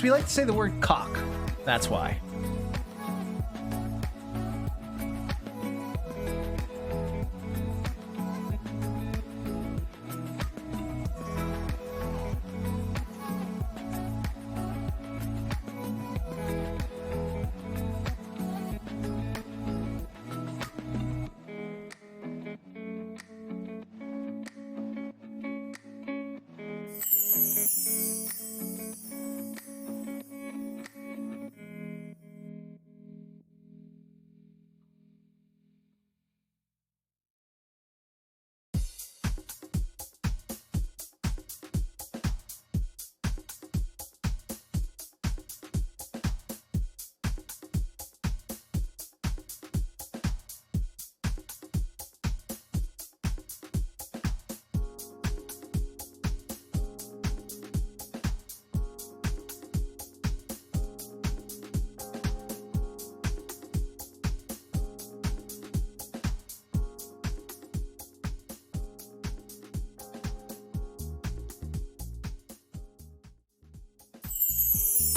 we like to say the word cock. That's why.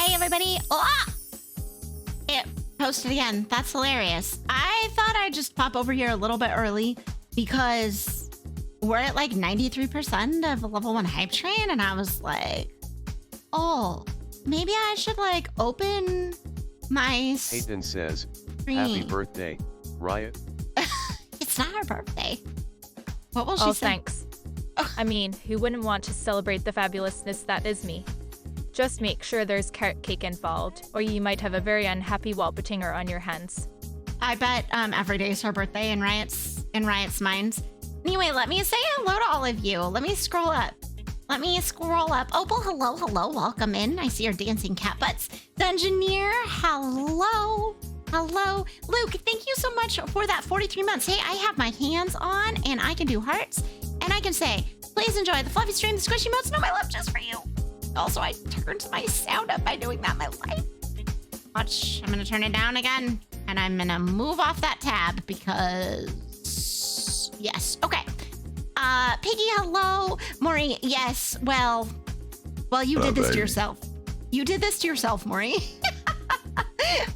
Everybody, it posted again. That's hilarious. I thought I'd just pop over here a little bit early because we're at like 93% of level 1 hype train, and I was like, oh, maybe I should like open my Hayden says, stream. happy birthday, Riot. It's not her birthday. What will she say? Thanks. I mean, who wouldn't want to celebrate the fabulousness that is me? Just make sure there's carrot cake involved, or you might have a very unhappy Walpetinger on your hands. I bet every day is her birthday in Riot's minds. Anyway, let me say hello to all of you. Let me scroll up. Opal, hello, welcome in. I see your dancing cat butts. Dungeoneer, hello. Luke, thank you so much for that 43 months. Hey, I have my hands on, and I can do hearts, and I can say, please enjoy the fluffy stream, the squishy modes, no, my love just for you. Also, I turned my sound up by doing that in my life. Watch, I'm gonna turn it down again, and I'm gonna move off that tab because, yes, okay. Piggy, hello. Maury, yes, well, you did this to yourself. You did this to yourself, Maury.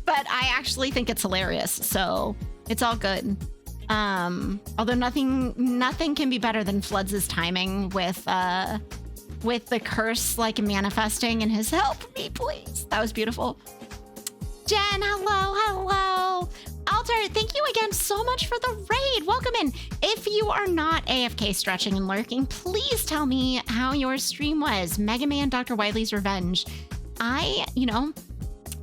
But I actually think it's hilarious, so it's all good. Although nothing can be better than Floods' timing with the curse like manifesting in his help me, please. That was beautiful. Jen, hello. Alter, thank you again so much for the raid. Welcome in. If you are not AFK stretching and lurking, please tell me how your stream was. Mega Man Dr. Wily Revenge. I,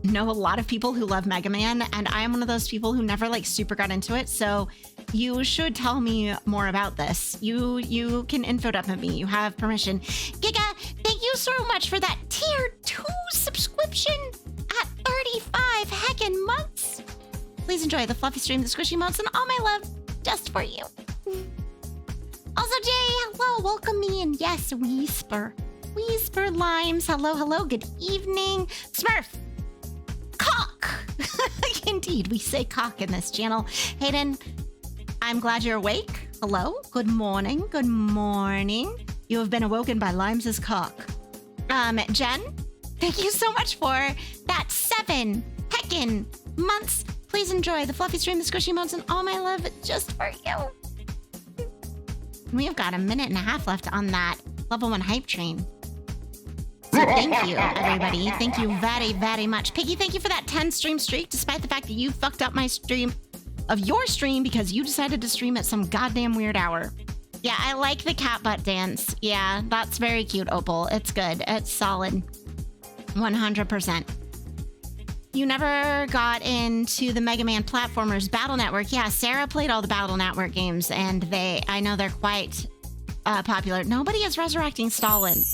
know a lot of people who love Mega Man, and I am one of those people who never like super got into it, so you should tell me more about this. You can info dump at me. You have permission. Giga, thank you so much for that tier 2 subscription at 35 heckin' months. Please enjoy the fluffy stream, the squishy modes, and all my love just for you. Also, Jay, hello, welcome me in. Yes, Whisper Limes, hello, good evening. Smurf, cock. Indeed, we say cock in this channel. Hayden, I'm glad you're awake. Hello, good morning. You have been awoken by Limes' cock. Jen, thank you so much for that 7 heckin' months. Please enjoy the fluffy stream, the squishy modes, and all my love just for you. We have got a minute and a half left on that level 1 hype train. So thank you, everybody. Thank you very, very much. Piggy, thank you for that 10 stream streak, despite the fact that you fucked up my stream of your stream because you decided to stream at some goddamn weird hour. Yeah, I like the cat butt dance. Yeah, that's very cute, Opal. It's good. It's solid. 100%. You never got into the Mega Man platformers Battle Network. Yeah, Sarah played all the Battle Network games, and I know they're quite popular. Nobody is resurrecting Stalin.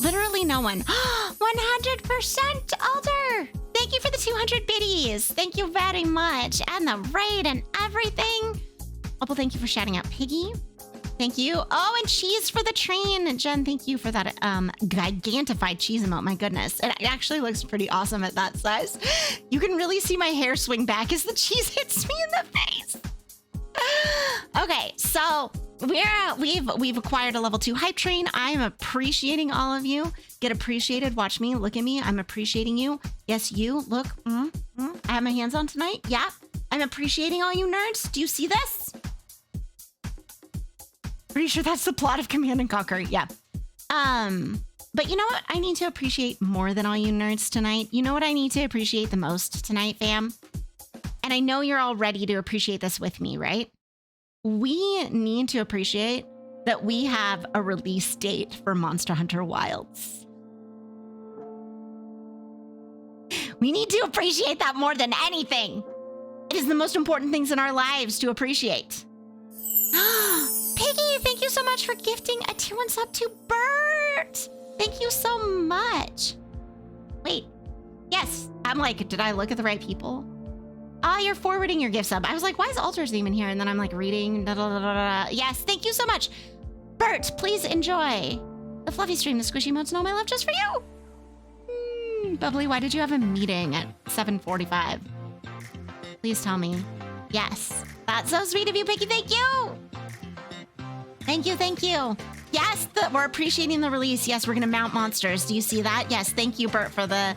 Literally no one. 100% Alder! Thank you for the 200 biddies. Thank you very much. And the raid and everything. Opal, thank you for shouting out Piggy. Thank you. Oh, and cheese for the train. Jen, thank you for that gigantified cheese emote. My goodness. It actually looks pretty awesome at that size. You can really see my hair swing back as the cheese hits me in the face. Okay, so we've acquired a level 2 hype train. I am appreciating all of you. Get appreciated. Watch me. Look at me. I'm appreciating you. Yes, you. Look. I have my hands on tonight. Yeah. I'm appreciating all you nerds. Do you see this? Pretty sure that's the plot of Command and Conquer. Yeah. But you know what? I need to appreciate more than all you nerds tonight. You know what I need to appreciate the most tonight, fam? And I know you're all ready to appreciate this with me, right? We need to appreciate that we have a release date for Monster Hunter Wilds. We need to appreciate that more than anything. It is the most important things in our lives to appreciate. Piggy, thank you so much for gifting a tier 1 sub to Bert. Thank you so much. Wait, yes. I'm like, did I look at the right people? Ah, you're forwarding your gift sub. I was like, why is Alter's even here? And then I'm like reading. Yes, thank you so much. Bert, please enjoy the fluffy stream, the squishy modes, and all my love just for you. Bubbly, why did you have a meeting at 7:45? Please tell me. Yes, that's so sweet of you, Piggy. Thank you. Thank you, thank you. Yes, we're appreciating the release. Yes, we're gonna mount monsters. Do you see that? Yes, thank you, Bert, for the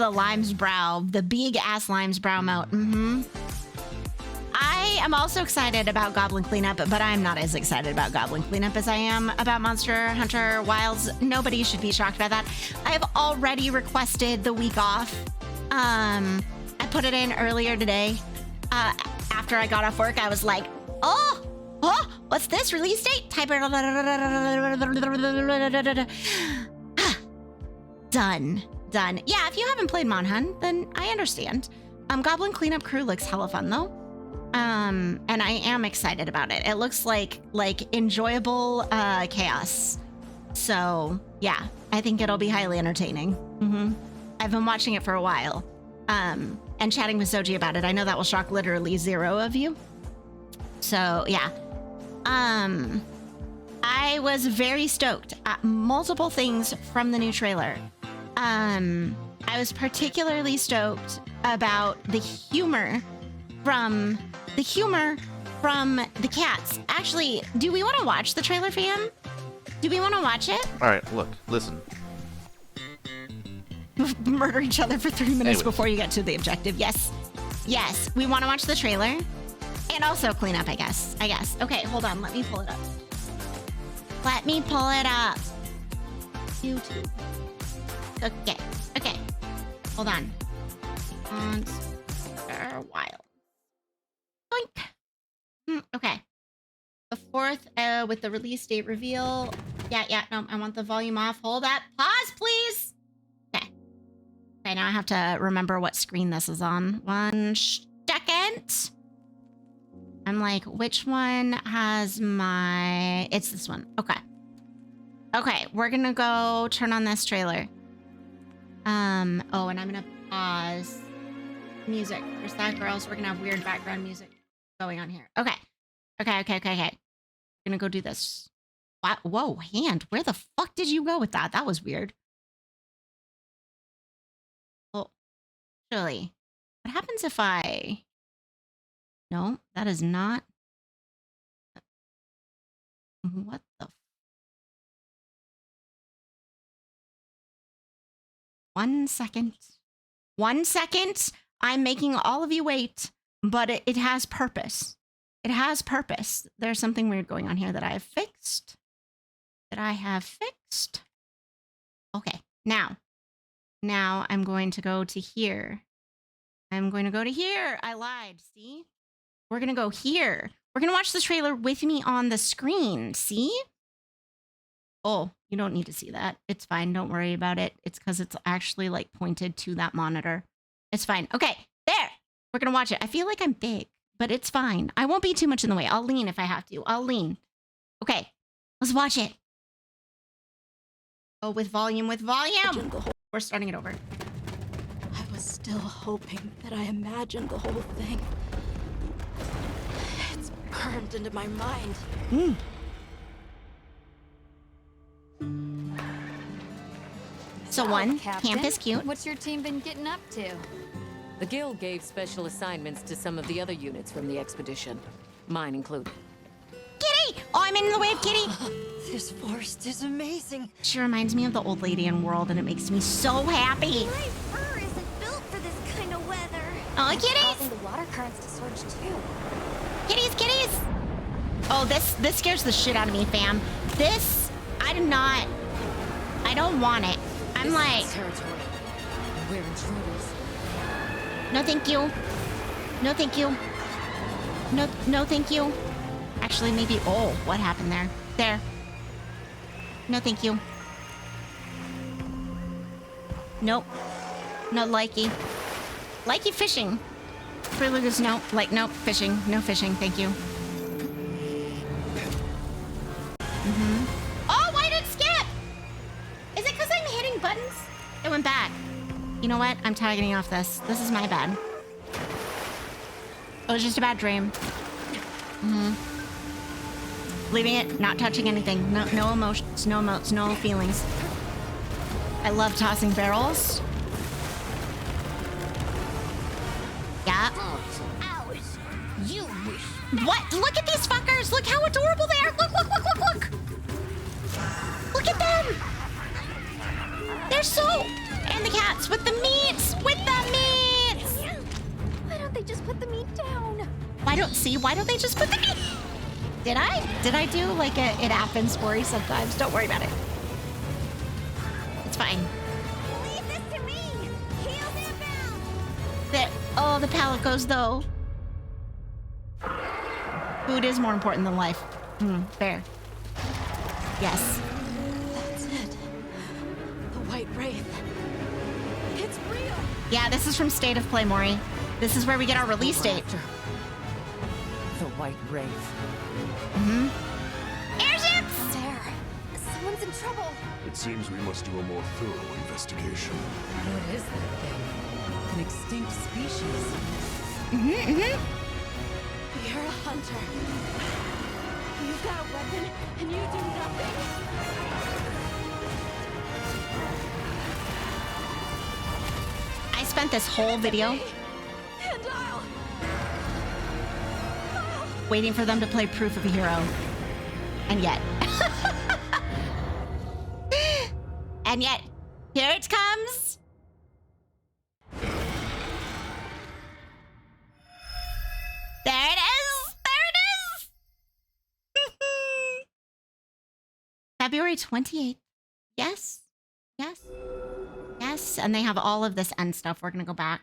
Lime's Brow, the big ass Lime's Brow mount. I am also excited about Goblin Cleanup, but I'm not as excited about Goblin Cleanup as I am about Monster Hunter Wilds. Nobody should be shocked by that. I have already requested the week off. I put it in earlier today. After I got off work, I was like, oh, what's this release date? Type it. Done. Yeah, if you haven't played Mon Hun, then I understand. Goblin Cleanup Crew looks hella fun though. And I am excited about it. It looks like enjoyable chaos. So yeah, I think it'll be highly entertaining. I've been watching it for a while. And chatting with Soji about it. I know that will shock literally 0 of you. So yeah. I was very stoked at multiple things from the new trailer. I was particularly stoked about the humor from the cats. Actually, do we want to watch the trailer, fam? Do we want to watch it? All right, look, listen. Murder each other for 3 minutes before you get to the objective. Yes, we want to watch the trailer. And also clean up, I guess. Okay, hold on. Let me pull it up. YouTube. Okay. Hold on. Monster Wild. Boink. Okay. The 4th, with the release date reveal. Yeah, no, I want the volume off. Hold up. Pause, please. Okay, now I have to remember what screen this is on. 1 second. I'm like, which one has my... It's this one. Okay, we're gonna go turn on this trailer. Oh, and I'm gonna pause music for that, or else we're gonna have weird background music going on here. Okay. We're gonna go do this. Wow, whoa, hand. Where the fuck did you go with that? That was weird. Well, surely. What happens if I... No, that is not. What the? 1 second. 1 second. I'm making all of you wait, but it has purpose. It has purpose. There's something weird going on here that I have fixed. Okay, now I'm going to go to here. I lied, see? We're going to go here. We're going to watch the trailer with me on the screen. See? Oh, you don't need to see that. It's fine. Don't worry about it. It's because it's actually like pointed to that monitor. It's fine. Okay, there. We're going to watch it. I feel like I'm big, but it's fine. I won't be too much in the way. I'll lean if I have to. I'll lean. Okay, let's watch it. Oh, with volume. We're starting it over. I was still hoping that I imagined the whole thing. It's burned into my mind. So camp is cute. What's your team been getting up to? The guild gave special assignments to some of the other units from the expedition, mine included. Get Kitty! Oh, I'm in the way of Kitty. This forest is amazing. She reminds me of the old lady in World, and it makes me so happy. My fur isn't built for this kind of weather. Oh, Causing kitties! the water currents to surge too. Kitties, kitties! Oh, this scares the shit out of me, fam. This, I don't want it. I'm This like, is territory. We're intruders. no thank you. No thank you. No thank you. Actually, maybe, oh, what happened there? There. No thank you. Nope. No likey. Likey fishing. Preludes, no. Like, nope. Fishing. No fishing. Thank you. Oh, why did it skip? Is it because I'm hitting buttons? It went back. You know what? I'm tagging off this. This is my bad. It was just a bad dream. Leaving it, not touching anything. No emotions, no emotes, no feelings. I love tossing barrels. Yeah. Ouch. You wish. What? Look at these fuckers! Look how adorable they are! Look, look, look, look, look! Look at them! They're so... And the cats with the meats! With the meats! Why don't they just put the meat down? Why don't they just put the meat... Did I do like a it happens story sometimes? Don't worry about it. It's fine. Leave this to me. Heels inbound. Oh, the pallet goes though. Food is more important than life. Fair. Yes. That's it. The White Wraith. It's real. Yeah, this is from State of Play, Maury. This is where we get our release date. The White Wraith. Airships! There. Someone's in trouble. It seems we must do a more thorough investigation. What is that thing? An extinct species. You're a hunter. You've got a weapon, and you do nothing. I spent this whole video And I'll... waiting for them to play Proof of a Hero. And yet. And yet, here it comes. There it is. There it is. February 28th. Yes. Yes. Yes. And they have all of this end stuff. We're going to go back.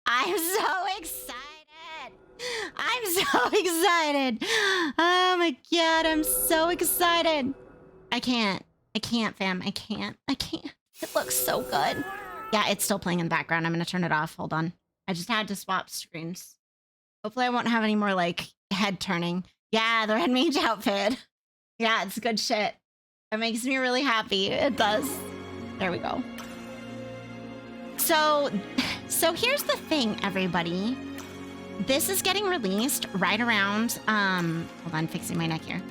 I'm so excited. I'm so excited. Oh my god, I'm so excited. I can't, fam. I can't. It looks so good. Yeah, it's still playing in the background. I'm gonna turn it off. Hold on. I just had to swap screens. Hopefully I won't have any more like head turning. Yeah, the Red Mage outfit. Yeah, it's good shit. It makes me really happy. It does. There we go. So here's the thing, everybody. This is getting released right around, hold on, fixing my neck here.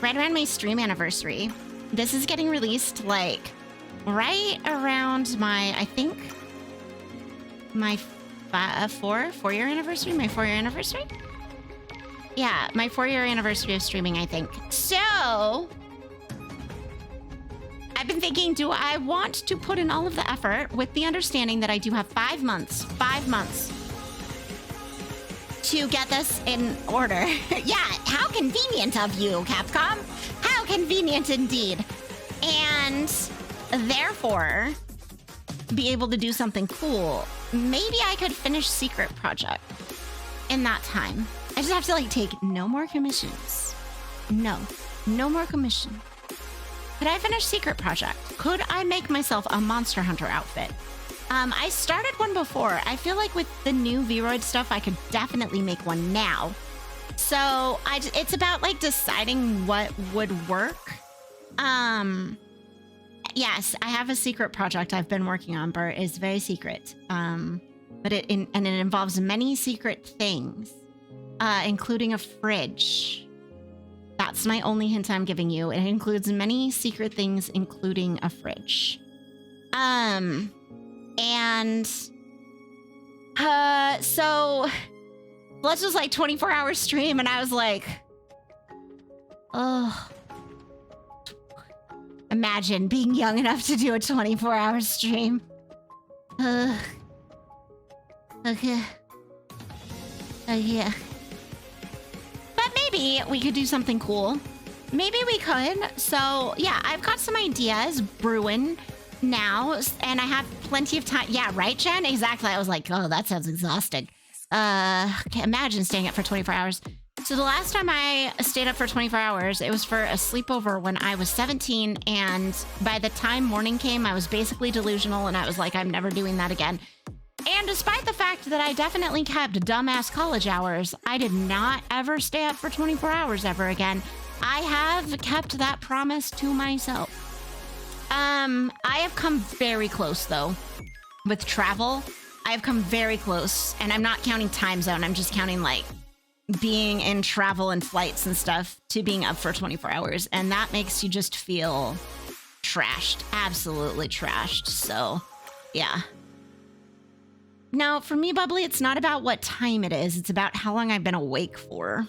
Right around my stream anniversary. This is getting released, like, right around my, I think, my 4-year anniversary? My 4-year anniversary? Yeah, my 4-year anniversary of streaming, I think. So, I've been thinking, do I want to put in all of the effort with the understanding that I do have 5 months to get this in order? Yeah, how convenient of you, Capcom. How convenient indeed. And therefore, be able to do something cool. Maybe I could finish Secret Project in that time. I just have to like take no more commissions. No more commission. Could I finish Secret Project? Could I make myself a Monster Hunter outfit? I started one before. I feel like with the new V-Roid stuff, I could definitely make one now. So it's about like deciding what would work. Yes, I have a secret project I've been working on, Bert. It's very secret. But it involves many secret things, including a fridge. That's my only hint I'm giving you. It includes many secret things, including a fridge. So let's just like 24-hour stream, and I was like, Oh. Imagine being young enough to do a 24-hour stream. Okay. Yeah. But maybe we could do something cool. Maybe we could. So, yeah, I've got some ideas brewing now, and I have plenty of time. Yeah, right, Jen? Exactly. I was like, oh, that sounds exhausting. Okay, imagine staying up for 24 hours. So the last time I stayed up for 24 hours, it was for a sleepover when I was 17, and by the time morning came, I was basically delusional, and I was like, I'm never doing that again. And despite the fact that I definitely kept dumbass college hours, I did not ever stay up for 24 hours ever again. I have kept that promise to myself. I have come very close, though, with travel. I have come very close, and I'm not counting time zone. I'm just counting, like, being in travel and flights and stuff to being up for 24 hours. And that makes you just feel trashed. Absolutely trashed. So, yeah. Now, for me, Bubbly, it's not about what time it is. It's about how long I've been awake for.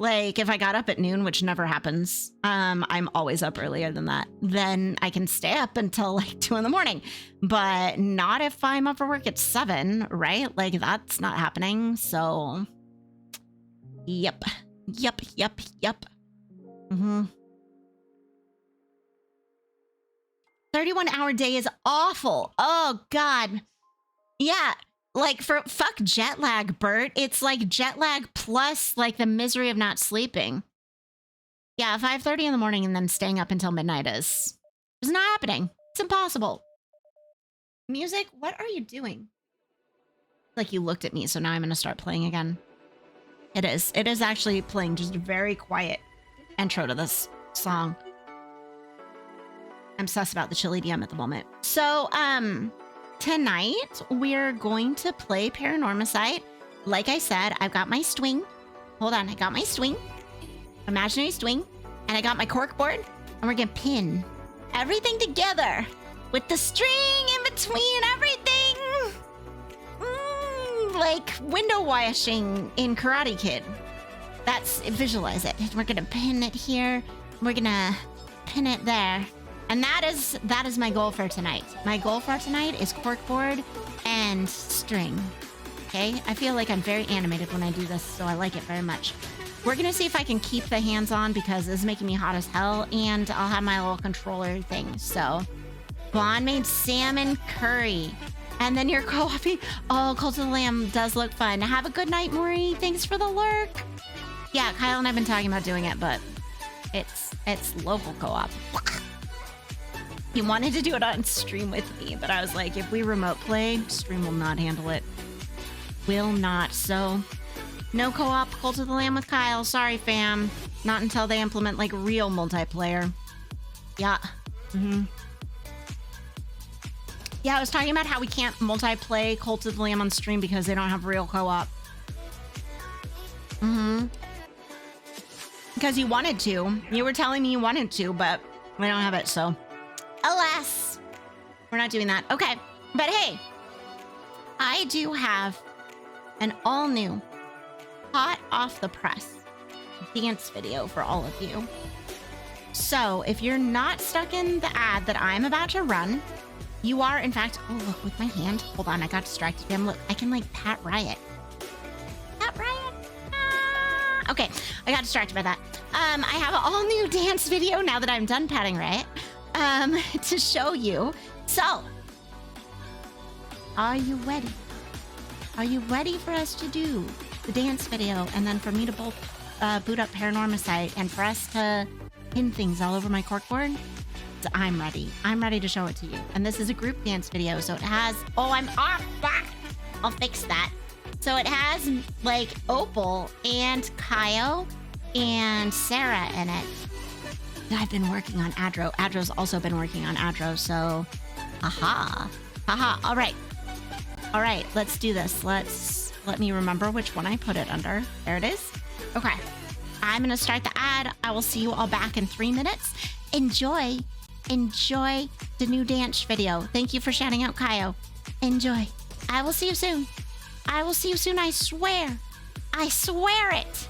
Like, if I got up at noon, which never happens, I'm always up earlier than that, then I can stay up until like 2 in the morning. But not if I'm up for work at 7, right? Like, that's not happening. So, yep. 31-hour day is awful. Oh, God. Yeah. Like, fuck jet lag, Bert. It's like jet lag plus like the misery of not sleeping. Yeah, 5:30 in the morning and then staying up until midnight is not happening. It's impossible. Music, what are you doing? Like, you looked at me, so now I'm gonna start playing again. It is actually playing just a very quiet intro to this song. I'm sus about the chili DM at the moment. So, tonight, we're going to play Paranormasight. Like I said, I've got my swing. Hold on, I got my swing. Imaginary swing. And I got my corkboard. And we're gonna pin everything together with the string in between everything. Like window washing in Karate Kid. Visualize it. We're gonna pin it here. We're gonna pin it there. And that is my goal for tonight. My goal for tonight is corkboard and string. Okay? I feel like I'm very animated when I do this, so I like it very much. We're gonna see if I can keep the hands on because this is making me hot as hell, and I'll have my little controller thing. So, Vaughn made salmon curry. And then your co-oping. Oh, Cult of the Lamb does look fun. Have a good night, Maury. Thanks for the lurk. Yeah, Kyle and I've been talking about doing it, but it's local co-op. He wanted to do it on stream with me, but I was like, if we remote play, stream will not handle it. Will not. So, no co-op Cult of the Lamb with Kyle. Sorry, fam. Not until they implement, like, real multiplayer. Yeah. Yeah, I was talking about how we can't multiplay Cult of the Lamb on stream because they don't have real co-op. Because you wanted to. You were telling me you wanted to, but we don't have it, so... Alas, we're not doing that. Okay, but hey, I do have an all-new, hot off the press dance video for all of you. So if you're not stuck in the ad that I'm about to run, you are, in fact, oh, look, with my hand. Hold on, I got distracted. Damn, look, I can, like, pat Riot. Pat Riot? Ah! Okay, I got distracted by that. I have an all-new dance video now that I'm done patting Riot. To show you. So, are you ready? Are you ready for us to do the dance video and then for me to both boot up Paranormasight and for us to pin things all over my corkboard? So I'm ready. I'm ready to show it to you. And this is a group dance video, so it has... Oh, I'm off! Fuck! I'll fix that. So it has, like, Opal and Kaio and Sarah in it. I've been working on Adro. Adro's also been working on Adro, so... Aha. Haha. All right. All right, let's do this. Let me remember which one I put it under. There it is. Okay. I'm going to start the ad. I will see you all back in 3 minutes. Enjoy the new dance video. Thank you for shouting out, Kaio. Enjoy. I will see you soon. I will see you soon, I swear. I swear it.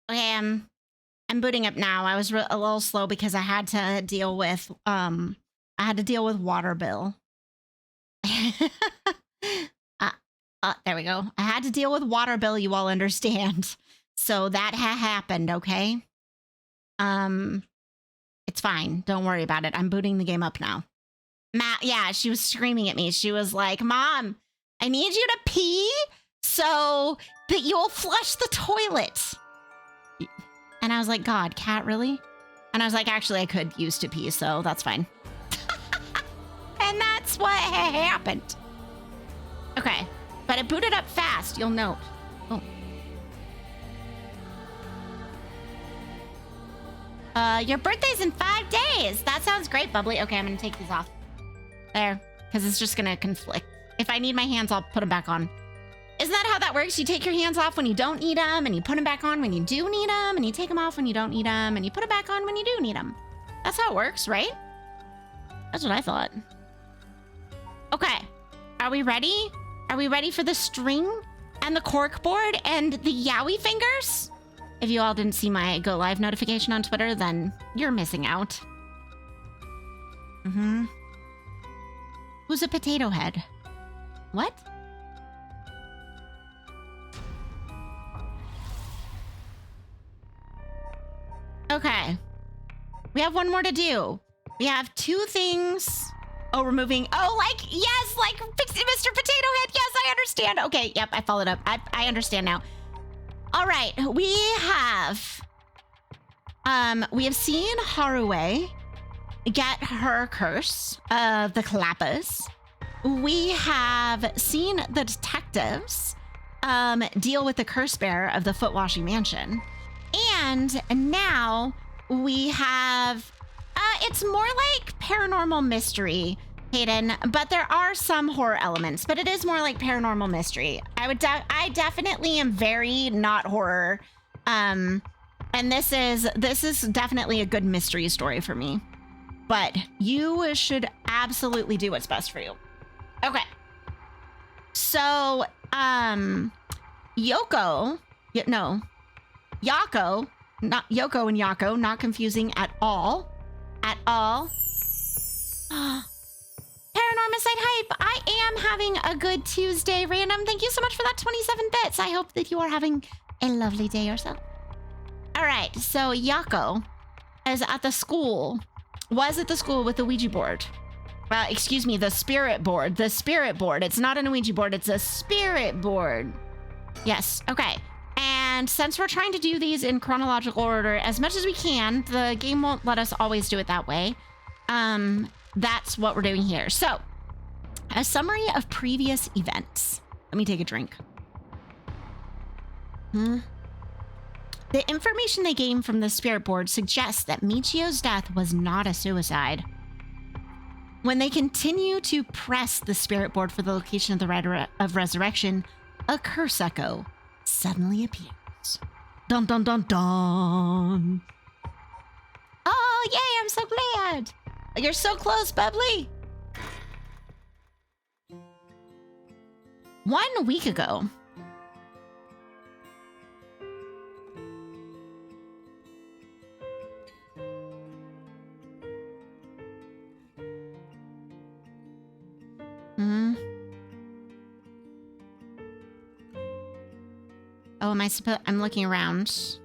Okay, I'm booting up now. I was a little slow because I had to deal with water bill. There we go. I had to deal with water bill, you all understand. So that happened, okay? It's fine. Don't worry about it. I'm booting the game up now. Matt, yeah, she was screaming at me. She was like, Mom, I need you to pee so that you'll flush the toilet. And I was like, God, cat, really? And I was like, actually, I could use to pee, so that's fine. And that's what happened. Okay, but it booted up fast, you'll note. Oh. Your birthday's in 5 days. That sounds great, Bubbly. Okay, I'm gonna take these off. There, because it's just gonna conflict. If I need my hands, I'll put them back on. Isn't that how that works? You take your hands off when you don't need them, and you put them back on when you do need them, and you take them off when you don't need them, and you put them back on when you do need them. That's how it works, right? That's what I thought. Okay, are we ready? Are we ready for the string and the cork board and the yowie fingers? If you all didn't see my go live notification on Twitter, then you're missing out. Who's a potato head? What? Okay. We have one more to do. We have 2 things. Oh, removing. Oh, like, yes, like Mr. Potato Head. Yes, I understand. Okay, yep, I followed up. I understand now. All right, we have seen Harue get her curse of the clappers. We have seen the detectives deal with the curse bearer of the foot washing mansion. And now we have, it's more like paranormal mystery, Hayden, but there are some horror elements, but it is more like paranormal mystery. I definitely am very not horror. And this is definitely a good mystery story for me, but you should absolutely do what's best for you. Okay. So, Yakko, not Yoko and Yakko, not confusing at all. Paranormasight hype, I am having a good Tuesday, random. Thank you so much for that 27 bits. I hope that you are having a lovely day yourself. All right, so Yakko was at the school with the Ouija board. Excuse me, the spirit board. The spirit board. It's not an Ouija board, it's a spirit board. Yes, okay. And since we're trying to do these in chronological order as much as we can, the game won't let us always do it that way. That's what we're doing here. So, a summary of previous events. Let me take a drink. The information they gained from the spirit board suggests that Michiyo's death was not a suicide. When they continue to press the spirit board for the location of the Rider of Resurrection, a curse echo suddenly appears. Dun dun dun dun. Oh, yay, I'm so glad. You're so close, Bubbly. 1 week ago. Oh, I'm looking around.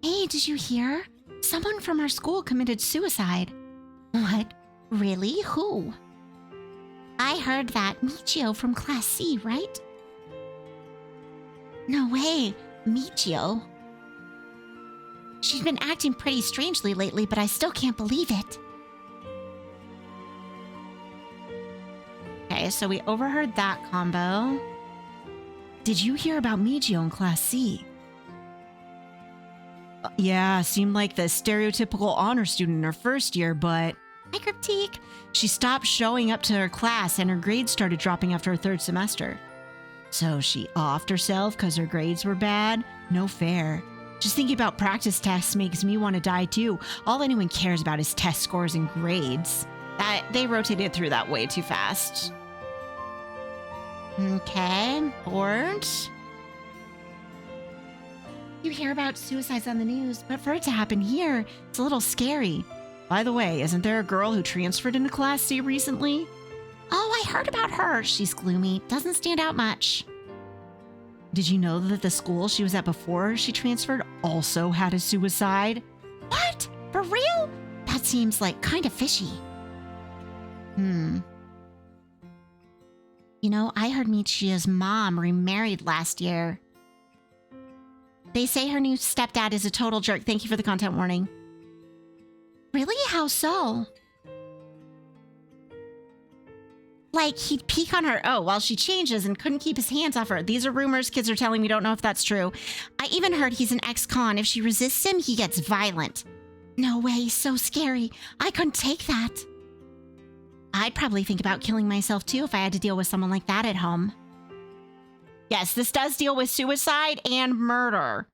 Hey, did you hear? Someone from our school committed suicide. What? Really? Who? I heard that. Michiyo from Class C, right? No way. Michiyo? She's been acting pretty strangely lately, but I still can't believe it. Okay, so we overheard that combo. Did you hear about Michiyo in Class C? Yeah, seemed like the stereotypical honor student in her first year, but... I critique. She stopped showing up to her class and her grades started dropping after her 3rd semester. So she offed herself because her grades were bad? No fair. Just thinking about practice tests makes me want to die too. All anyone cares about is test scores and grades. They rotated through that way too fast. Okay, board. You hear about suicides on the news, but for it to happen here, it's a little scary. By the way, isn't there a girl who transferred into Class C recently? Oh, I heard about her. She's gloomy. Doesn't stand out much. Did you know that the school she was at before she transferred also had a suicide? What? For real? That seems like kind of fishy. You know, I heard Michiyo's mom remarried last year. They say her new stepdad is a total jerk. Thank you for the content warning. Really? How so? Like, he'd peek on her, while she changes and couldn't keep his hands off her. These are rumors kids are telling me, don't know if that's true. I even heard he's an ex-con. If she resists him, he gets violent. No way, so scary. I couldn't take that. I'd probably think about killing myself too if I had to deal with someone like that at home. Yes, this does deal with suicide and murder.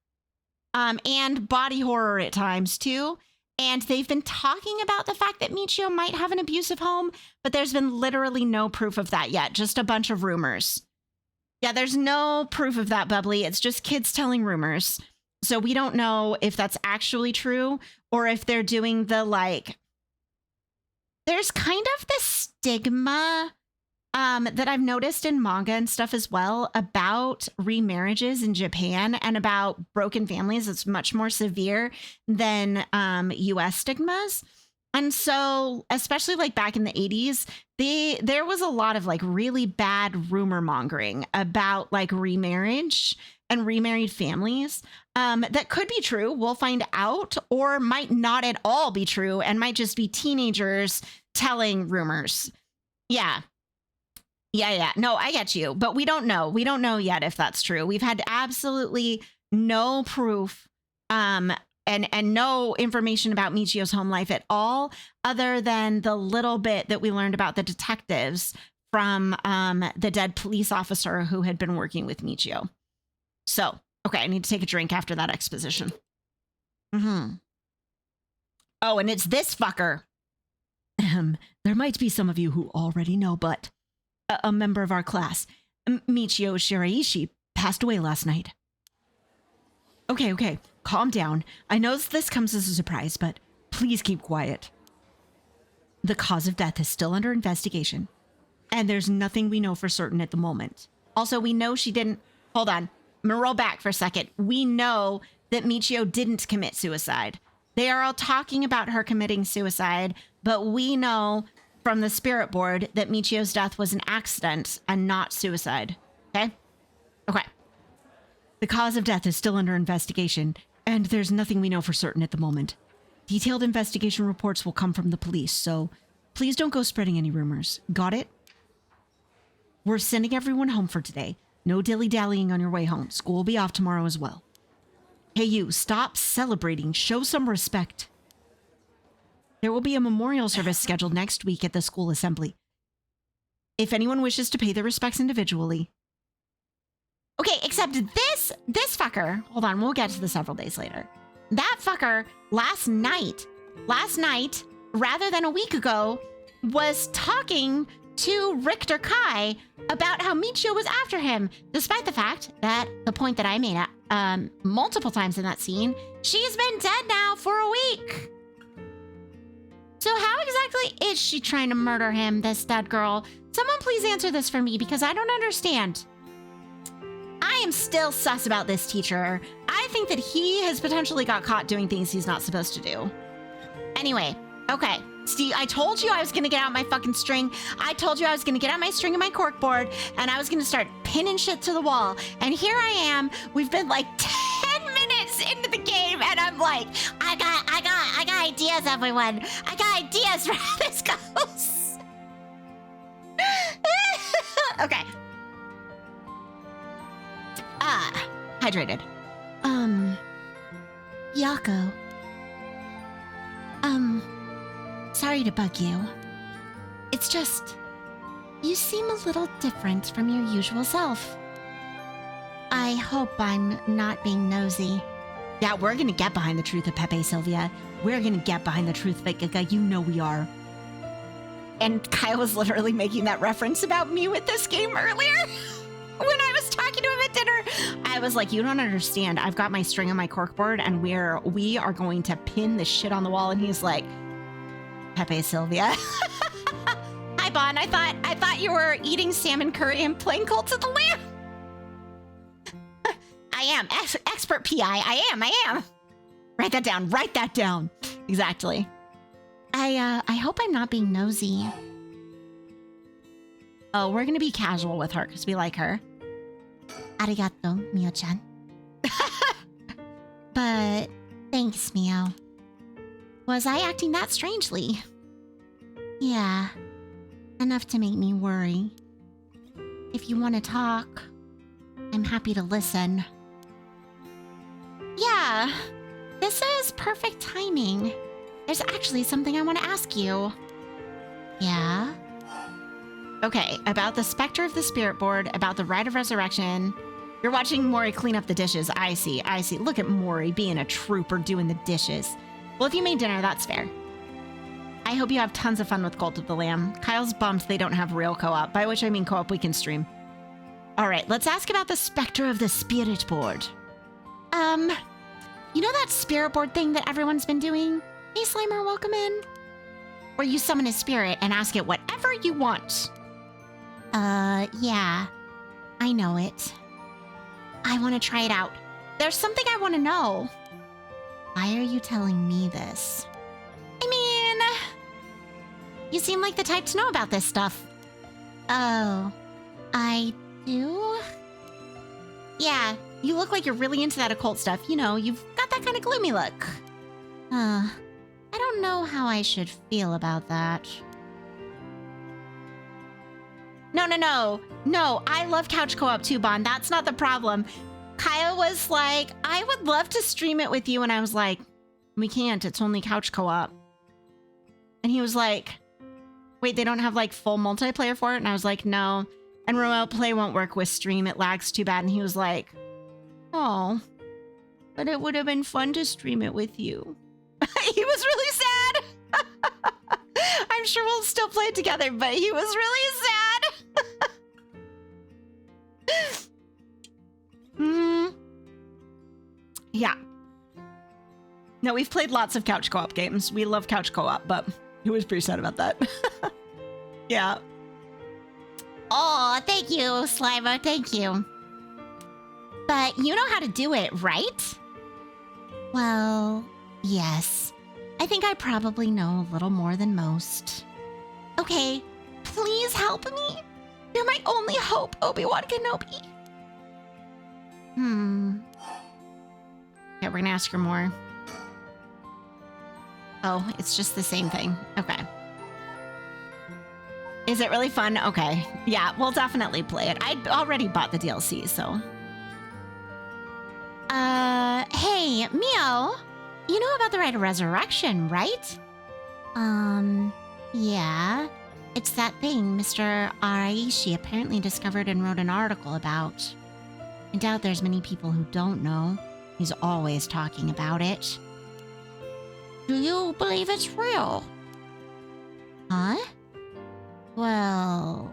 And body horror at times too. And they've been talking about the fact that Michiyo might have an abusive home, but there's been literally no proof of that yet. Just a bunch of rumors. Yeah, there's no proof of that, Bubbly. It's just kids telling rumors. So we don't know if that's actually true or if they're doing the like... There's kind of this stigma that I've noticed in manga and stuff as well about remarriages in Japan and about broken families. It's much more severe than US stigmas. And so, especially like back in the 80s, there was a lot of like really bad rumor mongering about like remarriage and remarried families that could be true. We'll find out, or might not at all be true and might just be teenagers telling rumors. Yeah. No, I get you, but we don't know. We don't know yet if that's true. We've had absolutely no proof and no information about Michiyo's home life at all, other than the little bit that we learned about the detectives from the dead police officer who had been working with Michiyo. So, okay, I need to take a drink after that exposition. Oh, and it's this fucker. There might be some of you who already know, but a member of our class, Michiyo Shiraishi, passed away last night. Okay, calm down. I know this comes as a surprise, but please keep quiet. The cause of death is still under investigation, and there's nothing we know for certain at the moment. Also, we know she didn't... Hold on. I'm gonna roll back for a second. We know that Michiyo didn't commit suicide. They are all talking about her committing suicide, but we know from the spirit board that Michiyo's death was an accident and not suicide. Okay? The cause of death is still under investigation, and there's nothing we know for certain at the moment. Detailed investigation reports will come from the police, so please don't go spreading any rumors. Got it? We're sending everyone home for today. No dilly-dallying on your way home. School will be off tomorrow as well. Hey, you, stop celebrating. Show some respect. There will be a memorial service scheduled next week at the school assembly. If anyone wishes to pay their respects individually. Okay, except this fucker, hold on, we'll get to this several days later. That fucker last night, rather than a week ago, was talking to Richter Kai about how Michiyo was after him, despite the fact that the point that I made multiple times in that scene, she's been dead now for a week. So how exactly is she trying to murder him, this dead girl? Someone please answer this for me, because I don't understand. I am still sus about this teacher. I think that he has potentially got caught doing things he's not supposed to do. Anyway, okay. Steve, I told you I was gonna get out my fucking string. I told you I was gonna get out my string and my corkboard, and I was gonna start pinning shit to the wall. And here I am. We've been like 10 minutes into the game, and I'm like, I got ideas, everyone. I got ideas for how this goes. Okay. Hydrated. Yakko. Sorry to bug you. It's just, you seem a little different from your usual self. I hope I'm not being nosy. Yeah, we're gonna get behind the truth of Pepe, Sylvia. We're gonna get behind the truth of Gaga. You know we are. And Kyle was literally making that reference about me with this game earlier when I was talking to him at dinner. I was like, you don't understand. I've got my string on my corkboard and we are going to pin the shit on the wall. And he's like, Pepe Sylvia. Hi, Bon. I thought you were eating salmon curry and playing Cult of the Lamb. I am. Expert PI. I am. Write that down. Write that down. Exactly. I hope I'm not being nosy. Oh, we're going to be casual with her because we like her. Arigato, Mio-chan. But thanks, Mio. Was I acting that strangely? Yeah. Enough to make me worry. If you want to talk, I'm happy to listen. Yeah. This is perfect timing. There's actually something I want to ask you. Yeah? Okay, about the Spectre of the Spirit Board, about the Rite of Resurrection. You're watching Mori clean up the dishes. I see. Look at Mori being a trooper doing the dishes. Well, if you made dinner, that's fair. I hope you have tons of fun with Cult of the Lamb. Kyle's bummed they don't have real co-op, by which I mean co-op we can stream. All right, let's ask about the Spectre of the Spirit Board. You know that spirit board thing that everyone's been doing? Hey, Slimer, welcome in. Where you summon a spirit and ask it whatever you want. Yeah. I know it. I want to try it out. There's something I want to know. Why are you telling me this? I mean, you seem like the type to know about this stuff. Oh, I do? Yeah, you look like you're really into that occult stuff. You know, you've got that kind of gloomy look. I don't know how I should feel about that. No, I love couch co-op too, Bon. That's not the problem. Kaya was like, I would love to stream it with you. And I was like, we can't. It's only couch co-op. And he was like, wait, they don't have like full multiplayer for it? And I was like, no. And remote play won't work with stream. It lags too bad. And he was like, oh, but it would have been fun to stream it with you. He was really sad. I'm sure we'll still play it together, but he was really sad. Yeah. No, we've played lots of couch co-op games. We love couch co-op, but he was pretty sad about that. Yeah. Oh, thank you, Slimer. Thank you. But you know how to do it, right? Well, yes. I think I probably know a little more than most. Okay, please help me. You're my only hope, Obi-Wan Kenobi. Okay, we're gonna ask her more. Oh, it's just the same thing. Okay. Is it really fun? Okay. Yeah, we'll definitely play it. I already bought the DLC, so. Hey, Mio. You know about the Rite of Resurrection, right? Yeah. It's that thing Mr. Araishi apparently discovered and wrote an article about. I doubt there's many people who don't know. He's always talking about it. Do you believe it's real? Huh? Well,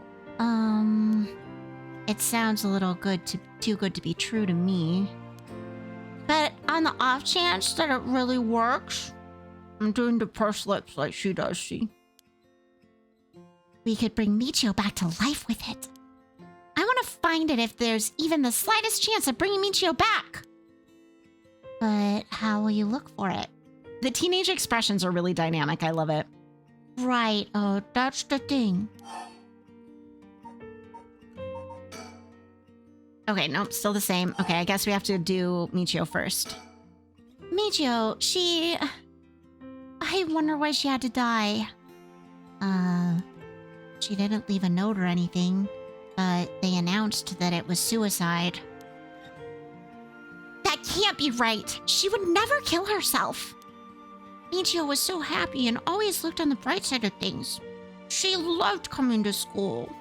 it sounds a little too good to be true to me. But on the off chance that it really works, I'm doing the pursed lips like she does, see? We could bring Michiyo back to life with it. I want to find it if there's even the slightest chance of bringing Michiyo back. But how will you look for it? The teenage expressions are really dynamic. I love it. Right. Oh, that's the thing. Okay, nope, still the same. Okay, I guess we have to do Michiyo first. Michiyo, I wonder why she had to die. She didn't leave a note or anything, but they announced that it was suicide. That can't be right. She would never kill herself. Michiyo was so happy and always looked on the bright side of things. She loved coming to school.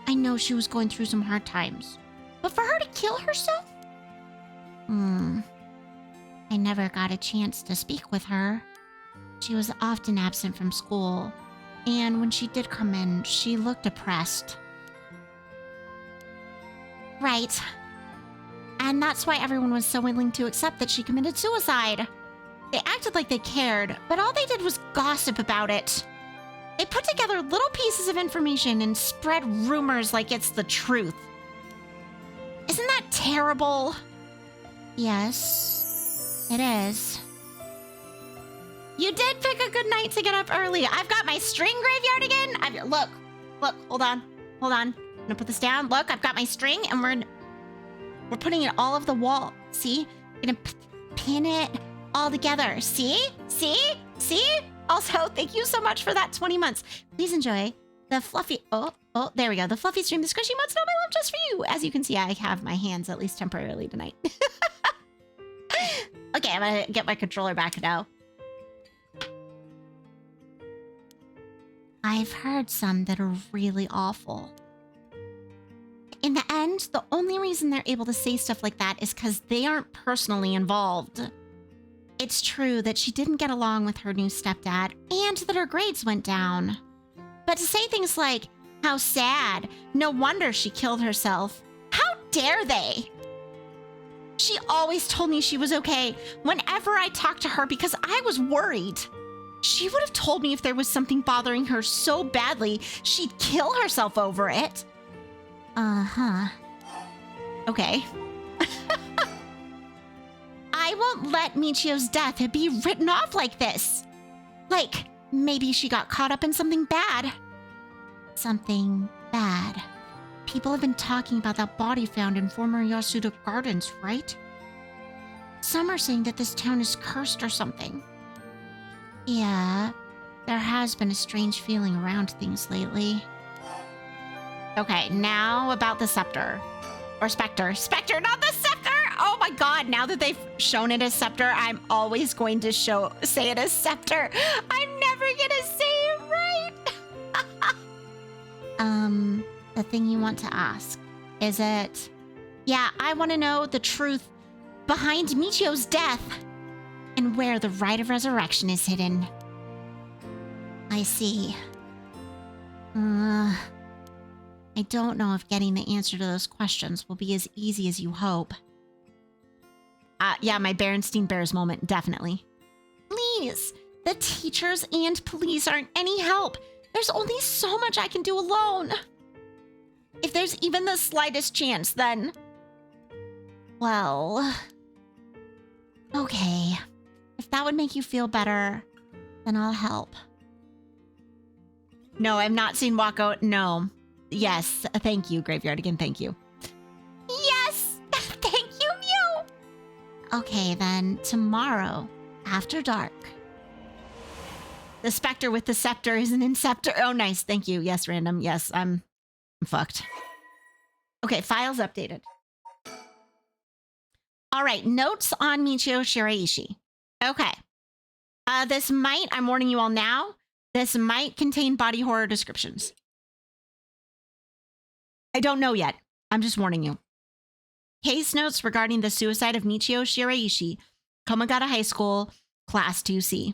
I know she was going through some hard times, but for her to kill herself? I never got a chance to speak with her. She was often absent from school, and when she did come in, she looked depressed. right. And that's why everyone was so willing to accept that she committed suicide. They acted like they cared, but all they did was gossip about it. They put together little pieces of information and spread rumors like it's the truth. Isn't that terrible? Yes, it is. You did pick a good night to get up early. I've got my string graveyard again. Look, hold on. I'm gonna put this down. Look, I've got my string and we're putting it all over the wall. See? Gonna pin it all together. See? Also, thank you so much for that 20 months. Please enjoy the fluffy... Oh, there we go. The fluffy stream, the squishy months. No, my love just for you. As you can see, I have my hands at least temporarily tonight. Okay, I'm gonna get my controller back now. I've heard some that are really awful. In the end, the only reason they're able to say stuff like that is because they aren't personally involved. It's true that she didn't get along with her new stepdad and that her grades went down. But to say things like, how sad, no wonder she killed herself. How dare they? She always told me she was okay whenever I talked to her because I was worried. She would have told me if there was something bothering her so badly, she'd kill herself over it. Uh-huh. Okay. I won't let Michiyo's death be written off like this. Like, maybe she got caught up in something bad. Something bad. People have been talking about that body found in former Yasuda Gardens, right? Some are saying that this town is cursed or something. Yeah, there has been a strange feeling around things lately. Okay, now about the scepter. Or specter. Specter, not the scepter! Oh my god, now that they've shown it as scepter, I'm always going to say it as scepter. I'm never gonna say it right! The thing you want to ask, is it... Yeah, I want to know the truth behind Michiyo's death and where the rite of resurrection is hidden. I see. I don't know if getting the answer to those questions will be as easy as you hope. Yeah, my Berenstein Bears moment, definitely. Please, the teachers and police aren't any help. There's only so much I can do alone. If there's even the slightest chance, then... Well... Okay. If that would make you feel better, then I'll help. No, I've not seen Wakko. No. Yes, thank you, Graveyard again, thank you. Yes! Thank you, Mew! Okay, then, tomorrow, after dark. The Spectre with the Scepter is an Inceptor. Oh, nice, thank you. Yes, random. Yes, I'm fucked. Okay, files updated. All right, notes on Michiyo Shiraishi. Okay. This might, I'm warning you all now, this might contain body horror descriptions. I don't know yet. I'm just warning you. Case notes regarding the suicide of Michiyo Shiraishi, Komagata High School, Class 2C.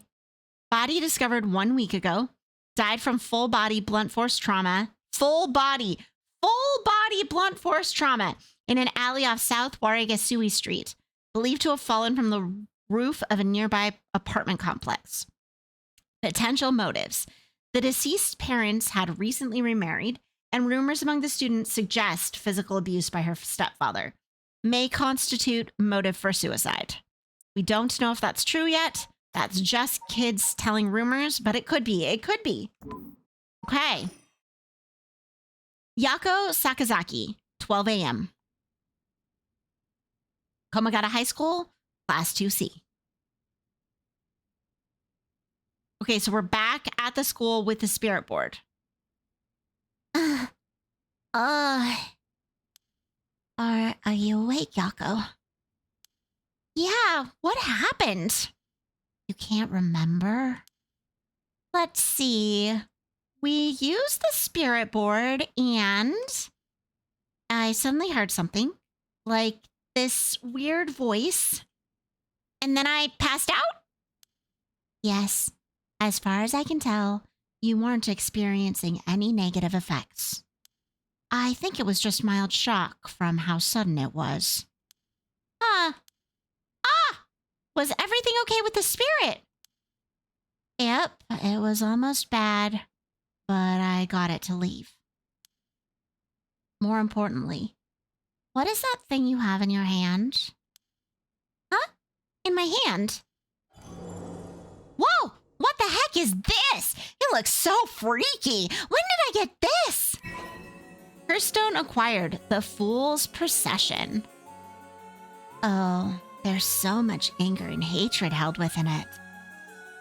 Body discovered 1 week ago. Died from full body blunt force trauma. Full body blunt force trauma in an alley off South Warigasui Street. Believed to have fallen from the roof of a nearby apartment complex. Potential motives. The deceased parents had recently remarried, and rumors among the students suggest physical abuse by her stepfather. May constitute motive for suicide. We don't know if that's true yet. That's just kids telling rumors, but it could be. It could be. Okay. Yakko Sakazaki, 12 a.m. Komagata High School, Class 2C. Okay, so we're back at the school with the spirit board. Are you awake, Yakko? Yeah, what happened? You can't remember? Let's see. We used the spirit board and I suddenly heard something, like this weird voice, and then I passed out? Yes, as far as I can tell, you weren't experiencing any negative effects. I think it was just mild shock from how sudden it was. Was everything okay with the spirit? Yep, it was almost bad, but I got it to leave. More importantly, what is that thing you have in your hand? Huh? In my hand? Whoa! What the heck is this? It looks so freaky. When did I get this? Hearthstone acquired the Fool's Procession. Oh, there's so much anger and hatred held within it.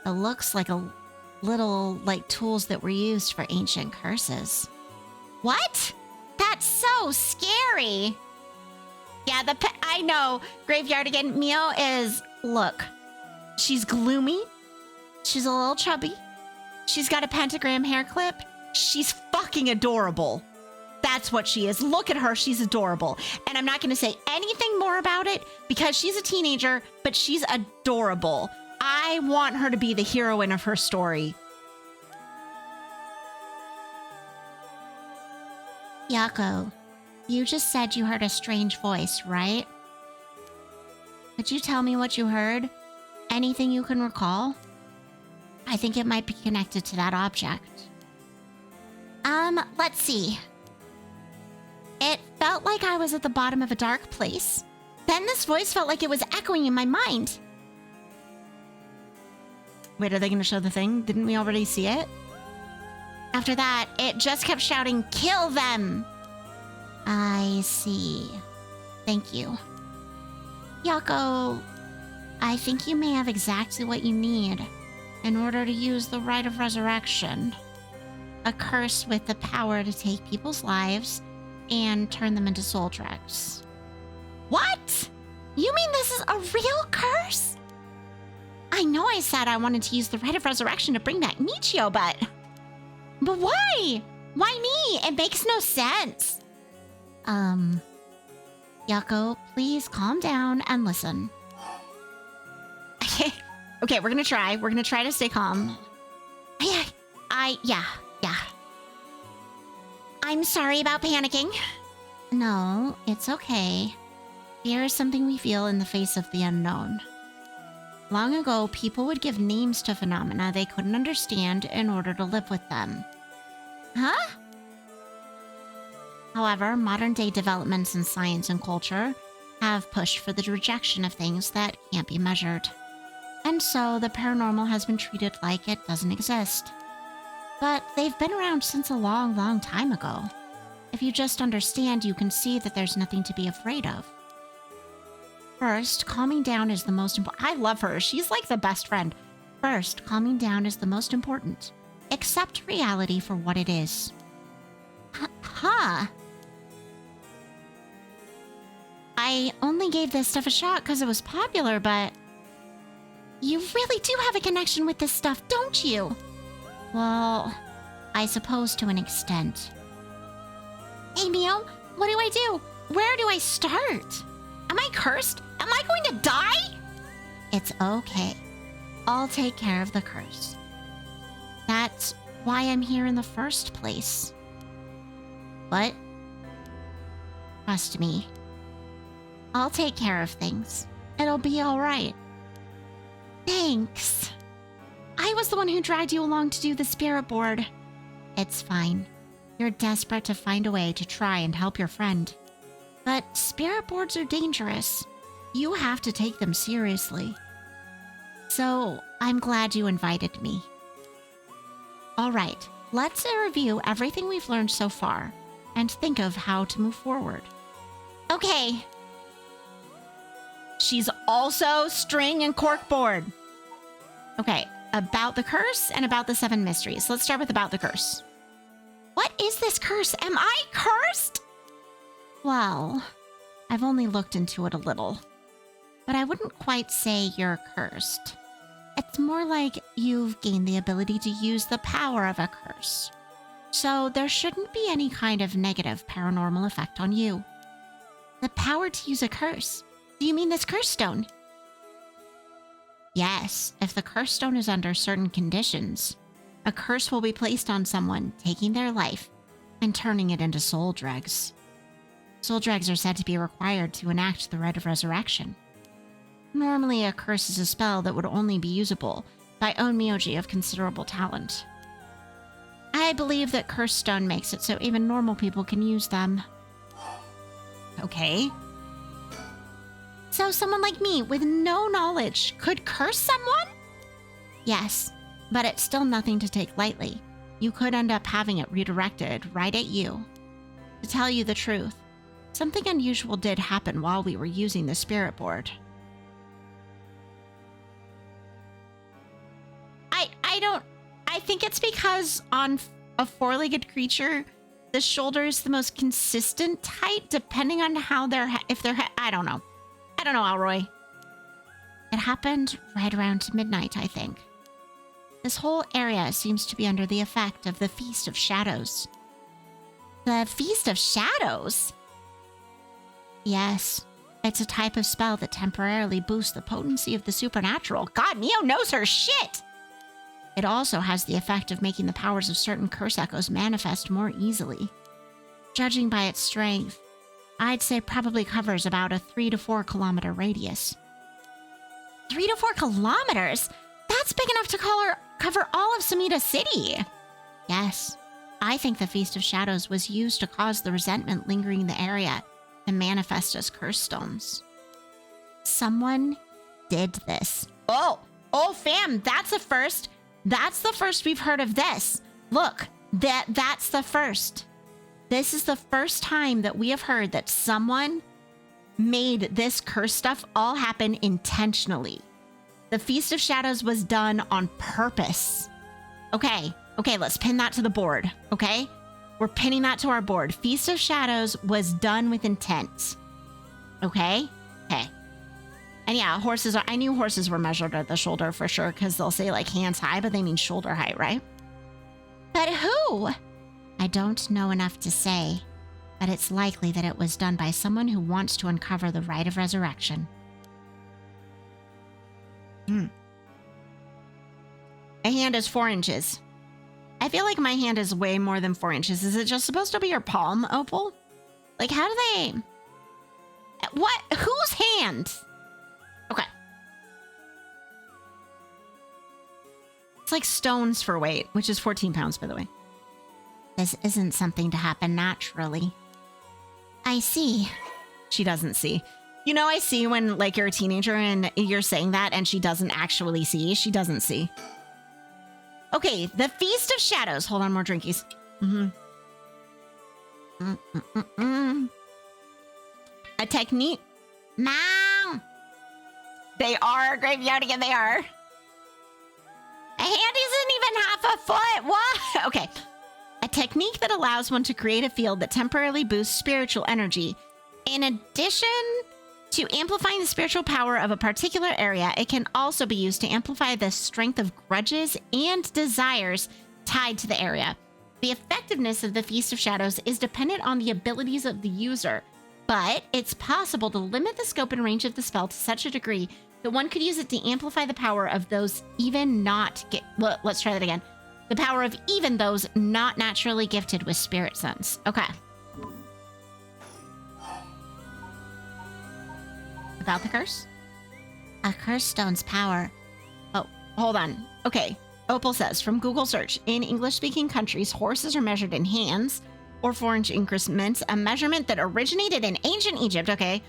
It looks like a little like tools that were used for ancient curses. What? That's so scary. Yeah, I know. Graveyard again. Mio is, look, she's gloomy. She's a little chubby. She's got a pentagram hair clip. She's fucking adorable. That's what she is. Look at her. She's adorable. And I'm not going to say anything more about it because she's a teenager, but she's adorable. I want her to be the heroine of her story. Yakko, you just said you heard a strange voice, right? Could you tell me what you heard? Anything you can recall? I think it might be connected to that object. Let's see. It felt like I was at the bottom of a dark place. Then this voice felt like it was echoing in my mind. Wait, are they going to show the thing? Didn't we already see it? After that, it just kept shouting, "Kill them!" I see. Thank you. Yakko, I think you may have exactly what you need in order to use the Rite of Resurrection. A curse with the power to take people's lives and turn them into soul dregs. What? You mean this is a real curse? I know I said I wanted to use the Rite of Resurrection to bring back Michiyo, but why? Why me? It makes no sense. Yakko, please calm down and listen. Okay, we're gonna try. We're gonna try to stay calm. Yeah. I'm sorry about panicking. No, it's okay. Fear is something we feel in the face of the unknown. Long ago, people would give names to phenomena they couldn't understand in order to live with them. Huh? However, modern-day developments in science and culture have pushed for the rejection of things that can't be measured. And so the paranormal has been treated like it doesn't exist. But they've been around since a long, long time ago. If you just understand, you can see that there's nothing to be afraid of. First, calming down is the most important. I love her. She's like the best friend. First, calming down is the most important. Accept reality for what it is. Huh? I only gave this stuff a shot because it was popular, but you really do have a connection with this stuff, don't you? Well, I suppose to an extent. Hey, Mio, what do I do? Where do I start? Am I cursed? Am I going to die? It's okay. I'll take care of the curse. That's why I'm here in the first place. What? Trust me. I'll take care of things. It'll be all right. Thanks. I was the one who dragged you along to do the spirit board. It's fine. You're desperate to find a way to try and help your friend. But spirit boards are dangerous. You have to take them seriously. So, I'm glad you invited me. All right, let's review everything we've learned so far and think of how to move forward. Okay. She's also string and corkboard. Okay, about the curse and about the 7 mysteries. Let's start with about the curse. What is this curse? Am I cursed? Well, I've only looked into it a little, but I wouldn't quite say you're cursed. It's more like you've gained the ability to use the power of a curse. So there shouldn't be any kind of negative paranormal effect on you. The power to use a curse. Do you mean this curse stone? Yes, if the curse stone is under certain conditions, a curse will be placed on someone, taking their life, and turning it into soul dregs. Soul dregs are said to be required to enact the rite of resurrection. Normally, a curse is a spell that would only be usable by onmyoji of considerable talent. I believe that Curse Stone makes it so even normal people can use them. Okay. So someone like me with no knowledge could curse someone? Yes, but it's still nothing to take lightly. You could end up having it redirected right at you. To tell you the truth, something unusual did happen while we were using the spirit board. I think it's because on a four-legged creature, the shoulder is the most consistent height, depending on how I don't know. I don't know, Alroy. It happened right around midnight, I think. This whole area seems to be under the effect of the Feast of Shadows. The Feast of Shadows? Yes. It's a type of spell that temporarily boosts the potency of the supernatural. God, Mio knows her shit! It also has the effect of making the powers of certain curse echoes manifest more easily. Judging by its strength, I'd say probably covers about a 3 to 4 kilometer radius. 3 to 4 kilometers? That's big enough to cover all of Sumida City. Yes, I think the Feast of Shadows was used to cause the resentment lingering in the area to manifest as curse stones. Someone did this. Oh, fam, that's a first. That's the first we've heard of this. Look, that's the first. This is the first time that we have heard that someone made this curse stuff all happen intentionally. The Feast of Shadows was done on purpose. Okay, let's pin that to the board, okay? We're pinning that to our board. Feast of Shadows was done with intent. Okay? Okay. And yeah, I knew horses were measured at the shoulder for sure, because they'll say like hands high, but they mean shoulder height, right? But who? I don't know enough to say, but it's likely that it was done by someone who wants to uncover the rite of resurrection. My hand is 4 inches. I feel like my hand is way more than 4 inches. Is it just supposed to be your palm, Opal? Like, how do they... What? Whose hand? Okay. It's like stones for weight, which is 14 pounds, by the way. This isn't something to happen naturally. I see. She doesn't see. You know, I see when, like, you're a teenager and you're saying that and she doesn't actually see. She doesn't see. Okay, the Feast of Shadows. Hold on, more drinkies. A technique. Mom! They are graveyardian, they are. A hand isn't even half a foot. What? Okay. A technique that allows one to create a field that temporarily boosts spiritual energy. In addition to amplifying the spiritual power of a particular area, it can also be used to amplify the strength of grudges and desires tied to the area. The effectiveness of the Feast of Shadows is dependent on the abilities of the user, but it's possible to limit the scope and range of the spell to such a degree that one could use it to amplify the power of those let's try that again. The power of even those not naturally gifted with spirit sense. Okay. About the curse? A curse stone's power. Oh, hold on. Okay. Opal says, from Google search, in English-speaking countries, horses are measured in hands or 4-inch increments, a measurement that originated in ancient Egypt. Okay.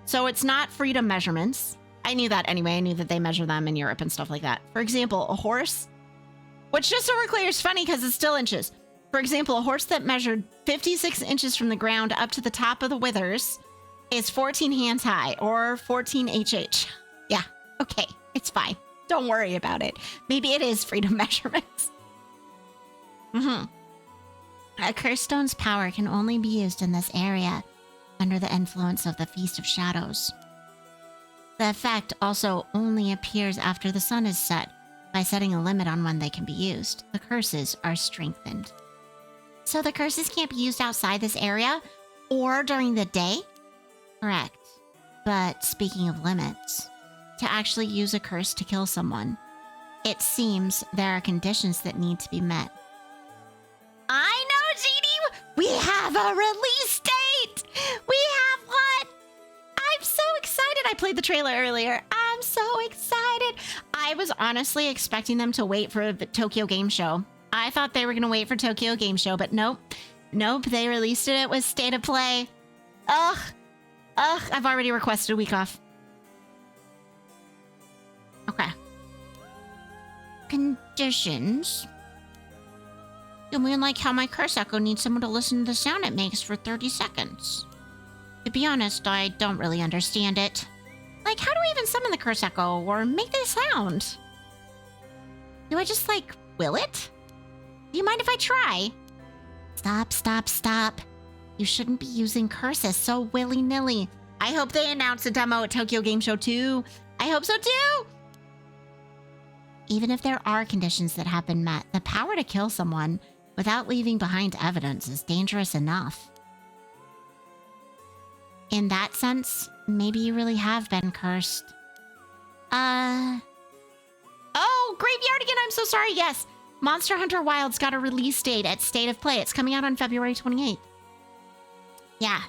So it's not freedom measurements. I knew that anyway. I knew that they measure them in Europe and stuff like that. For example, a horse, which just so we're clear is funny because it's still inches. For example, a horse that measured 56 inches from the ground up to the top of the withers is 14 hands high or 14 HH. Yeah, okay, it's fine. Don't worry about it. Maybe it is freedom measurements. A curse stone's power can only be used in this area under the influence of the Feast of Shadows. The effect also only appears after the sun is set. By setting a limit on when they can be used, the curses are strengthened. So the curses can't be used outside this area or during the day? Correct. But speaking of limits, to actually use a curse to kill someone, it seems there are conditions that need to be met. I know, Genie! have a release date. We have one. I'm so excited. I played the trailer earlier. I'm so excited. I was honestly expecting them to wait for the Tokyo Game Show. I thought they were going to wait for Tokyo Game Show, but nope. Nope, they released it with State of Play. Ugh, I've already requested a week off. Okay. Conditions. You mean like how my curse echo needs someone to listen to the sound it makes for 30 seconds? To be honest, I don't really understand it. Like, how do I even summon the curse echo or make the sound? Do I just, like, will it? Do you mind if I try? Stop. You shouldn't be using curses so willy-nilly. I hope they announce a demo at Tokyo Game Show too. I hope so too! Even if there are conditions that have been met, the power to kill someone without leaving behind evidence is dangerous enough. In that sense, maybe you really have been cursed. Oh, Graveyard again, I'm so sorry, yes. Monster Hunter Wilds got a release date at State of Play. It's coming out on February 28th. Yeah.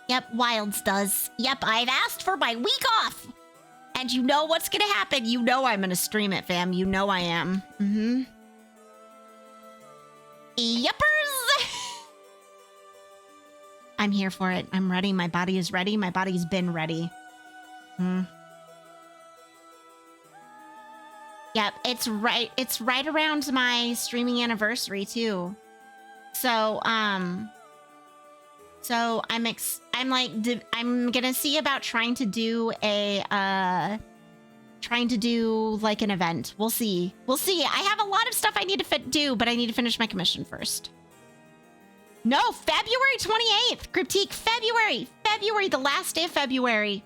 Yep, Wilds does. Yep, I've asked for my week off. And you know what's gonna happen. You know I'm gonna stream it, fam. You know I am. Yuppers! I'm here for it. I'm ready. My body is ready. My body's been ready. Yep, it's right around my streaming anniversary too. So I'm gonna see about trying to do like an event. We'll see. I have a lot of stuff I need to do, but I need to finish my commission first. No, February 28th. Cryptique, February, the last day of February.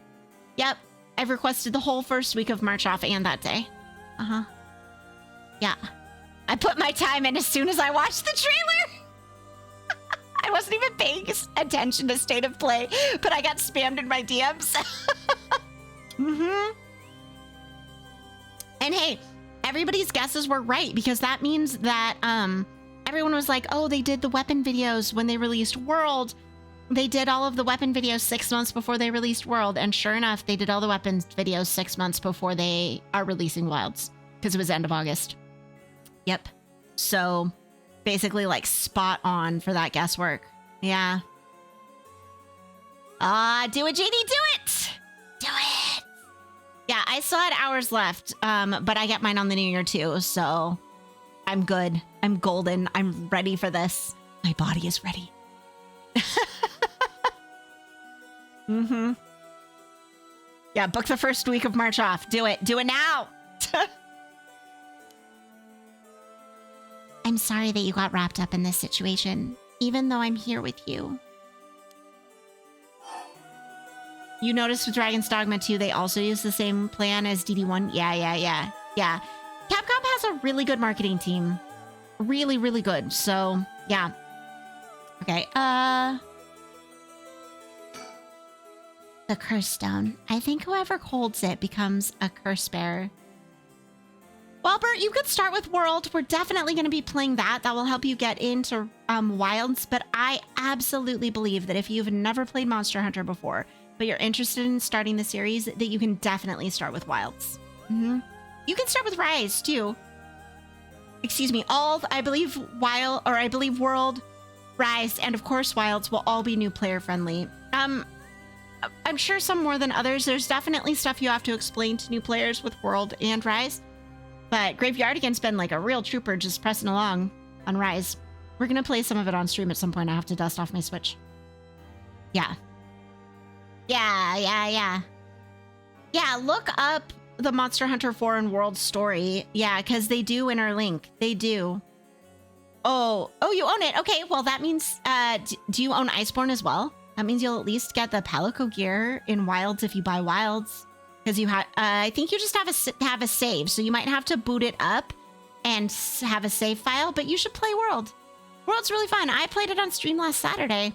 Yep, I've requested the whole first week of March off and that day. Yeah. I put my time in as soon as I watched the trailer. I wasn't even paying attention to State of Play, but I got spammed in my DMs. And hey, everybody's guesses were right, because that means that everyone was like, oh, they did the weapon videos when they released World. They did all of the weapon videos 6 months before they released World, and sure enough, they did all the weapons videos 6 months before they are releasing Wilds, because it was end of August. Yep. So basically like spot on for that guesswork. Yeah. Do it, JD, do it! Do it! Yeah, I still had hours left, but I get mine on the New Year too, so I'm good. I'm golden. I'm ready for this. My body is ready. Yeah, book the first week of March off. Do it. Do it now! I'm sorry that you got wrapped up in this situation, even though I'm here with you. You noticed with Dragon's Dogma 2, they also use the same plan as DD1? Yeah. Capcom has a really good marketing team. Really, really good. So, yeah. Okay, the Curse Stone. I think whoever holds it becomes a curse bearer. Well, Bert, you could start with World. We're definitely going to be playing that. That will help you get into Wilds. But I absolutely believe that if you've never played Monster Hunter before, but you're interested in starting the series, that you can definitely start with Wilds. You can start with Rise, too. Excuse me. I believe World, Rise, and of course Wilds will all be new player friendly. I'm sure some more than others. There's definitely stuff you have to explain to new players with World and Rise. But Graveyardigan's been like a real trooper just pressing along on Rise. We're going to play some of it on stream at some point. I have to dust off my Switch. Yeah. Yeah, look up the Monster Hunter 4 and World story. Yeah, because they do interlink. They do. Oh, you own it. Okay, well, that means, do you own Iceborne as well? That means you'll at least get the Palico gear in Wilds if you buy Wilds. Because you have, I think you just have a save. So you might have to boot it up and have a save file, but you should play World. World's really fun. I played it on stream last Saturday.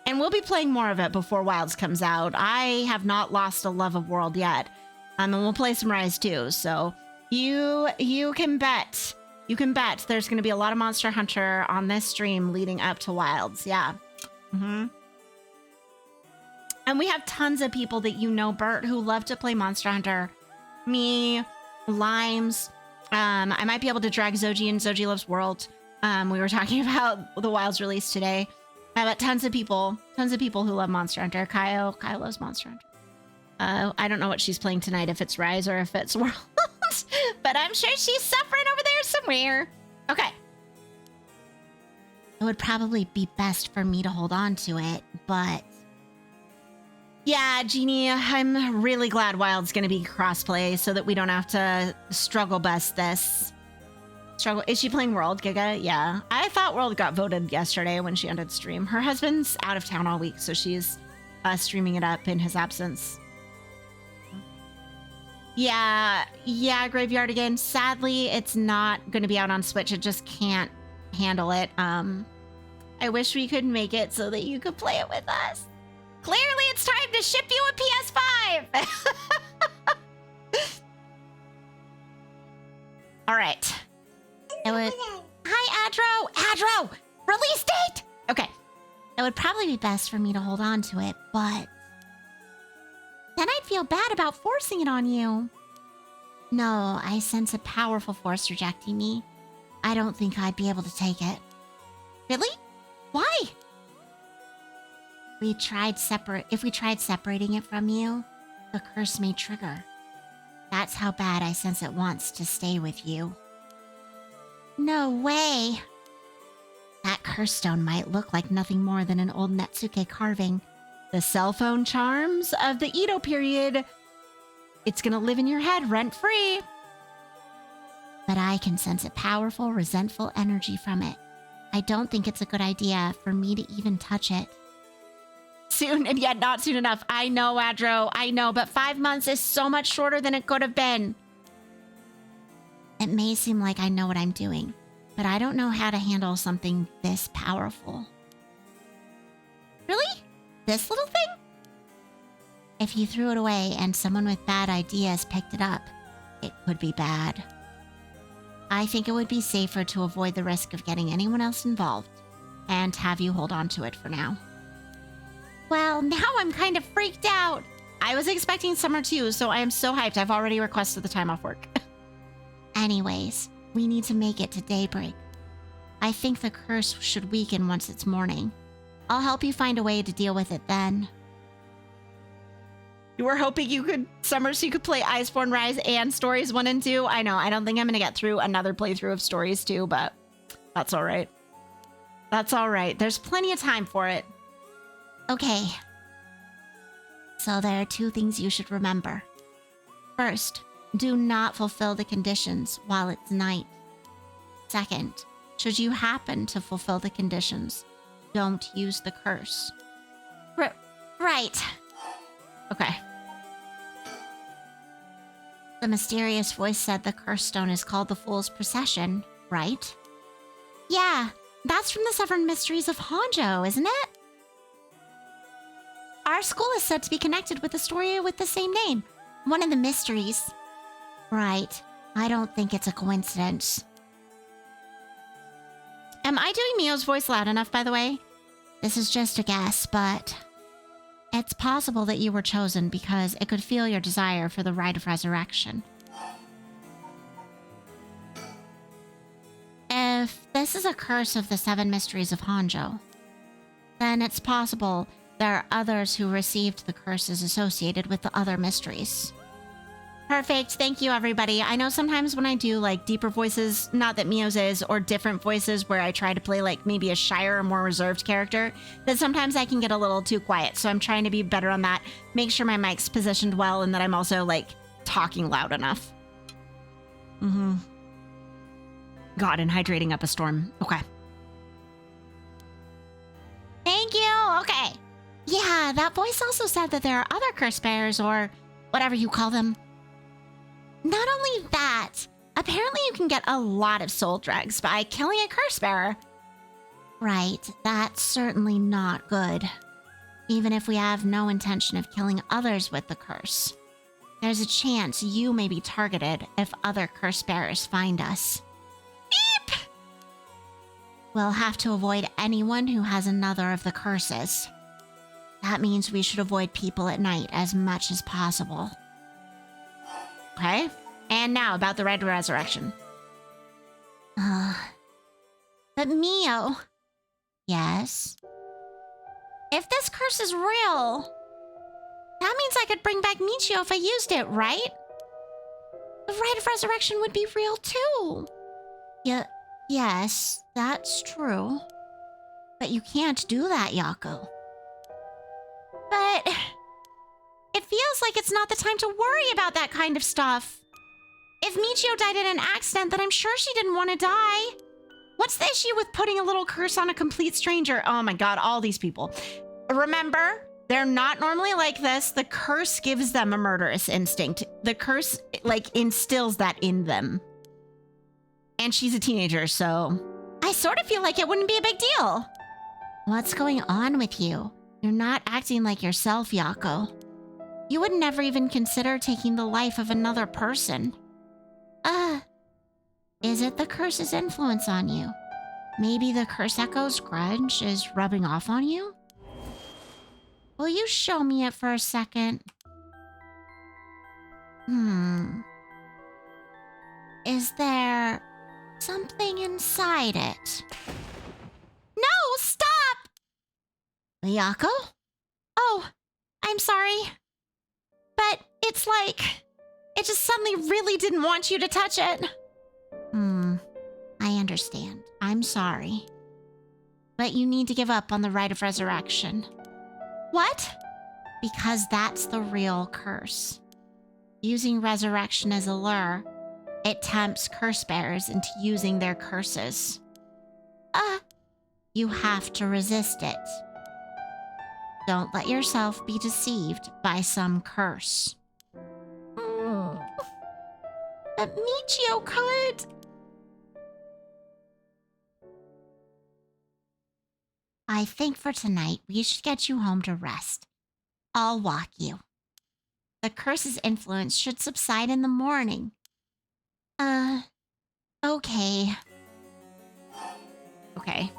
And we'll be playing more of it before Wilds comes out. I have not lost a love of World yet. And we'll play some Rise too. So you can bet. You can bet there's going to be a lot of Monster Hunter on this stream leading up to Wilds. Yeah. Mm-hmm. And we have tons of people that you know, Bert, who love to play Monster Hunter. Me, Limes. I might be able to drag Zoji in Zoji Loves World. We were talking about the Wilds release today. I got tons of people who love Monster Hunter. Kyle loves Monster Hunter. I don't know what she's playing tonight, if it's Rise or if it's World. But I'm sure she's suffering over there somewhere. Okay. It would probably be best for me to hold on to it, but... Yeah, Jeannie, I'm really glad Wild's going to be crossplay so that we don't have to struggle bust this. Is she playing World, Giga? Yeah. I thought World got voted yesterday when she ended stream. Her husband's out of town all week, so she's streaming it up in his absence. Yeah, Graveyard again. Sadly, it's not going to be out on Switch. It just can't handle it. I wish we could make it so that you could play it with us. Clearly, it's time to ship you a PS5. All right. Hi, Adro, release date. Okay. It would probably be best for me to hold on to it, but then I'd feel bad about forcing it on you. No, I sense a powerful force rejecting me. I don't think I'd be able to take it. Really? Why? If we tried separating it from you, the curse may trigger. That's how bad I sense it wants to stay with you. No way. That curse stone might look like nothing more than an old Netsuke carving. The cell phone charms of the Edo period. It's gonna live in your head rent-free. But I can sense a powerful, resentful energy from it. I don't think it's a good idea for me to even touch it. Soon, and yet not soon enough. I know, Adro, I know, but 5 months is so much shorter than it could have been. It may seem like I know what I'm doing, but I don't know how to handle something this powerful. Really? This little thing? If you threw it away and someone with bad ideas picked it up, it could be bad. I think it would be safer to avoid the risk of getting anyone else involved and have you hold on to it for now. Well, now I'm kind of freaked out. I was expecting summer too, so I am so hyped. I've already requested the time off work. Anyways, we need to make it to daybreak. I think the curse should weaken once it's morning. I'll help you find a way to deal with it then. You were hoping you could, Summer, so you could play Iceborne Rise and Stories 1 and 2? I know, I don't think I'm going to get through another playthrough of Stories 2, but that's all right. That's all right. There's plenty of time for it. Okay. So there are 2 things you should remember. First, do not fulfill the conditions while it's night. Second, should you happen to fulfill the conditions, don't use the curse. Right. Okay. The mysterious voice said the curse stone is called the Fool's Procession, right? Yeah, that's from the Seven Mysteries of Honjo, isn't it? Our school is said to be connected with a story with the same name. One of the mysteries. Right. I don't think it's a coincidence. Am I doing Mio's voice loud enough, by the way? This is just a guess, but it's possible that you were chosen because it could feel your desire for the rite of resurrection. If this is a curse of the 7 mysteries of Honjo, then it's possible there are others who received the curses associated with the other mysteries. Perfect. Thank you, everybody. I know sometimes when I do like deeper voices, not that Mio's is, or different voices where I try to play like maybe a shyer or more reserved character, that sometimes I can get a little too quiet. So I'm trying to be better on that. Make sure my mic's positioned well and that I'm also like talking loud enough. God, and hydrating up a storm. Okay. Thank you. Okay. Yeah, that voice also said that there are other curse bearers or whatever you call them. Not only that, apparently you can get a lot of soul dregs by killing a curse bearer. Right, that's certainly not good. Even if we have no intention of killing others with the curse, there's a chance you may be targeted if other curse bearers find us. Beep! We'll have to avoid anyone who has another of the curses. That means we should avoid people at night as much as possible. Okay? And now about the Red Resurrection. But Mio... Yes? If this curse is real, that means I could bring back Michiyo if I used it, right? The Rite of Resurrection would be real too. Yes, that's true. But you can't do that, Yakko. But it feels like it's not the time to worry about that kind of stuff. If Michiyo died in an accident, then I'm sure she didn't want to die. What's the issue with putting a little curse on a complete stranger? Oh my god, all these people. Remember, they're not normally like this. The curse gives them a murderous instinct. The curse, like, instills that in them. And she's a teenager, so... I sort of feel like it wouldn't be a big deal. What's going on with you? You're not acting like yourself, Yakko. You would never even consider taking the life of another person. Is it the curse's influence on you? Maybe the curse echo's grudge is rubbing off on you? Will you show me it for a second? Is there something inside it? No, stop! Yakko? Oh, I'm sorry. But it's like... it just suddenly really didn't want you to touch it. I understand. I'm sorry. But you need to give up on the Rite of Resurrection. What? Because that's the real curse. Using resurrection as a lure, it tempts curse bearers into using their curses. You have to resist it. Don't let yourself be deceived by some curse. But Michiyo could... I think for tonight, we should get you home to rest. I'll walk you. The curse's influence should subside in the morning. Okay. Okay.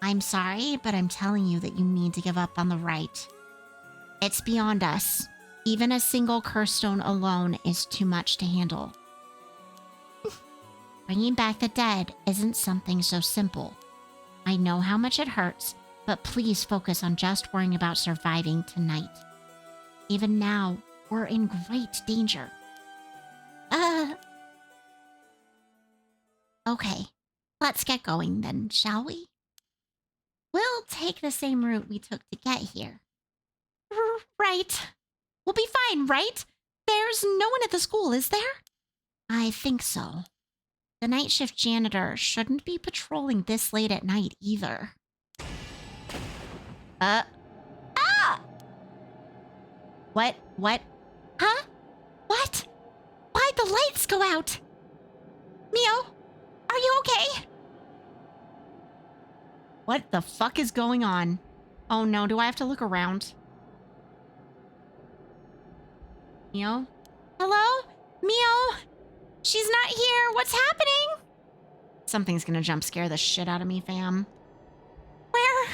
I'm sorry, but I'm telling you that you need to give up on the rite. It's beyond us. Even a single curse stone alone is too much to handle. Bringing back the dead isn't something so simple. I know how much it hurts, but please focus on just worrying about surviving tonight. Even now, we're in great danger. Okay, let's get going then, shall we? We'll take the same route we took to get here. Right. We'll be fine, right? There's no one at the school, is there? I think so. The night shift janitor shouldn't be patrolling this late at night either. What? Huh? What? Why'd the lights go out? Mio, are you okay? What the fuck is going on? Oh no, do I have to look around? Mio? Hello? Mio? She's not here. What's happening? Something's gonna jump scare the shit out of me, fam. Where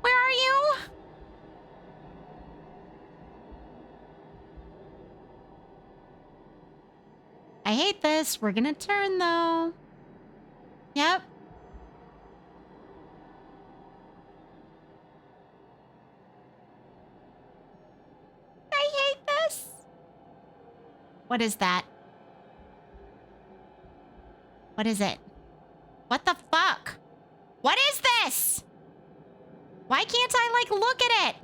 are you? I hate this. We're gonna turn though. Yep. I hate this. What is that? What is it? What the fuck? What is this? Why can't I, like, look at it?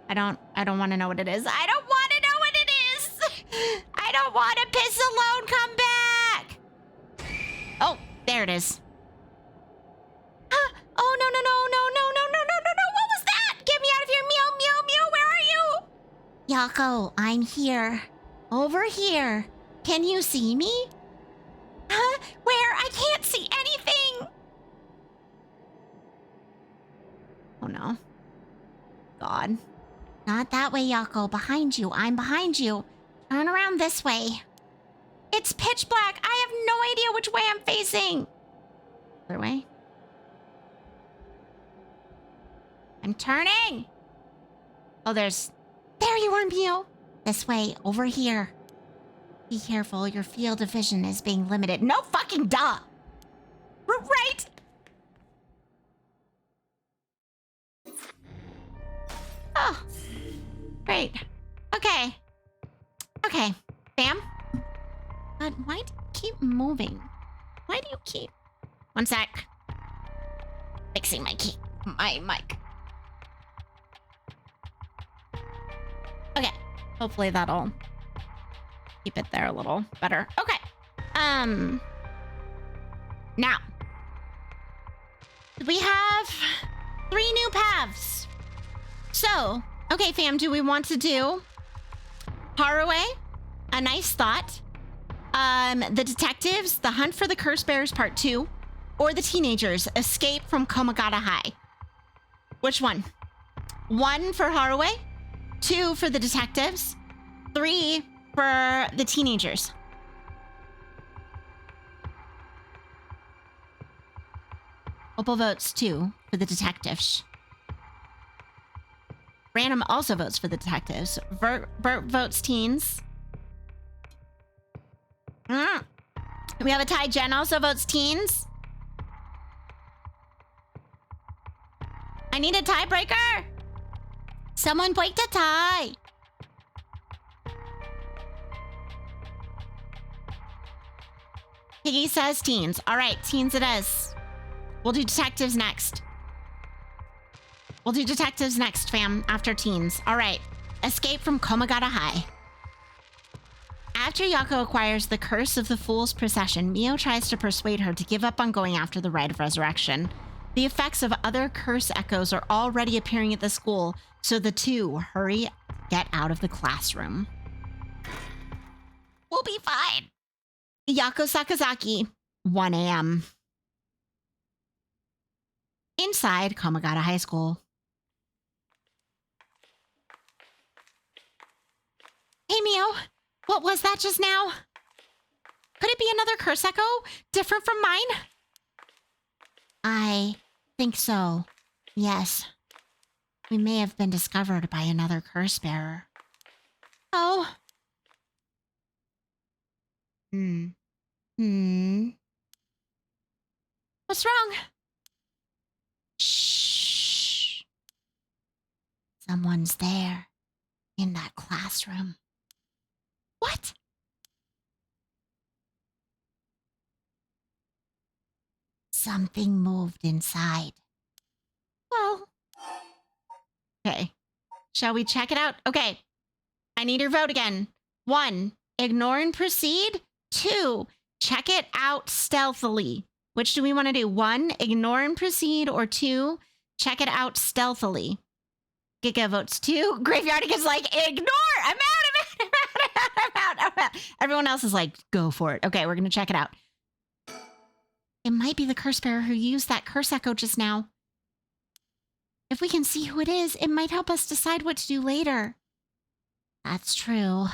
I don't want to know what it is. I don't want to know what it is. I don't want to piss alone. Come back. Oh, there it is. Oh, no. What was that? Get me out of here. Meow. Where are you? Yakko, I'm here. Over here. Can you see me? Huh? Where? I can't see anything. Oh no. God. Not that way, Yakko. Behind you. I'm behind you. Turn around this way. It's pitch black. I have no idea which way I'm facing. Other way. I'm turning! Oh, there you are, Mio! This way, over here. Be careful, your field of vision is being limited. No fucking duh! Right! Oh. Great. Okay. Okay. Bam. But why do you keep moving? Why do you keep... One sec. Fixing my key. My mic. Okay. Hopefully that'll keep it there a little better. Okay. Now. We have 3 new paths. So, okay, fam, do we want to do Harue, A Nice Thought, the Detectives, The Hunt for the Curse Bearers Part 2, or the Teenagers, Escape from Komagata High? Which one? 1 for Harue, 2 for the Detectives, 3 for the Teenagers. Opal votes 2 for the Detectives. Random also votes for the Detectives. Bert votes Teens. We have a tie. Jen also votes Teens. I need a tiebreaker. Someone break the tie. Piggy says Teens. All right, Teens it is. We'll do Detectives next. We'll do Detectives next, fam, after Teens. All right. Escape from Komagata High. After Yakko acquires the Curse of the Fool's Procession, Mio tries to persuade her to give up on going after the Rite of Resurrection. The effects of other curse echoes are already appearing at the school, so the two hurry get out of the classroom. We'll be fine. Yakko Sakazaki, 1 a.m. Inside Komagata High School. Hey, Mio. What was that just now? Could it be another curse echo? Different from mine? I think so. Yes. We may have been discovered by another curse bearer. Oh. What's wrong? Shh. Someone's there. In that classroom. What? Something moved inside. Well. Okay. Shall we check it out? Okay. I need your vote again. 1, ignore and proceed. 2, check it out stealthily. Which do we want to do? 1, ignore and proceed, or 2, check it out stealthily. Giga votes 2. Graveyardic is like, ignore! I'm out! Everyone else is like, go for it. Okay, we're going to check it out. It might be the curse bearer who used that curse echo just now. If we can see who it is, it might help us decide what to do later. That's true.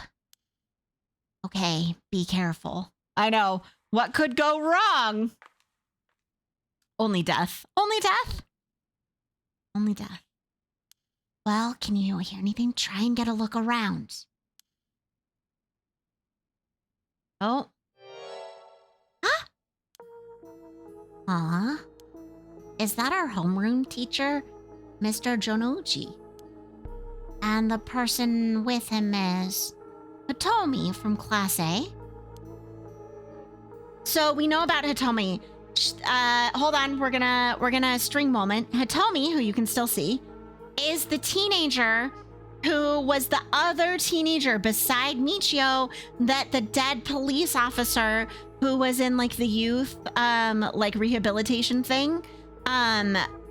Okay, be careful. I know. What could go wrong? Only death. Only death? Only death. Well, can you hear anything? Try and get a look around. Oh. Huh? Huh? Is that our homeroom teacher, Mr. Jonouchi? And the person with him is Hitomi from Class A? So we know about Hitomi. Hold on, we're gonna string moment. Hitomi, who you can still see, is the teenager who was the other teenager beside Michiyo that the dead police officer who was in like the youth like rehabilitation thing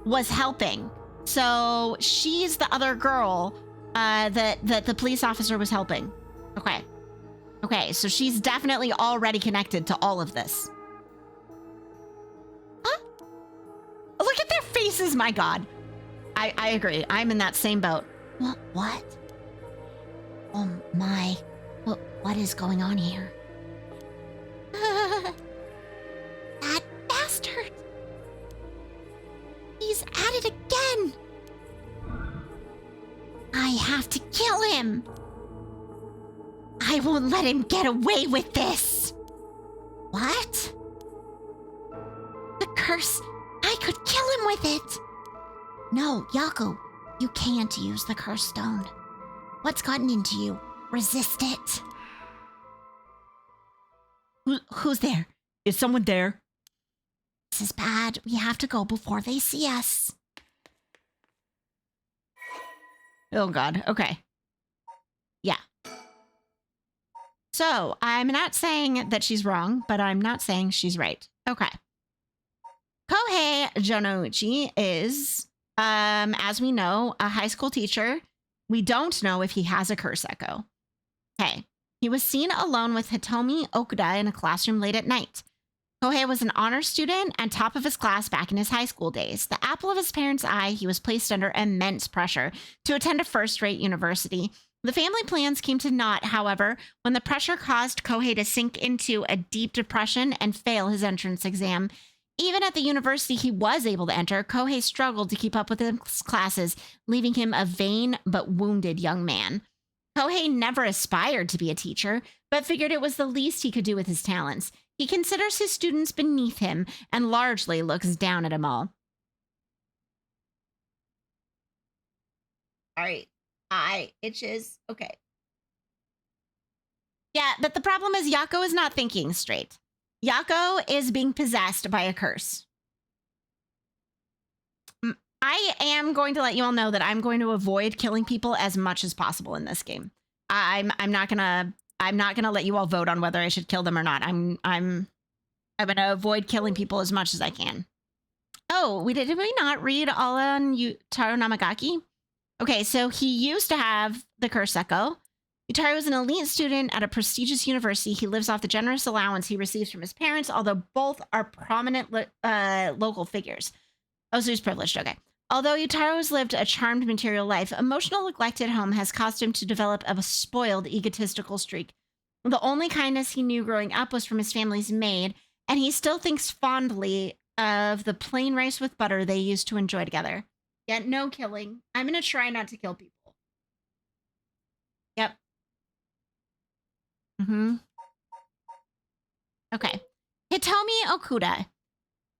was helping. So she's the other girl that the police officer was helping. Okay, so she's definitely already connected to all of this. Huh? Look at their faces, my god. I agree. I'm in that same boat. What? Oh my. What is going on here? That bastard. He's at it again! I have to kill him! I won't let him get away with this! What? The curse! I could kill him with it! No, Yakko, you can't use the curse stone. What's gotten into you? Resist it. Who's there? Is someone there? This is bad. We have to go before they see us. Oh god, okay. Yeah. So, I'm not saying that she's wrong, but I'm not saying she's right. Okay. Kohei Jonouchi is, as we know, a high school teacher. We don't know if he has a curse echo. Okay. He was seen alone with Hitomi Okuda in a classroom late at night. Kohei was an honor student and top of his class back in his high school days. The apple of his parents' eye, he was placed under immense pressure to attend a first-rate university. The family plans came to naught, however, when the pressure caused Kohei to sink into a deep depression and fail his entrance exam. Even at the university he was able to enter, Kohei struggled to keep up with his classes, leaving him a vain but wounded young man. Kohei never aspired to be a teacher, but figured it was the least he could do with his talents. He considers his students beneath him and largely looks down at them all. All right. Eye itches. Okay. Yeah, but the problem is Yakko is not thinking straight. Yakko is being possessed by a curse. I am going to let you all know that I'm going to avoid killing people as much as possible in this game. I'm not gonna let you all vote on whether I should kill them or not. I'm gonna avoid killing people as much as I can. Oh, did we not read all on Yutaro Namagaki? Okay, so he used to have the curse echo. Yutaro was an elite student at a prestigious university. He lives off the generous allowance he receives from his parents, although both are prominent local figures. Oh, so he's privileged, okay. Although Yutaro has lived a charmed material life, emotional neglect at home has caused him to develop a spoiled, egotistical streak. The only kindness he knew growing up was from his family's maid, and he still thinks fondly of the plain rice with butter they used to enjoy together. Yeah, no killing. I'm going to try not to kill people. Yep. Okay. Hitomi Okuda.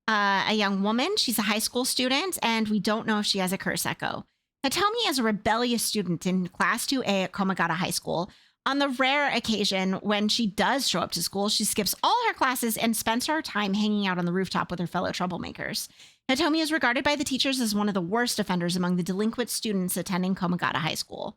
A young woman. She's a high school student, and we don't know if she has a curse echo. Hitomi is a rebellious student in Class 2A at Komagata High School. On the rare occasion when she does show up to school, she skips all her classes and spends her time hanging out on the rooftop with her fellow troublemakers. Hitomi is regarded by the teachers as one of the worst offenders among the delinquent students attending Komagata High School.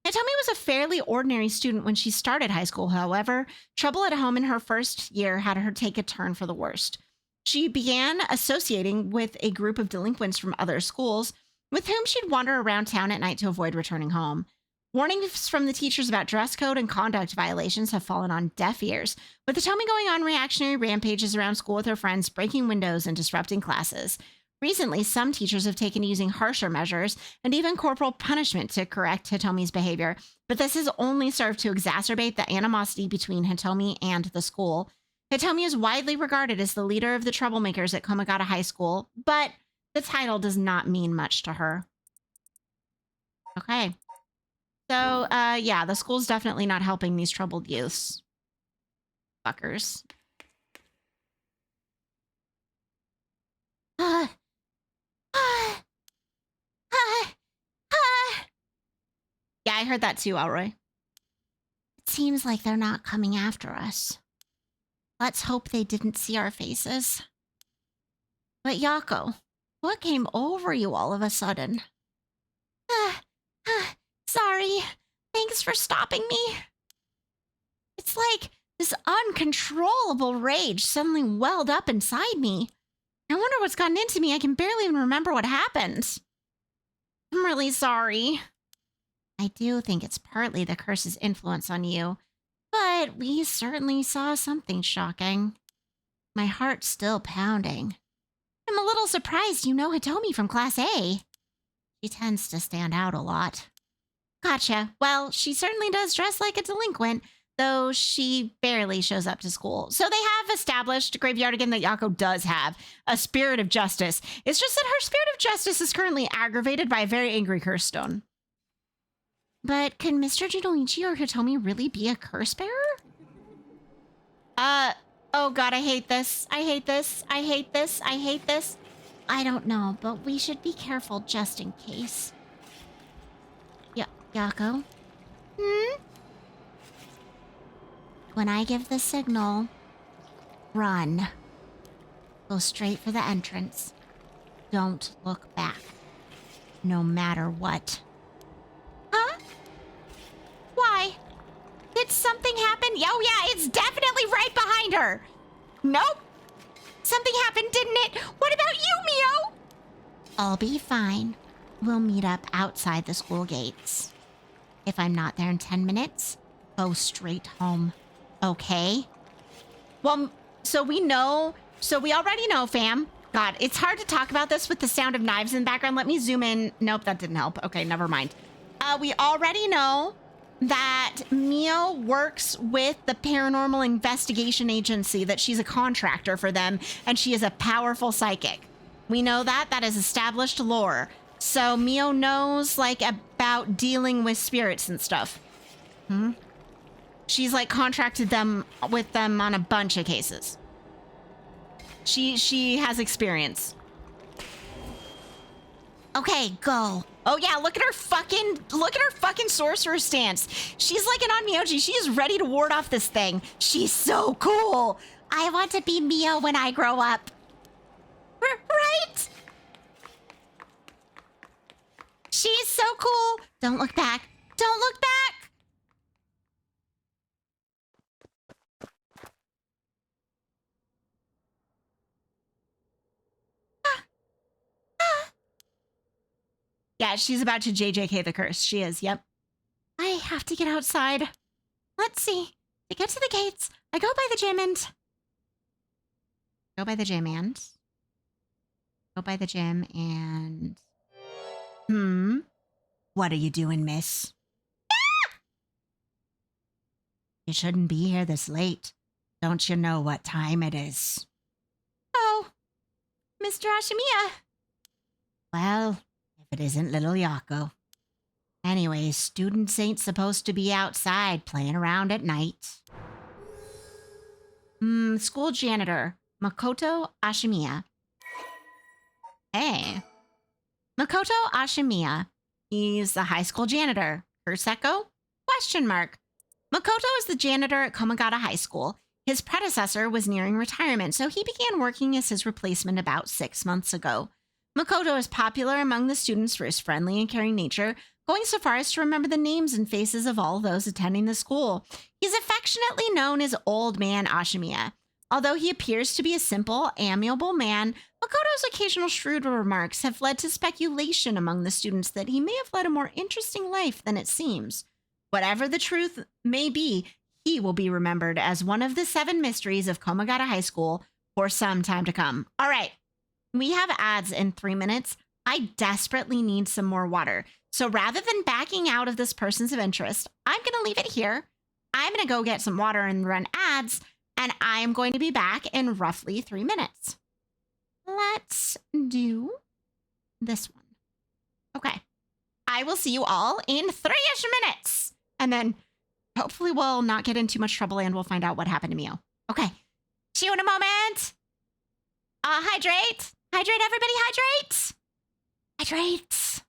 Hitomi was a fairly ordinary student when she started high school, however. Trouble at home in her first year had her take a turn for the worst. She began associating with a group of delinquents from other schools, with whom she'd wander around town at night to avoid returning home. Warnings from the teachers about dress code and conduct violations have fallen on deaf ears, with Hitomi going on reactionary rampages around school with her friends, breaking windows and disrupting classes. Recently, some teachers have taken to using harsher measures and even corporal punishment to correct Hitomi's behavior, but this has only served to exacerbate the animosity between Hitomi and the school. Hitomi is widely regarded as the leader of the troublemakers at Komagata High School, but the title does not mean much to her. Okay. So, yeah, the school's definitely not helping these troubled youths. Fuckers. Yeah, I heard that too, Elroy. It seems like they're not coming after us. Let's hope they didn't see our faces. But Yakko, what came over you all of a sudden? Sorry. Thanks for stopping me. It's like this uncontrollable rage suddenly welled up inside me. I wonder what's gotten into me. I can barely even remember what happened. I'm really sorry. I do think it's partly the curse's influence on you. But we certainly saw something shocking. My heart's still pounding. I'm a little surprised you know Hitomi from Class A. She tends to stand out a lot. Gotcha. Well, she certainly does dress like a delinquent, though she barely shows up to school. So they have established, Graveyard again, that Yakko does have a spirit of justice. It's just that her spirit of justice is currently aggravated by a very angry curse stone. But can Mr. Jinoichi or Hitomi really be a curse bearer? Oh god, I hate this. I hate this. I hate this. I hate this. I don't know, but we should be careful just in case. Yakko? Hmm? When I give the signal, run. Go straight for the entrance. Don't look back. No matter what. Huh? Why? Did something happen? Oh yeah, it's definitely right behind her. Nope. Something happened, didn't it? What about you, Mio? I'll be fine. We'll meet up outside the school gates. If I'm not there in 10 minutes, go straight home. Okay? Well, so we already know, fam. God, it's hard to talk about this with the sound of knives in the background. Let me zoom in. Nope, that didn't help. Okay, never mind. We already know that Mio works with the Paranormal Investigation Agency, that she's a contractor for them, and she is a powerful psychic. We know that. That is established lore. So Mio knows, like, about dealing with spirits and stuff. She's, like, contracted with them on a bunch of cases. She has experience. Okay, go. Oh yeah, look at her fucking sorcerer stance. She's like an Onmyoji. She is ready to ward off this thing. She's so cool. I want to be Mio when I grow up. Right? She's so cool. Don't look back. Don't look back. Yeah, she's about to JJK the curse. She is, yep. I have to get outside. Let's see. To get to the gates, I go by the gym and... What are you doing, miss? Ah! You shouldn't be here this late. Don't you know what time it is? Oh, Mr. Ashimiya. Well, if it isn't little Yakko. Anyways, students ain't supposed to be outside playing around at night. School janitor, Makoto Ashimiya. Hey. Makoto Ashimiya. He's the high school janitor. Kurseko? Question mark. Makoto is the janitor at Komagata High School. His predecessor was nearing retirement, so he began working as his replacement about 6 months ago. Makoto is popular among the students for his friendly and caring nature, going so far as to remember the names and faces of all those attending the school. He's affectionately known as Old Man Ashimiya. Although he appears to be a simple, amiable man, Makoto's occasional shrewd remarks have led to speculation among the students that he may have led a more interesting life than it seems. Whatever the truth may be, he will be remembered as one of the 7 mysteries of Komagata High School for some time to come. All right, we have ads in 3 minutes. I desperately need some more water. So rather than backing out of this persons of interest, I'm going to leave it here. I'm going to go get some water and run ads, and I'm going to be back in roughly 3 minutes. Let's do this one. Okay. I will see you all in 3-ish minutes. And then hopefully we'll not get in too much trouble and we'll find out what happened to Mio. Okay. See you in a moment. Hydrate. Hydrate, everybody. Hydrate. Hydrate.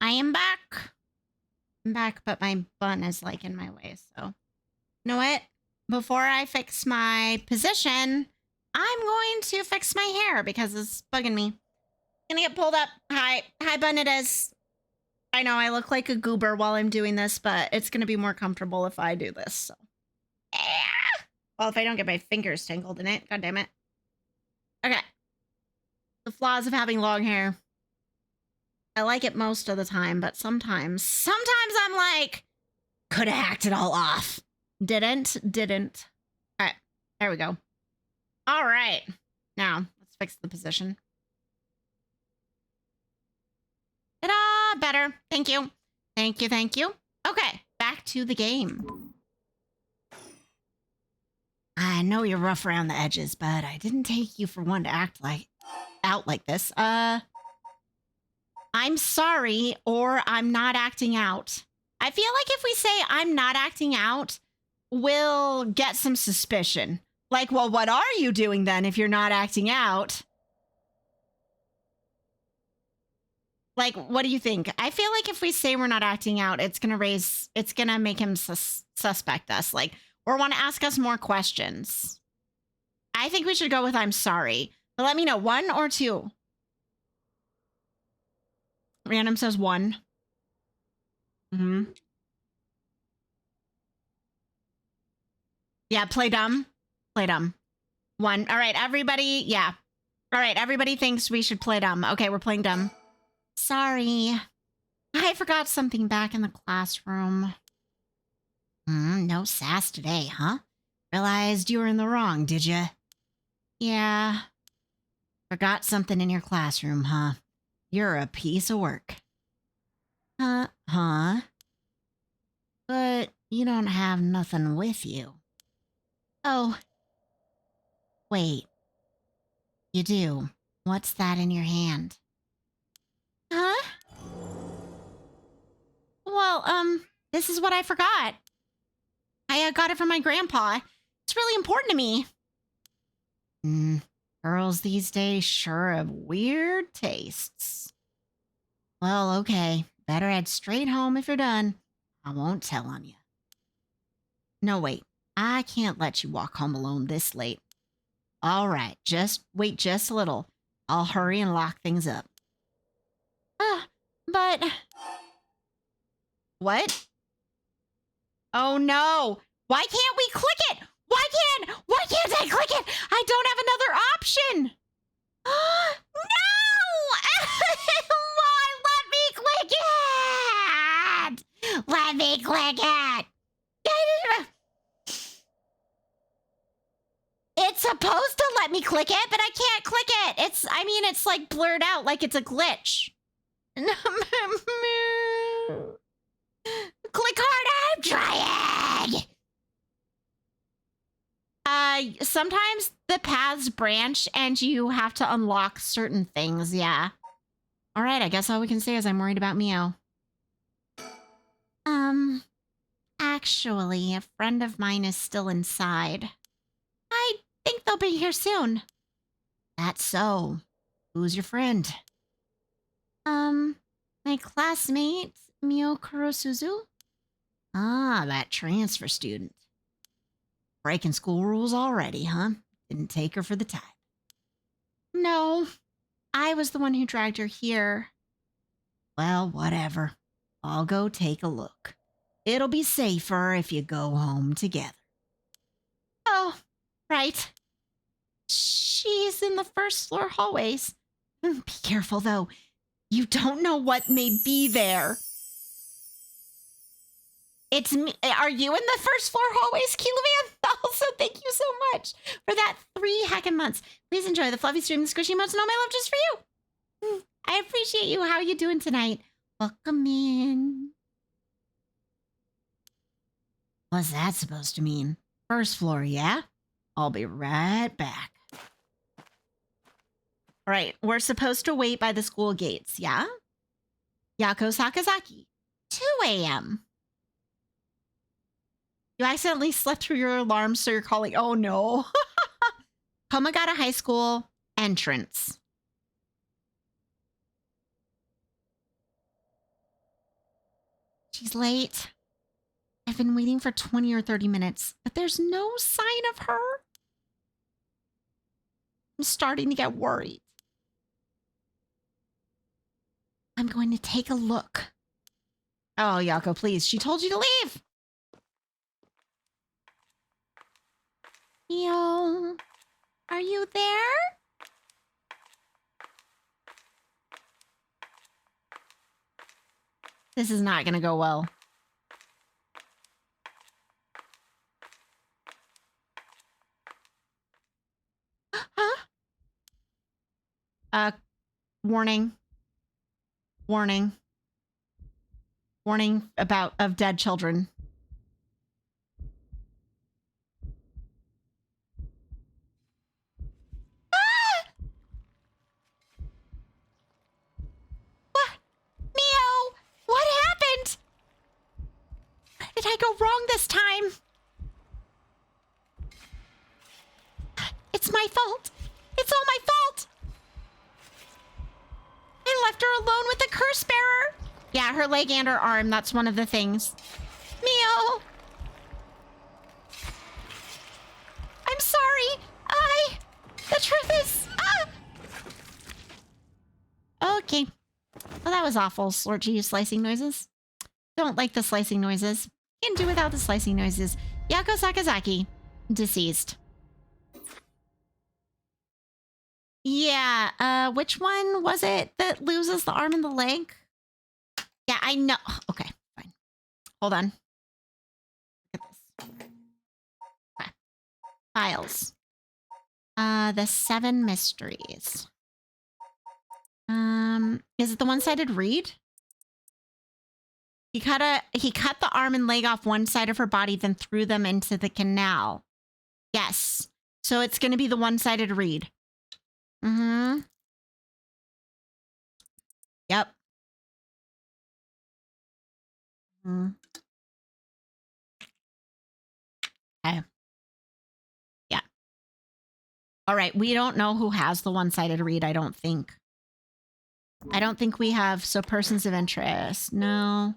I am back. I'm back, but my bun is like in my way. So, you know what? Before I fix my position, I'm going to fix my hair because it's bugging me. Gonna get pulled up. Hi, bun. It is. I know I look like a goober while I'm doing this, but it's gonna be more comfortable if I do this. So, well, if I don't get my fingers tangled in it, god damn it. Okay. The flaws of having long hair. I like it most of the time, but sometimes I'm like, could have hacked it all off. Didn't. All right, there we go. All right, now let's fix the position. Ta-da, better. Thank you. Okay, back to the game. I know you're rough around the edges, but I didn't take you for one to act out like this. I'm sorry, or I'm not acting out. I feel like if we say I'm not acting out, we'll get some suspicion. Like, well, what are you doing then if you're not acting out? Like, what do you think? I feel like if we say we're not acting out, it's gonna make him suspect us, like, or want to ask us more questions. I think we should go with I'm sorry. But let me know, 1 or 2. Random says 1. Yeah, play dumb. 1. All right, everybody. Yeah. All right, everybody thinks we should play dumb. Okay, we're playing dumb. Sorry. I forgot something back in the classroom. No sass today, huh? Realized you were in the wrong, did you? Yeah. Forgot something in your classroom, huh? You're a piece of work. Huh? But you don't have nothing with you. Oh. Wait. You do. What's that in your hand? Huh? Well, this is what I forgot. I got it from my grandpa. It's really important to me. Girls these days sure have weird tastes. Well, okay. Better head straight home if you're done. I won't tell on you. No, wait. I can't let you walk home alone this late. All right. Just wait just a little. I'll hurry and lock things up. But... What? Oh, no. Why can't we click it? Why can't I click it? I don't have another option. No! Why? Let me click it. It's supposed to let me click it, but I can't click it. It's like blurred out like it's a glitch. Click hard, I'm trying. Sometimes the paths branch and you have to unlock certain things, yeah. All right, I guess all we can say is I'm worried about Mio. Actually, a friend of mine is still inside. I think they'll be here soon. That's so. Who's your friend? My classmate, Mio Kurosuzu. Ah, that transfer student. Breaking school rules already, huh? Didn't take her for the time. No, I was the one who dragged her here. Well, whatever. I'll go take a look. It'll be safer if you go home together. Oh, right. She's in the first floor hallways. Be careful, though. You don't know what may be there. It's me. Are you in the first floor hallways, Keelavan? Also, thank you so much for that 3 heckin' months. Please enjoy the fluffy stream, the squishy emotes, and all my love just for you. I appreciate you. How are you doing tonight? Welcome in. What's that supposed to mean? First floor, yeah? I'll be right back. All right, we're supposed to wait by the school gates, yeah? Yakko Sakazaki, 2 a.m. You accidentally slept through your alarm, so you're calling. Oh, no. Komagata High School entrance. She's late. I've been waiting for 20 or 30 minutes, but there's no sign of her. I'm starting to get worried. I'm going to take a look. Oh, Yakko, please. She told you to leave. Yo, are you there? This is not going to go well. Huh? Warning. Warning. Warning of dead children. Ah! What? Mio, what happened? Did I go wrong this time? It's my fault. It's all my fault. I left her alone with the curse bearer. Yeah, her leg and her arm. That's one of the things. Mio. I'm sorry. The truth is... Okay. Well, that was awful. Slurchy slicing noises. Don't like the slicing noises. Can do without the slicing noises. Yakko Sakazaki. Deceased. Yeah, which one was it that loses the arm and the leg? Yeah, I know. Okay, fine. Hold on. Look at this. Okay. Files. The 7 mysteries. Is it the one-sided read? He cut the arm and leg off one side of her body, then threw them into the canal. Yes. So it's going to be the one-sided read. Mm-hmm. Yep. Mm. Okay. Yeah. All right. We don't know who has the one-sided read, I don't think. I don't think we have. So persons of interest. No.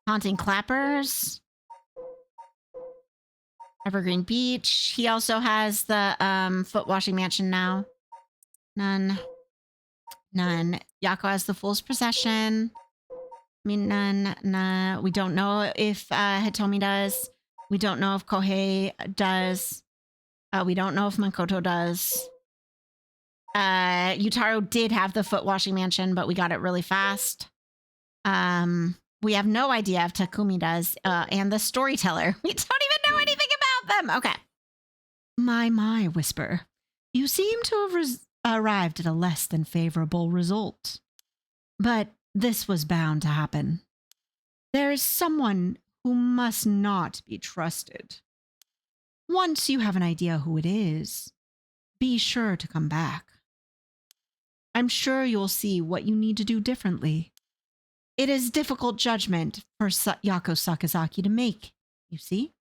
Haunting Clappers. Evergreen Beach. He also has the foot washing mansion now. None. None. Yakko has the Fool's Procession. I mean, none. None. We don't know if Hitomi does. We don't know if Kohei does. We don't know if Makoto does. Yutaro did have the foot washing mansion, but we got it really fast. We have no idea if Takumi does. And the storyteller. We don't even know anything about them. Okay. My, Whisper. You seem to have arrived at a less than favorable result. But this was bound to happen. There is someone who must not be trusted. Once you have an idea who it is, be sure to come back. I'm sure you'll see what you need to do differently. It is difficult judgment for Yakko Sakazaki to make, you see?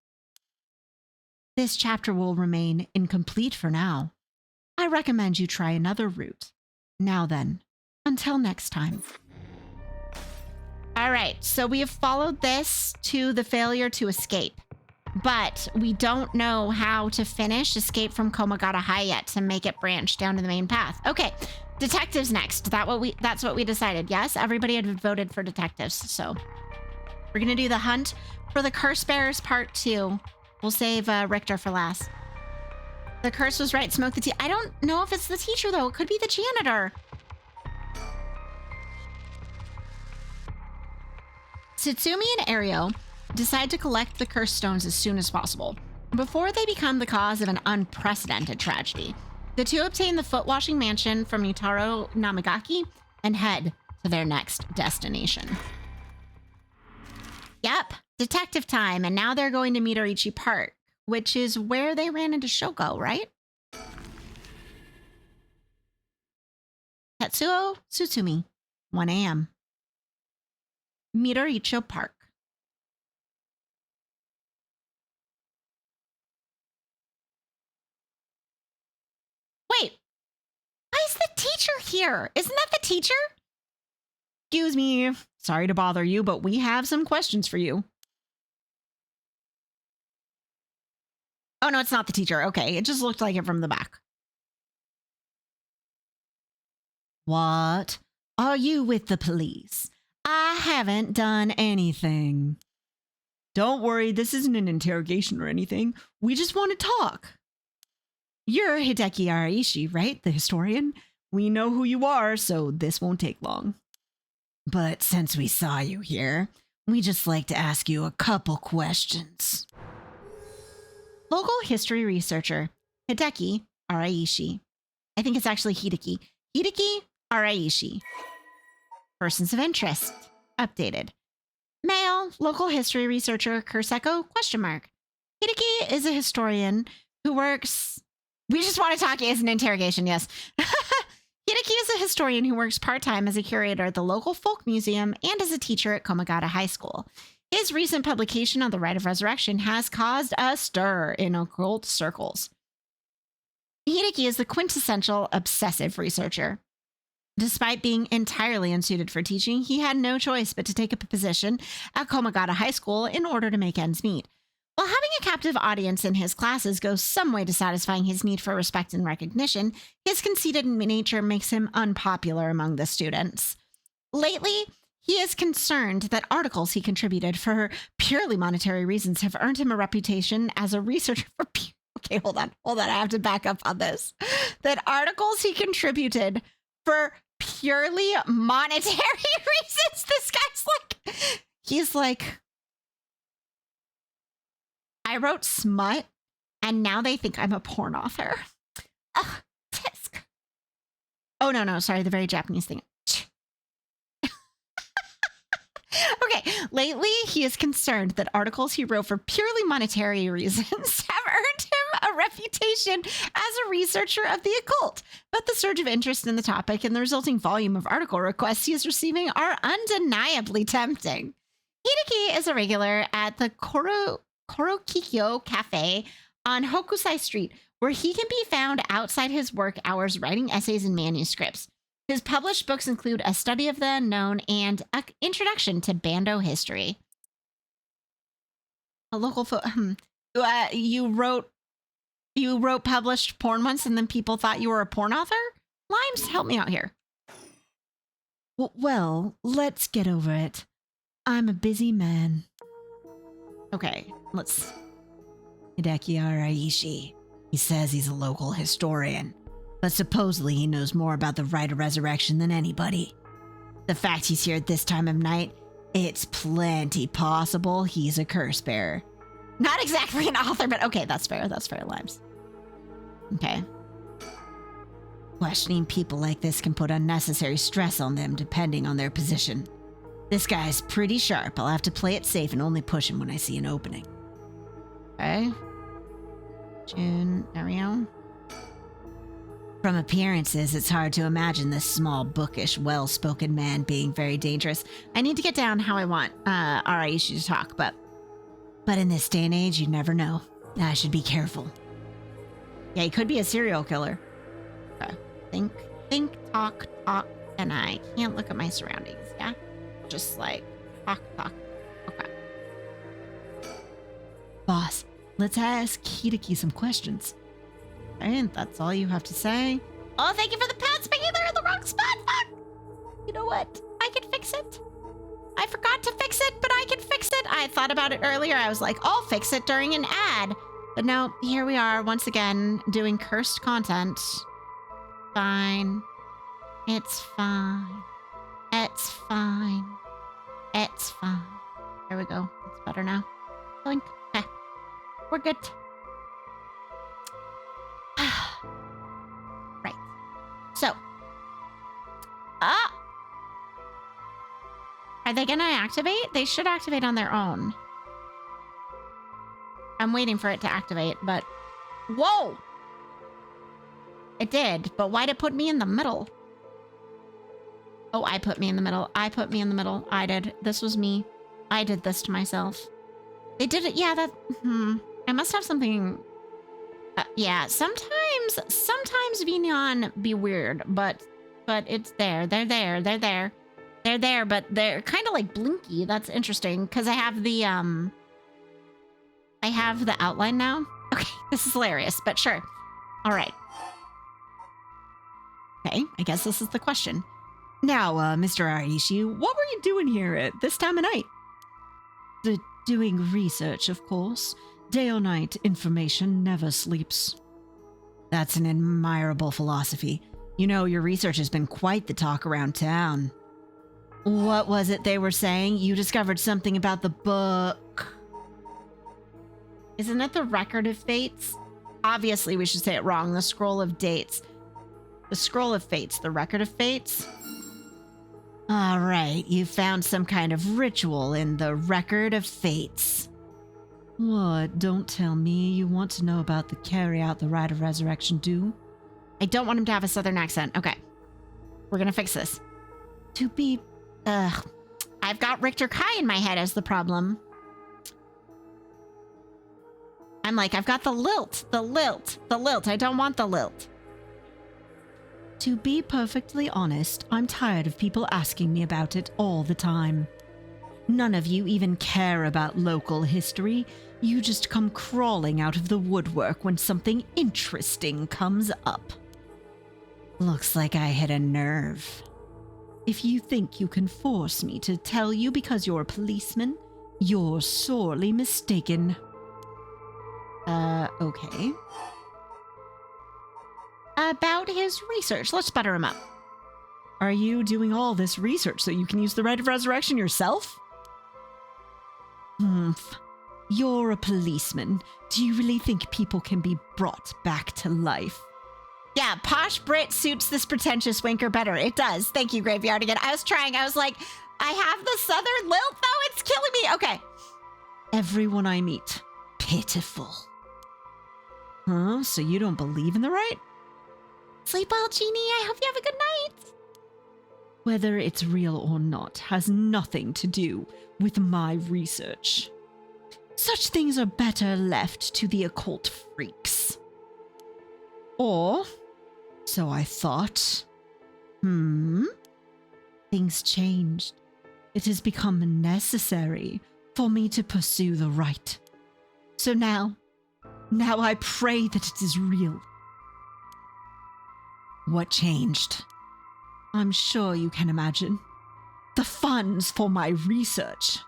This chapter will remain incomplete for now. I recommend you try another route. Now then, until next time. All right, so we have followed this to the failure to escape, but we don't know how to finish Escape from Komagata High yet to make it branch down to the main path. Okay, detectives next. That's what we decided. Yes, everybody had voted for detectives, so we're gonna do the hunt for the Curse Bearers Part 2. We'll save Richter for last. The curse was right. Smoke the tea. I don't know if it's the teacher though. It could be the janitor. Tsutsumi and Ario decide to collect the curse stones as soon as possible, before they become the cause of an unprecedented tragedy. The two obtain the foot washing mansion from Yutaro Namagaki and head to their next destination. Yep, detective time, and now they're going to Midorichi Park, which is where they ran into Shoko, right? Tetsuo Tsutsumi, 1 a.m. Midorichi Park. Wait, why is the teacher here? Isn't that the teacher? Excuse me, Sorry to bother you, but we have some questions for you. Oh, no, it's not the teacher. Okay, it just looked like it from the back. What are you with the police? I haven't done anything. Don't worry, this isn't an interrogation or anything. We just want to talk. You're Hideki Araishi, right? The historian? We know who you are, so this won't take long. But since we saw you here, we just like to ask you a couple questions. Local history researcher Hideki Araishi. I think it's actually Hideki. Hideki Araishi. Persons of interest. Updated. Male, local history researcher Kurseko, ? Hideki is a historian who works... We just want to talk as an interrogation, yes. Hideki is a historian who works part-time as a curator at the local folk museum and as a teacher at Komagata High School. His recent publication on the Rite of Resurrection has caused a stir in occult circles. Hideki is the quintessential obsessive researcher. Despite being entirely unsuited for teaching, he had no choice but to take up a position at Komagata High School in order to make ends meet. While having a captive audience in his classes goes some way to satisfying his need for respect and recognition, his conceited nature makes him unpopular among the students. Lately, he is concerned that articles he contributed for purely monetary reasons have earned him a reputation as a researcher for... Okay, hold on, I have to back up on this. That articles he contributed for purely monetary reasons. This guy's like... He's like... I wrote smut, and now they think I'm a porn author. Ugh, tisk. Oh, no, sorry, the very Japanese thing. Okay, lately he is concerned that articles he wrote for purely monetary reasons have earned him a reputation as a researcher of the occult. But the surge of interest in the topic and the resulting volume of article requests he is receiving are undeniably tempting. Hideki is a regular at the Korokikyo Cafe on Hokusai Street, where he can be found outside his work hours writing essays and manuscripts. His published books include A Study of the Unknown and An Introduction to Bando History. A local you wrote published porn once and then people thought you were a porn author? Limes, help me out here. Well, let's get over it. I'm a busy man. Okay, let's... Hideki Araishi. He says he's a local historian, but supposedly he knows more about the Rite of Resurrection than anybody. The fact he's here at this time of night, it's plenty possible he's a curse bearer. Not exactly an author, but okay, that's fair, Limes. Okay. Questioning people like this can put unnecessary stress on them depending on their position. This guy's pretty sharp. I'll have to play it safe and only push him when I see an opening. Okay. June, there we go. From appearances, it's hard to imagine this small, bookish, well-spoken man being very dangerous. I need to get down how I want Araishi to talk, but in this day and age, you never know. I should be careful. Yeah, he could be a serial killer. Okay. Think, talk, and I can't look at my surroundings, yeah? Just like, talk. Okay. Boss, let's ask Hideki some questions. And that's all you have to say. Oh, thank you for the pats, Peggy. They're in the wrong spot. Fuck. You know what? I can fix it. I forgot to fix it, but I can fix it. I thought about it earlier. I was like, I'll fix it during an ad. But no, here we are once again doing cursed content. Fine. It's fine. It's fine. It's fine. There we go. It's better now. Blink. Okay. We're good. Right. So. Are they gonna activate? They should activate on their own. I'm waiting for it to activate, but... Whoa! It did, but why'd it put me in the middle? Oh, I put me in the middle. I did. This was me. I did this to myself. They did it. Yeah, that... I must have something... yeah, sometimes Vignon be weird, but it's there. They're there. They're there, but they're kind of like blinky. That's interesting because I have the outline now. Okay, this is hilarious, but sure. All right. Okay, I guess this is the question. Now, Mr. Aishi, what were you doing here at this time of night? Doing research, of course. Day or night, information never sleeps. That's an admirable philosophy. You know, your research has been quite the talk around town. What was it they were saying? You discovered something about the book. Isn't it the Record of Fates? Obviously, we should say it wrong. The Scroll of Dates. The Scroll of Fates. The Record of Fates? All right, you found some kind of ritual in the Record of Fates. What? Don't tell me you want to know about the carry out the rite of resurrection do? I don't want him to have a southern accent. Okay. We're gonna fix this. To be... I've got Richter Kai in my head as the problem. I'm like, I've got the lilt. I don't want the lilt. To be perfectly honest, I'm tired of people asking me about it all the time. None of you even care about local history. You just come crawling out of the woodwork when something interesting comes up. Looks like I hit a nerve. If you think you can force me to tell you because you're a policeman, you're sorely mistaken. Okay. About his research. Let's butter him up. Are you doing all this research so you can use the Rite of Resurrection yourself? You're a policeman. Do you really think people can be brought back to life? Yeah, posh Brit suits this pretentious winker better. It does. Thank you, Graveyard again. I was trying. I was like, I have the southern lilt though. It's killing me. Okay. Everyone I meet. Pitiful. Huh? So you don't believe in the right? Sleep well, Genie. I hope you have a good night. Whether it's real or not has nothing to do with my research. Such things are better left to the occult freaks. Or, so I thought. Things changed. It has become necessary for me to pursue the right. So now I pray that it is real. What changed? I'm sure you can imagine. The funds for my research.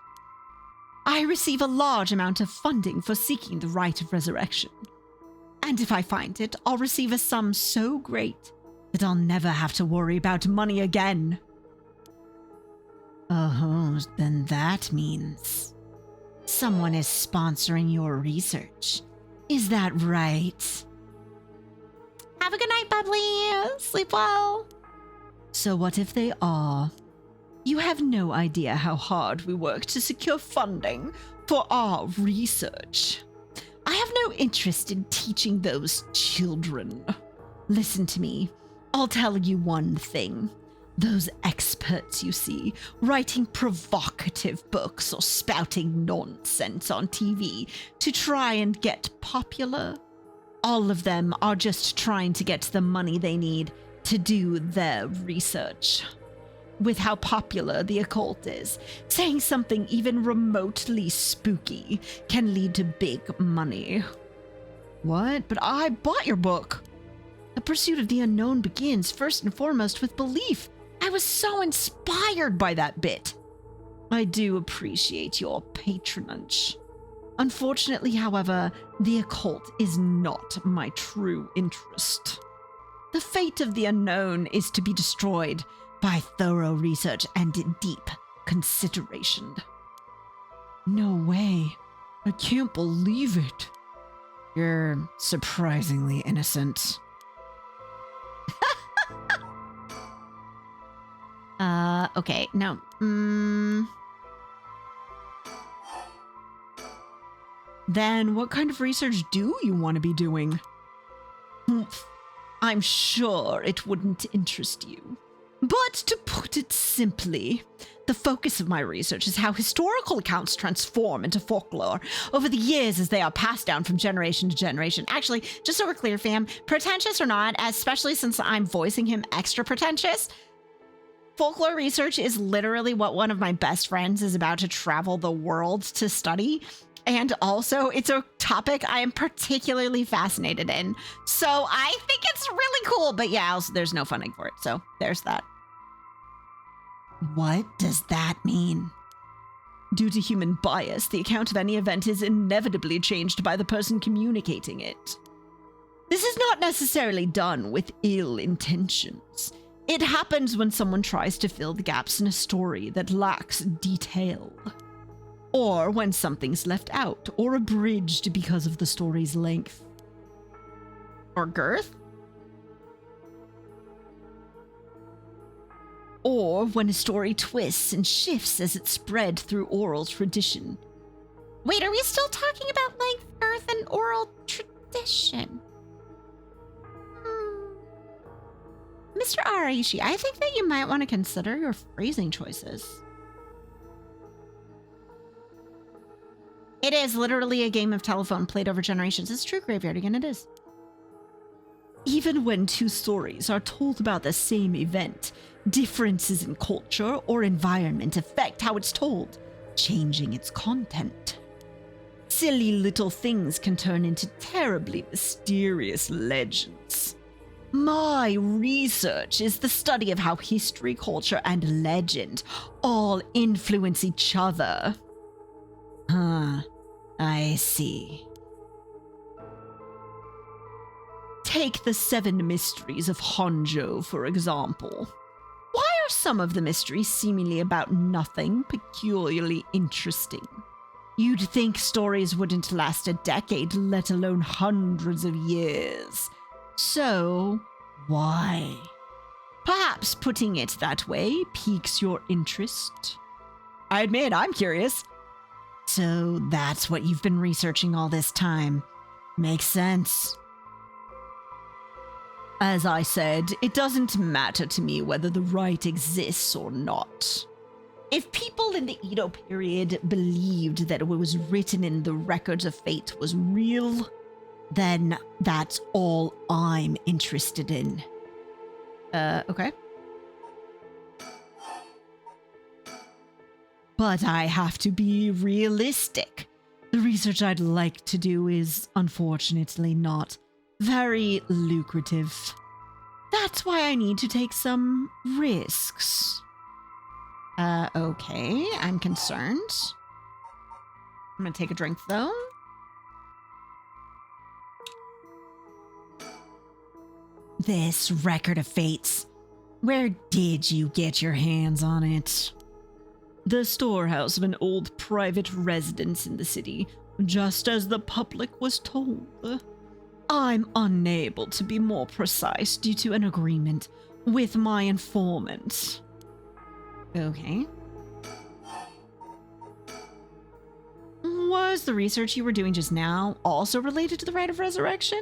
I receive a large amount of funding for seeking the rite of resurrection. And if I find it, I'll receive a sum so great that I'll never have to worry about money again. Oh, then that means someone is sponsoring your research. Is that right? Have a good night, Bubbly. Sleep well. So what if they are? You have no idea how hard we work to secure funding for our research. I have no interest in teaching those children. Listen to me. I'll tell you one thing. Those experts you see, writing provocative books or spouting nonsense on TV to try and get popular, all of them are just trying to get the money they need to do their research. With how popular the occult is, saying something even remotely spooky can lead to big money. What? But I bought your book. The pursuit of the unknown begins first and foremost with belief. I was so inspired by that bit. I do appreciate your patronage. Unfortunately, however, the occult is not my true interest. The fate of the unknown is to be destroyed by thorough research and deep consideration. No way. I can't believe it. You're surprisingly innocent. Okay, no. Then what kind of research do you want to be doing? I'm sure it wouldn't interest you. But to put it simply, the focus of my research is how historical accounts transform into folklore over the years as they are passed down from generation to generation. Actually, just so we're clear, fam, pretentious or not, especially since I'm voicing him extra pretentious, Folklore research is literally what one of my best friends is about to travel the world to study. And also, it's a topic I am particularly fascinated in. So I think it's really cool. But yeah, also, there's no funding for it. So there's that. What does that mean? Due to human bias, the account of any event is inevitably changed by the person communicating it. This is not necessarily done with ill intentions. It happens when someone tries to fill the gaps in a story that lacks detail. Or when something's left out or abridged because of the story's length. Or girth? Or when a story twists and shifts as it's spread through oral tradition. Wait, are we still talking about length, girth, and oral tradition? Mr. Araishi, I think that you might want to consider your phrasing choices. It is literally a game of telephone played over generations. It's true, Graveyard. Again, it is. Even when two stories are told about the same event, differences in culture or environment affect how it's told, changing its content. Silly little things can turn into terribly mysterious legends. My research is the study of how history, culture, and legend all influence each other. I see. Take the 7 mysteries of Honjo, for example. Why are some of the mysteries seemingly about nothing peculiarly interesting? You'd think stories wouldn't last a decade, let alone hundreds of years. So, why? Perhaps putting it that way piques your interest. I admit, I'm curious. So that's what you've been researching all this time. Makes sense. As I said, it doesn't matter to me whether the right exists or not. If people in the Edo period believed that what was written in the records of fate was real, then that's all I'm interested in. Okay. But I have to be realistic. The research I'd like to do is, unfortunately, not very lucrative. That's why I need to take some risks. Okay, I'm concerned. I'm gonna take a drink, though. This record of fates. Where did you get your hands on it? The storehouse of an old private residence in the city, just as the public was told. I'm unable to be more precise due to an agreement with my informant. Okay. Was the research you were doing just now also related to the Rite of Resurrection?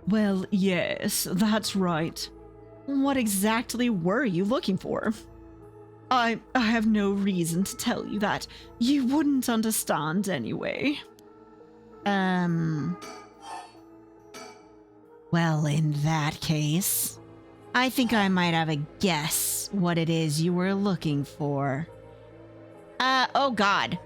Well, yes, that's right. What exactly were you looking for? I have no reason to tell you that. You wouldn't understand anyway. Well, in that case, I think I might have a guess what it is you were looking for. Oh god.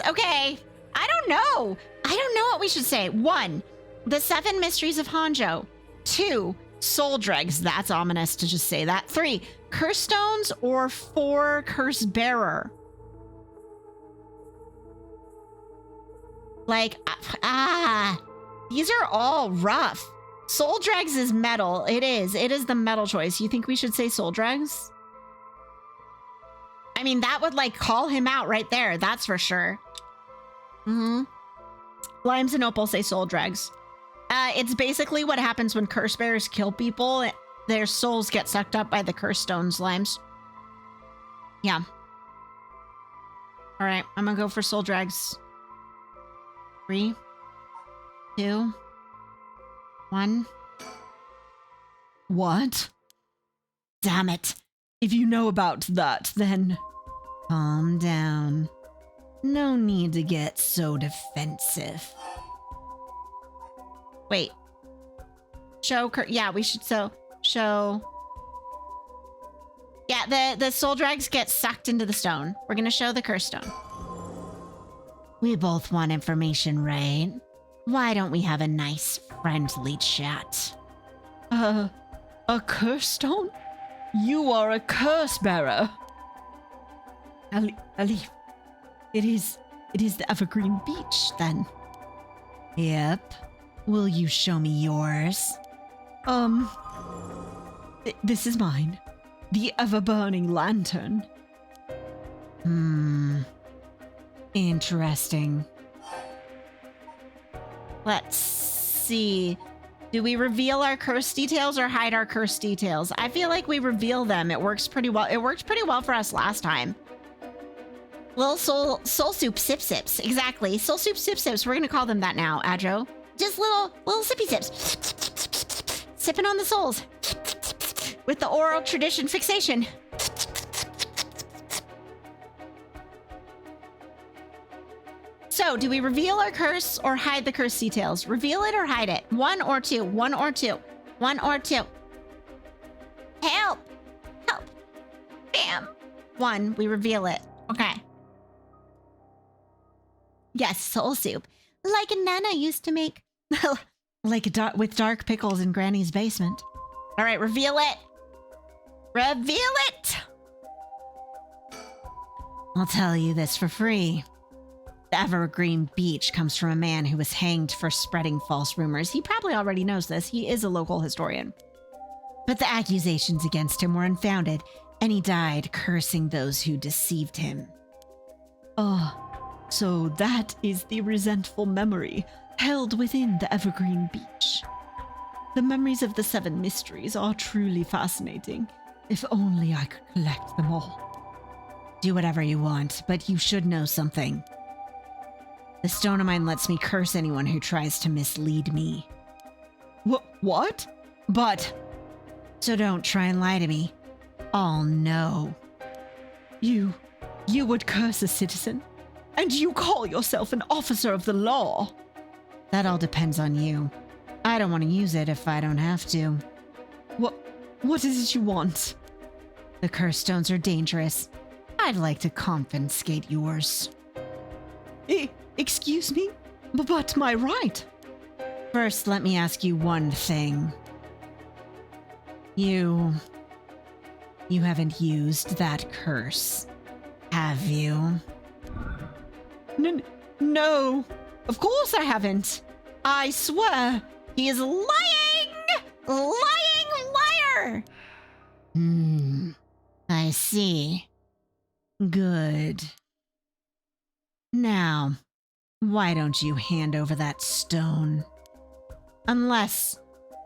Okay. I don't know. I don't know what we should say. 1, the 7 mysteries of Honjo. 2, soul dregs. That's ominous to just say that. 3, curse stones, or 4, curse bearer. Like, these are all rough. Soul dregs is metal. It is the metal choice. You think we should say soul dregs? I mean, that would like call him out right there. That's for sure. Limes and Opal say soul dregs. It's basically what happens when curse bearers kill people. Their souls get sucked up by the curse stones, Limes. Yeah. All right, I'm gonna go for soul dregs. 3, 2, 1. What? Damn it. If you know about that, then calm down. No need to get so defensive. Wait. Yeah, we should show Yeah, the soul drags get sucked into the stone. We're going to show the curse stone. We both want information, right? Why don't we have a nice, friendly chat? A curse stone? You are a curse bearer. Alif, it is the Evergreen Beach, then. Yep. Will you show me yours? This is mine. The ever-burning lantern. Interesting. Let's see. Do we reveal our curse details or hide our curse details? I feel like we reveal them. It works pretty well. It worked pretty well for us last time. Little soul soup sip sips. Exactly. Soul soup sip sips. We're going to call them that now, Adro. Just little sippy sips. Sipping on the souls. With the oral tradition fixation. So, do we reveal our curse or hide the curse details? Reveal it or hide it? One or two. One or two. One or two. Help! Help! Bam! One, we reveal it. Okay. Yes, soul soup. Like Nana used to make. Like with dark pickles in Granny's basement. All right, reveal it. Reveal it! I'll tell you this for free. The Evergreen Beach comes from a man who was hanged for spreading false rumors. He probably already knows this. He is a local historian. But the accusations against him were unfounded, and he died cursing those who deceived him. Oh, so that is the resentful memory held within the Evergreen Beach. The memories of the 7 mysteries are truly fascinating. If only I could collect them all. Do whatever you want, but you should know something. The stone of mine lets me curse anyone who tries to mislead me. What? But... So don't try and lie to me. I'll know. You would curse a citizen? And you call yourself an officer of the law? That all depends on you. I don't want to use it if I don't have to. What is it you want? The curse stones are dangerous. I'd like to confiscate yours. Excuse me? But my right. First, let me ask you one thing. You haven't used that curse, have you? No. Of course I haven't. I swear. He is lying! Lying liar! I see. Good. Now, why don't you hand over that stone? Unless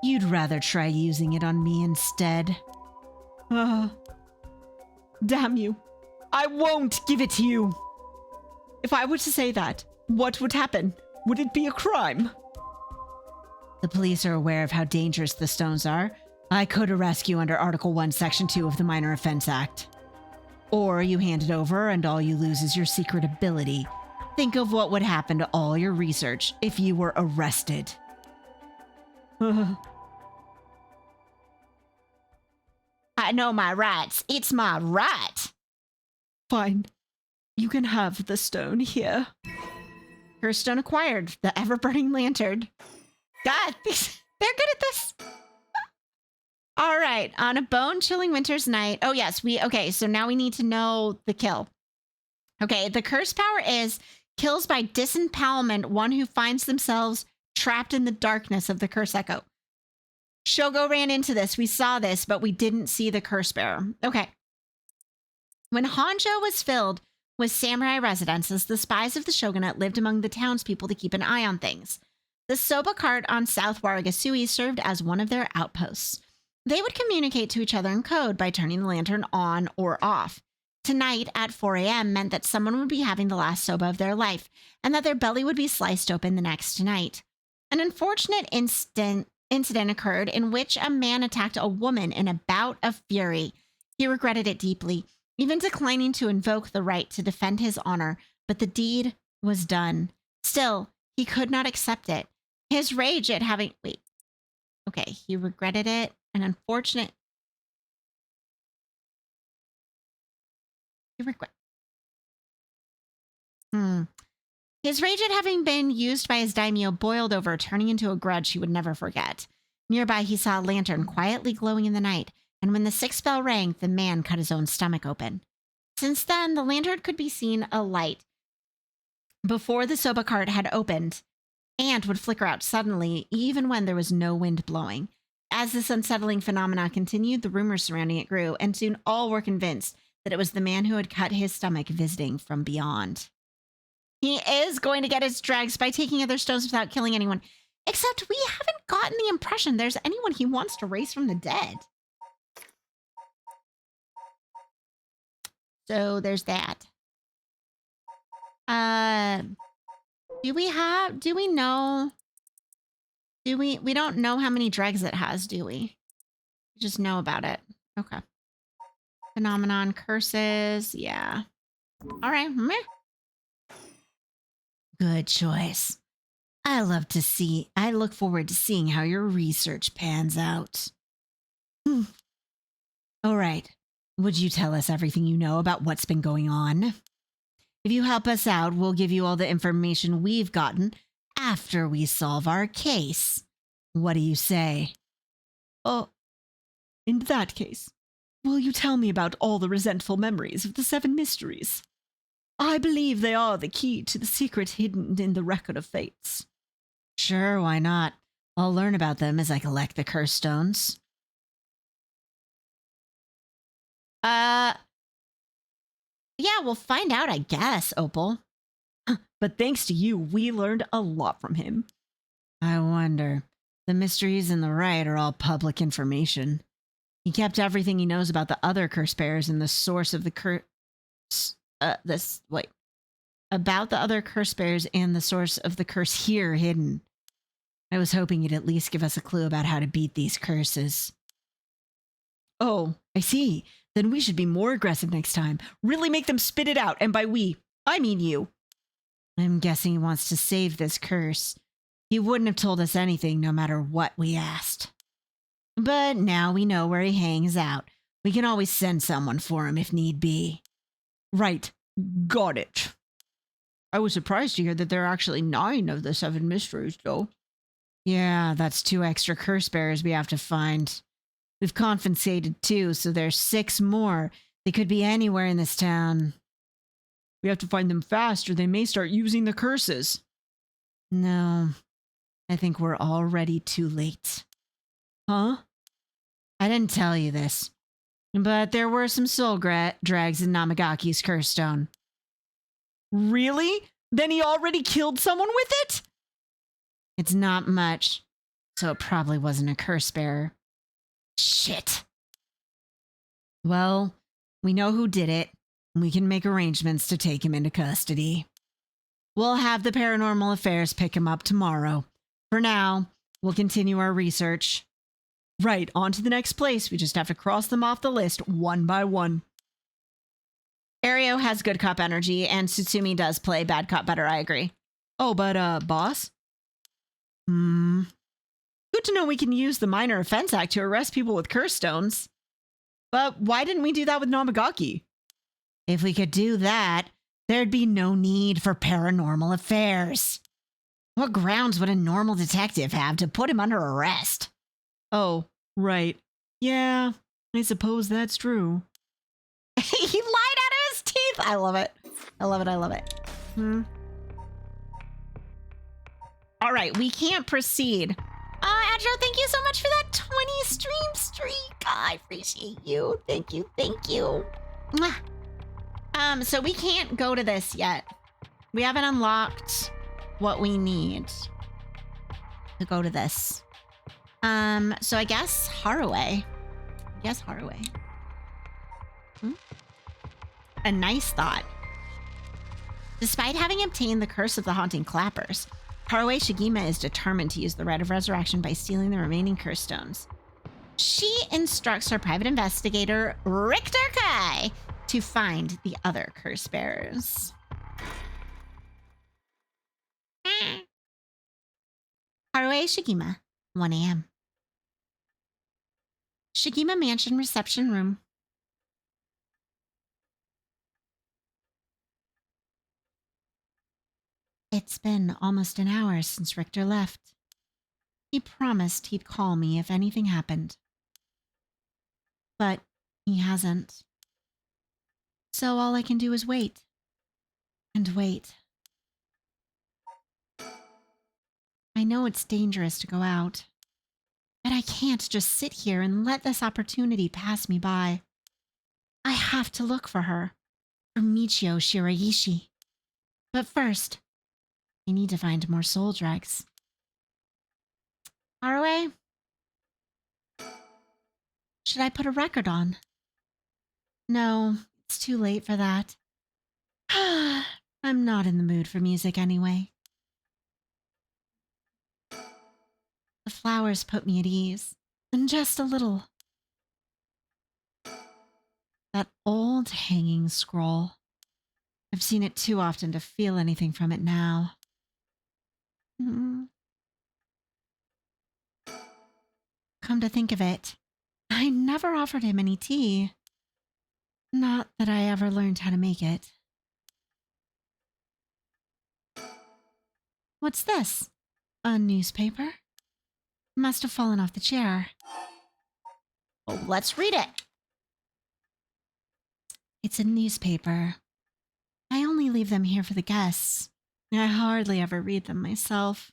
you'd rather try using it on me instead. Damn you. I won't give it to you. If I were to say that, what would happen? Would it be a crime? The police are aware of how dangerous the stones are. I could arrest you under Article 1, Section 2 of the Minor Offense Act. Or you hand it over and all you lose is your secret ability. Think of what would happen to all your research if you were arrested. I know my rights. It's my right. Fine. You can have the stone here. Curse stone acquired. The ever-burning lantern. God, they're good at this. All right. On a bone-chilling winter's night. Oh, yes. Okay, so now we need to know the kill. Okay, the curse power is kills by disempowerment one who finds themselves trapped in the darkness of the curse echo. Shogo ran into this. We saw this, but we didn't see the curse bearer. Okay. When Honjo was filled with samurai residences, the spies of the shogunate lived among the townspeople to keep an eye on things. The Soba cart on South Waragasui served as one of their outposts. They would communicate to each other in code by turning the lantern on or off. Tonight at 4 a.m. meant that someone would be having the last soba of their life and that their belly would be sliced open the next night. An unfortunate incident occurred in which a man attacked a woman in a bout of fury. He regretted it deeply, even declining to invoke the right to defend his honor, but the deed was done. Still, he could not accept it. His rage at having... Wait. Okay, he regretted it. An unfortunate... regret. His rage at having been used by his daimyo boiled over, turning into a grudge he would never forget. Nearby, he saw a lantern quietly glowing in the night, and when the sixth bell rang, the man cut his own stomach open. Since then, the lantern could be seen alight before the soba cart had opened and would flicker out suddenly, even when there was no wind blowing. As this unsettling phenomena continued, the rumors surrounding it grew, and soon all were convinced that it was the man who had cut his stomach visiting from beyond. He is going to get his dregs by taking other stones without killing anyone. Except we haven't gotten the impression there's anyone he wants to raise from the dead. So there's that. We don't know how many dregs it has, do we? We just know about it. Okay. Phenomenon, curses, yeah. All right, meh. Good choice. I look forward to seeing how your research pans out. All right. Would you tell us everything you know about what's been going on? If you help us out, we'll give you all the information we've gotten after we solve our case. What do you say? Oh, in that case, will you tell me about all the resentful memories of the 7 mysteries? I believe they are the key to the secret hidden in the Record of Fates. Sure, why not? I'll learn about them as I collect the curse stones. Yeah, we'll find out, I guess, Opal. But thanks to you, we learned a lot from him. I wonder. The mysteries in the right are all public information. He kept everything he knows about the other curse bearers and the source of the curse. About the other curse bearers and the source of the curse here hidden. I was hoping you'd at least give us a clue about how to beat these curses. Oh, I see. Then we should be more aggressive next time. Really make them spit it out. And by we, I mean you. I'm guessing he wants to save this curse. He wouldn't have told us anything no matter what we asked. But now we know where he hangs out. We can always send someone for him if need be. Right. Got it. I was surprised to hear that there are actually 9 of the 7 mysteries, though. Yeah, that's 2 extra curse bearers we have to find. We've confiscated 2, so there's 6 more. They could be anywhere in this town. We have to find them fast, or they may start using the curses. No, I think we're already too late. Huh? I didn't tell you this, but there were some soul drags in Namagaki's curse stone. Really? Then he already killed someone with it? It's not much, so it probably wasn't a curse bearer. Shit. Well, we know who did it, and we can make arrangements to take him into custody. We'll have the Paranormal Affairs pick him up tomorrow. For now, we'll continue our research. Right, on to the next place. We just have to cross them off the list one by one. Ario has good cop energy, and Tsutsumi does play bad cop better, I agree. Oh, but, boss? Good to know we can use the Minor Offense Act to arrest people with curse stones. But why didn't we do that with Namagaki? If we could do that, there'd be no need for paranormal affairs. What grounds would a normal detective have to put him under arrest? Oh, right. Yeah, I suppose that's true. He lied out of his teeth. I love it. I love it. I love it. All right, we can't proceed. Adro, thank you so much for that 20 stream streak. I appreciate you. Thank you. Thank you. So we can't go to this yet. We haven't unlocked what we need to go to this. So I guess Harue. A nice thought. Despite having obtained the curse of the haunting clappers, Harue Shigima is determined to use the Rite of Resurrection by stealing the remaining curse stones. She instructs her private investigator, Richter Kai, to find the other curse bearers. Harue Shigima, 1 a.m. Shigima Mansion reception room. It's been almost an hour since Richter left. He promised he'd call me if anything happened. But he hasn't. So all I can do is wait. And wait. I know it's dangerous to go out. But I can't just sit here and let this opportunity pass me by. I have to look for her. For Michiyo Shiraishi. But first, I need to find more soul dregs. Harue? Should I put a record on? No, it's too late for that. I'm not in the mood for music anyway. The flowers put me at ease, and just a little. That old hanging scroll. I've seen it too often to feel anything from it now. Come to think of it, I never offered him any tea. Not that I ever learned how to make it. What's this? A newspaper? Must have fallen off the chair. Oh, let's read it. It's a newspaper. I only leave them here for the guests. I hardly ever read them myself.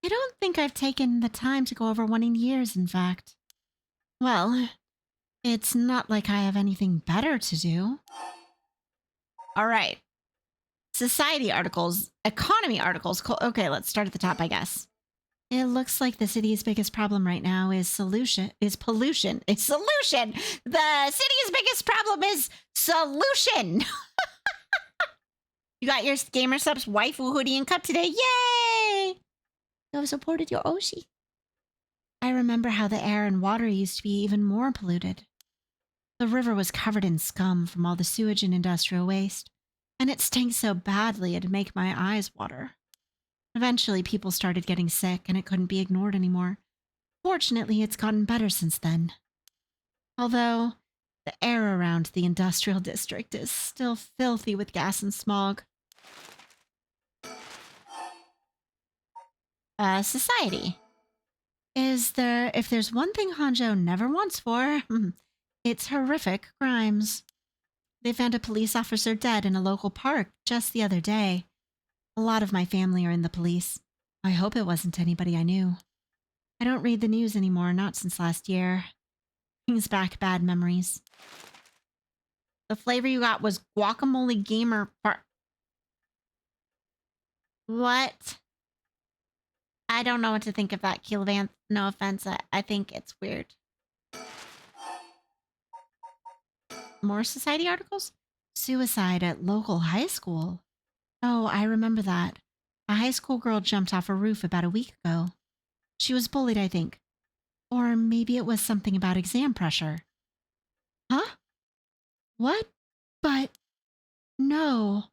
I don't think I've taken the time to go over one in years, in fact. Well, it's not like I have anything better to do. All right. Society articles, economy articles. Okay, let's start at the top, I guess. It looks like the city's biggest problem right now is pollution. It's solution. The city's biggest problem is solution. You got your Gamer Subs waifu hoodie and cup today. Yay! You have supported your Oshi. I remember how the air and water used to be even more polluted. The river was covered in scum from all the sewage and industrial waste, and it stank so badly it'd make my eyes water. Eventually, people started getting sick, and it couldn't be ignored anymore. Fortunately, it's gotten better since then. Although, the air around the industrial district is still filthy with gas and smog. Society. If there's one thing Hanjo never wants for, it's horrific crimes. They found a police officer dead in a local park just the other day. A lot of my family are in the police. I hope it wasn't anybody I knew. I don't read the news anymore, not since last year. Brings back bad memories. The flavor you got was guacamole gamer part. What? I don't know what to think of that, Keelvan. No offense, I think it's weird. More society articles? Suicide at local high school. Oh, I remember that. A high school girl jumped off a roof about a week ago. She was bullied, I think. Or maybe it was something about exam pressure. Huh? What? But... No.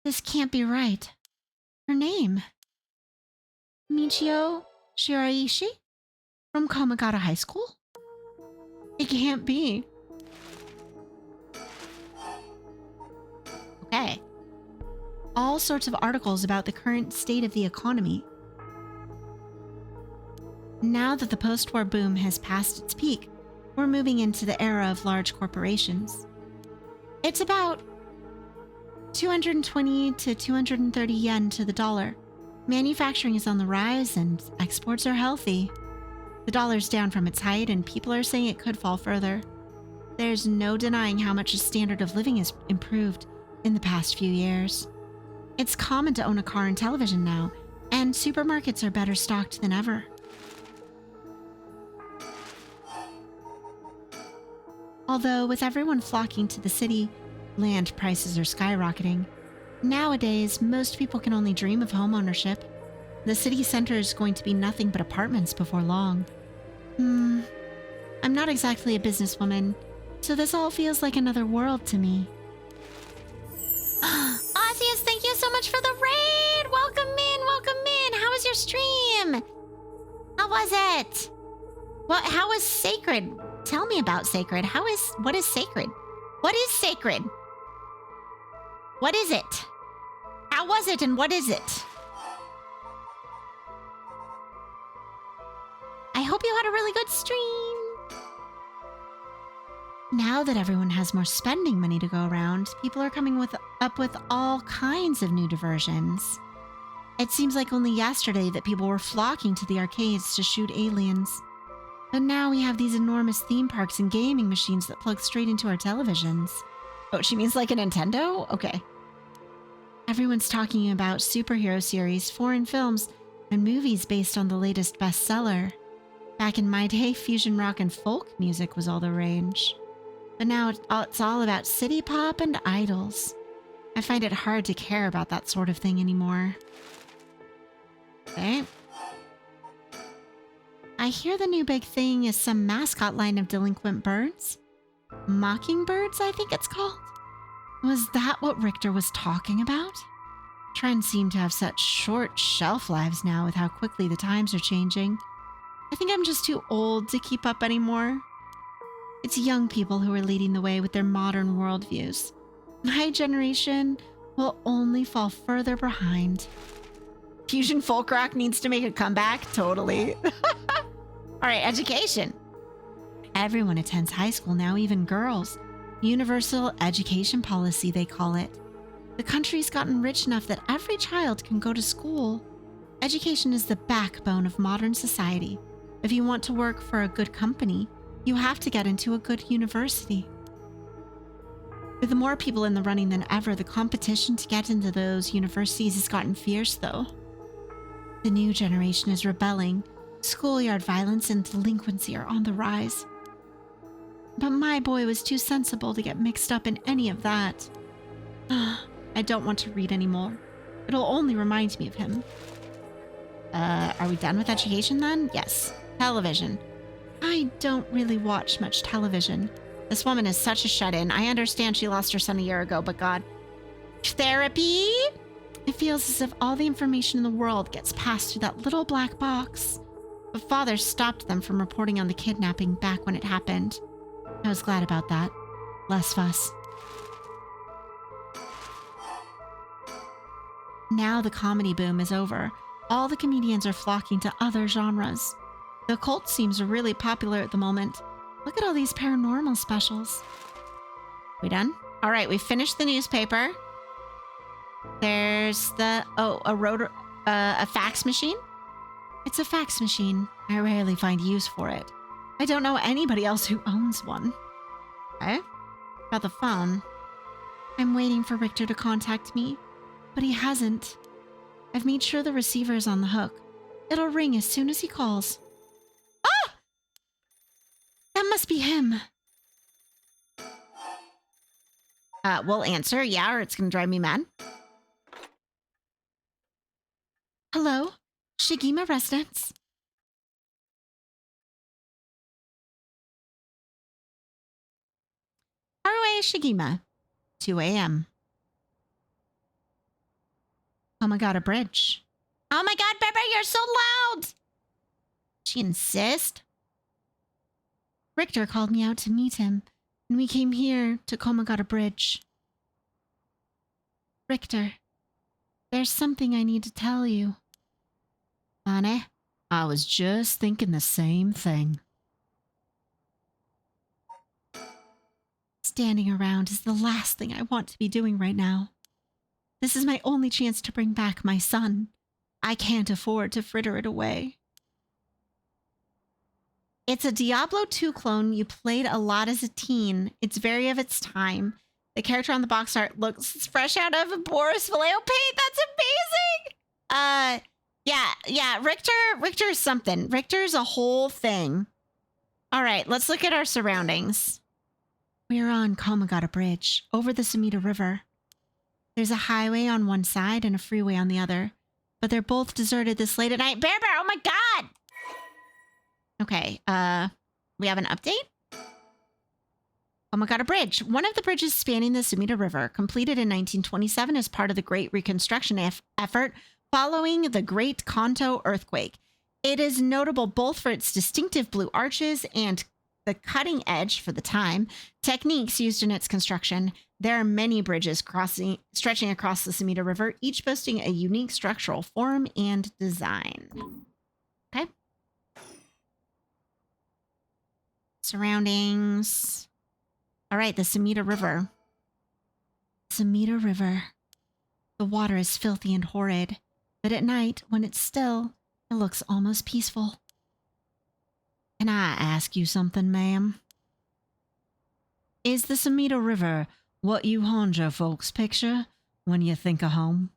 This can't be right. Her name. Michiyo Shiraishi? From Komagata High School? It can't be. Okay. All sorts of articles about the current state of the economy. Now that the post-war boom has passed its peak, we're moving into the era of large corporations. It's about 220 to 230 yen to the dollar. Manufacturing is on the rise and exports are healthy. The dollar's down from its height and people are saying it could fall further. There's no denying how much the standard of living has improved in the past few years. It's common to own a car and television now, and supermarkets are better stocked than ever. Although with everyone flocking to the city, land prices are skyrocketing. Nowadays, most people can only dream of home ownership. The city center is going to be nothing but apartments before long. I'm not exactly a businesswoman, so this all feels like another world to me. Osseous, thank you so much for the raid! Welcome in! How was your stream? How was it? How was Sacred? Tell me about Sacred. What is Sacred? What is Sacred? What is it? How How was it and what is it? I hope you had a really good stream. Now that everyone has more spending money to go around, people are coming up with all kinds of new diversions. It seems like only yesterday that people were flocking to the arcades to shoot aliens. But now we have these enormous theme parks and gaming machines that plug straight into our televisions. Oh, she means like a Nintendo? Okay. Everyone's talking about superhero series, foreign films, and movies based on the latest bestseller. Back in my day, fusion rock and folk music was all the rage. But now it's all about city pop and idols. I find it hard to care about that sort of thing anymore. Okay. I hear the new big thing is some mascot line of delinquent birds. Mockingbirds, I think it's called. Was that what Richter was talking about? Trends seem to have such short shelf lives now with how quickly the times are changing. I think I'm just too old to keep up anymore. It's young people who are leading the way with their modern worldviews. My generation will only fall further behind. Fusion folk rock needs to make a comeback? Totally. All right, education. Everyone attends high school now, even girls. Universal education policy, they call it. The country's gotten rich enough that every child can go to school. Education is the backbone of modern society. If you want to work for a good company, you have to get into a good university. With more people in the running than ever, the competition to get into those universities has gotten fierce, though. The new generation is rebelling. Schoolyard violence and delinquency are on the rise. But my boy was too sensible to get mixed up in any of that. I don't want to read anymore. It'll only remind me of him. Are we done with education then? Yes. Television. I don't really watch much television. This woman is such a shut-in. I understand she lost her son a year ago, but God. Therapy? It feels as if all the information in the world gets passed through that little black box. But father stopped them from reporting on the kidnapping back when it happened. I was glad about that. Less fuss. Now the comedy boom is over. All the comedians are flocking to other genres. The occult seems really popular at the moment. Look at all these paranormal specials. We done? All right, we finished the newspaper. There's a fax machine. It's a fax machine. I rarely find use for it. I don't know anybody else who owns one. Okay. About the phone. I'm waiting for Richter to contact me, but he hasn't. I've made sure the receiver is on the hook. It'll ring as soon as he calls. Ah! That must be him. We'll answer, yeah, or it's gonna drive me mad. Hello? Shigima residence? Harue Shigima. 2 a.m. Komagata Bridge. Oh my god, Bebe, you're so loud! She insists. Richter called me out to meet him, and we came here to Komagata Bridge. Richter, there's something I need to tell you. Anne, I was just thinking the same thing. Standing around is the last thing I want to be doing right now. This is my only chance to bring back my son. I can't afford to fritter it away. It's a Diablo 2 clone you played a lot as a teen. It's very of its time. The character on the box art looks fresh out of a Boris Vallejo paint. That's amazing! Yeah, Richter is something. Richter's a whole thing. All right, let's look at our surroundings. We're on Komagata Bridge, over the Sumida River. There's a highway on one side and a freeway on the other, but they're both deserted this late at night. Bear, oh my god! Okay, we have an update? Komagata Bridge, one of the bridges spanning the Sumida River, completed in 1927 as part of the Great Reconstruction effort following the Great Kanto earthquake. It is notable both for its distinctive blue arches and the cutting edge for the time techniques used in its construction. There are many bridges stretching across the Sumida River, each boasting a unique structural form and design. Okay. Surroundings. All right, the Sumida River. Sumida River. The water is filthy and horrid, but at night, when it's still, it looks almost peaceful. Can I ask you something, ma'am? Is the Sumida River what you Honjo folks picture when you think of home?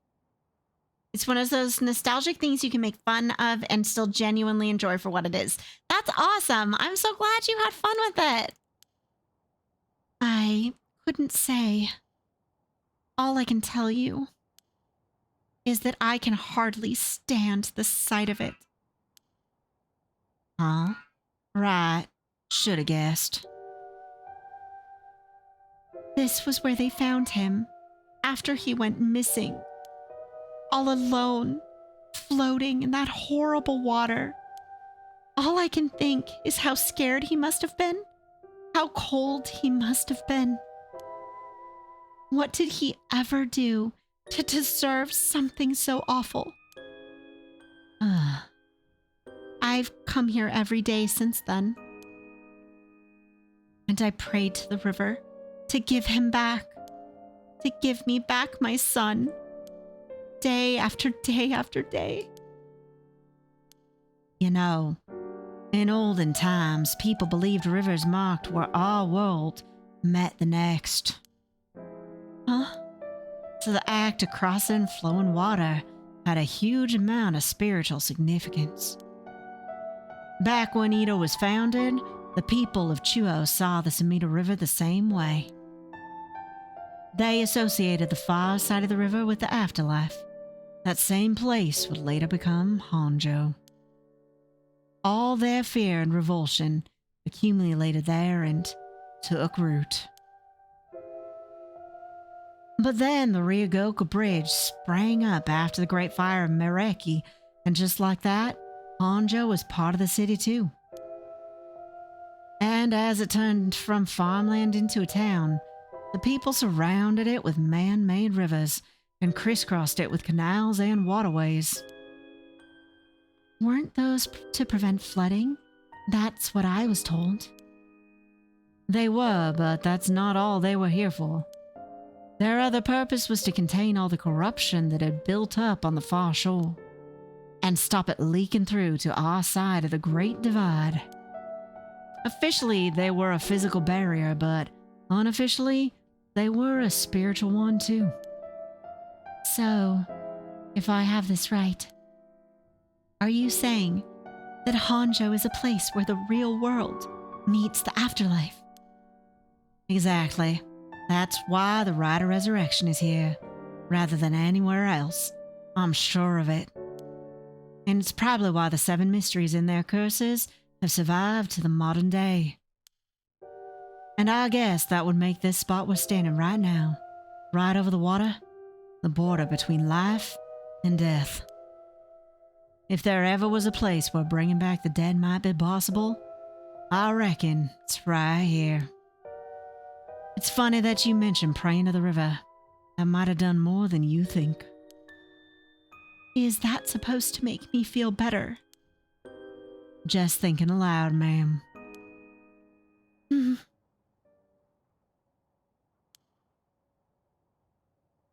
It's one of those nostalgic things you can make fun of and still genuinely enjoy for what it is. That's awesome. I'm so glad you had fun with it. I couldn't say. All I can tell you is that I can hardly stand the sight of it. Huh? Right. Should have guessed. This was where they found him after he went missing. All alone, floating in that horrible water. All I can think is how scared he must have been, how cold he must have been. What did he ever do to deserve something so awful? I've come here every day since then. And I prayed to the river to give him back, to give me back my son. Day after day after day. You know, in olden times, people believed rivers marked where our world met the next. Huh? So the act of crossing flowing water had a huge amount of spiritual significance. Back when Edo was founded, the people of Chuo saw the Sumida River the same way. They associated the far side of the river with the afterlife. That same place would later become Honjo. All their fear and revulsion accumulated there and took root. But then the Ryogoku Bridge sprang up after the Great Fire of Mereki, and just like that, Honjo was part of the city too. And as it turned from farmland into a town, the people surrounded it with man-made rivers and crisscrossed it with canals and waterways. Weren't those to prevent flooding? That's what I was told. They were, but that's not all they were here for. Their other purpose was to contain all the corruption that had built up on the far shore and stop it leaking through to our side of the Great Divide. Officially, they were a physical barrier, but unofficially, they were a spiritual one too. So, if I have this right, are you saying that Honjo is a place where the real world meets the afterlife? Exactly. That's why the Rite of Resurrection is here, rather than anywhere else. I'm sure of it. And it's probably why the 7 mysteries and their curses have survived to the modern day. And I guess that would make this spot we're standing right now, right over the water, the border between life and death. If there ever was a place where bringing back the dead might be possible, I reckon it's right here. It's funny that you mentioned praying to the river. That might have done more than you think. Is that supposed to make me feel better? Just thinking aloud, ma'am.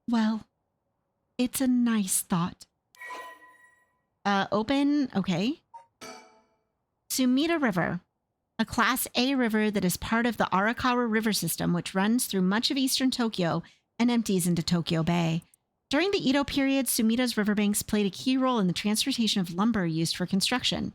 Well, it's a nice thought. Open, okay. Sumida River, a Class A river that is part of the Arakawa River system, which runs through much of eastern Tokyo and empties into Tokyo Bay. During the Edo period, Sumida's riverbanks played a key role in the transportation of lumber used for construction.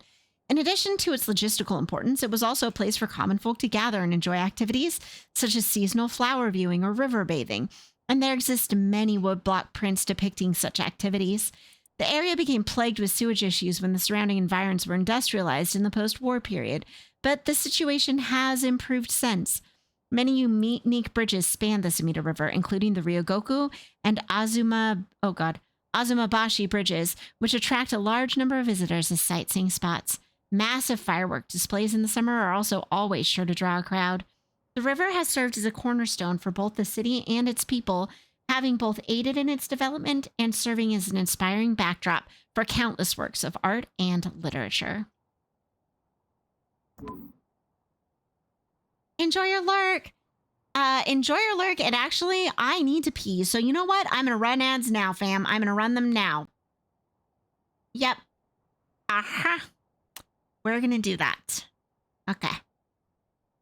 In addition to its logistical importance, it was also a place for common folk to gather and enjoy activities such as seasonal flower viewing or river bathing, and there exist many woodblock prints depicting such activities. The area became plagued with sewage issues when the surrounding environs were industrialized in the post-war period, but the situation has improved since. Many unique bridges span the Sumida River, including the Ryogoku and Azumabashi bridges, which attract a large number of visitors as sightseeing spots. Massive firework displays in the summer are also always sure to draw a crowd. The river has served as a cornerstone for both the city and its people, having both aided in its development and serving as an inspiring backdrop for countless works of art and literature. Enjoy your lurk. Enjoy your lurk. And actually, I need to pee. So you know what? I'm going to run ads now, fam. I'm going to run them now. Yep. Aha. We're going to do that. Okay.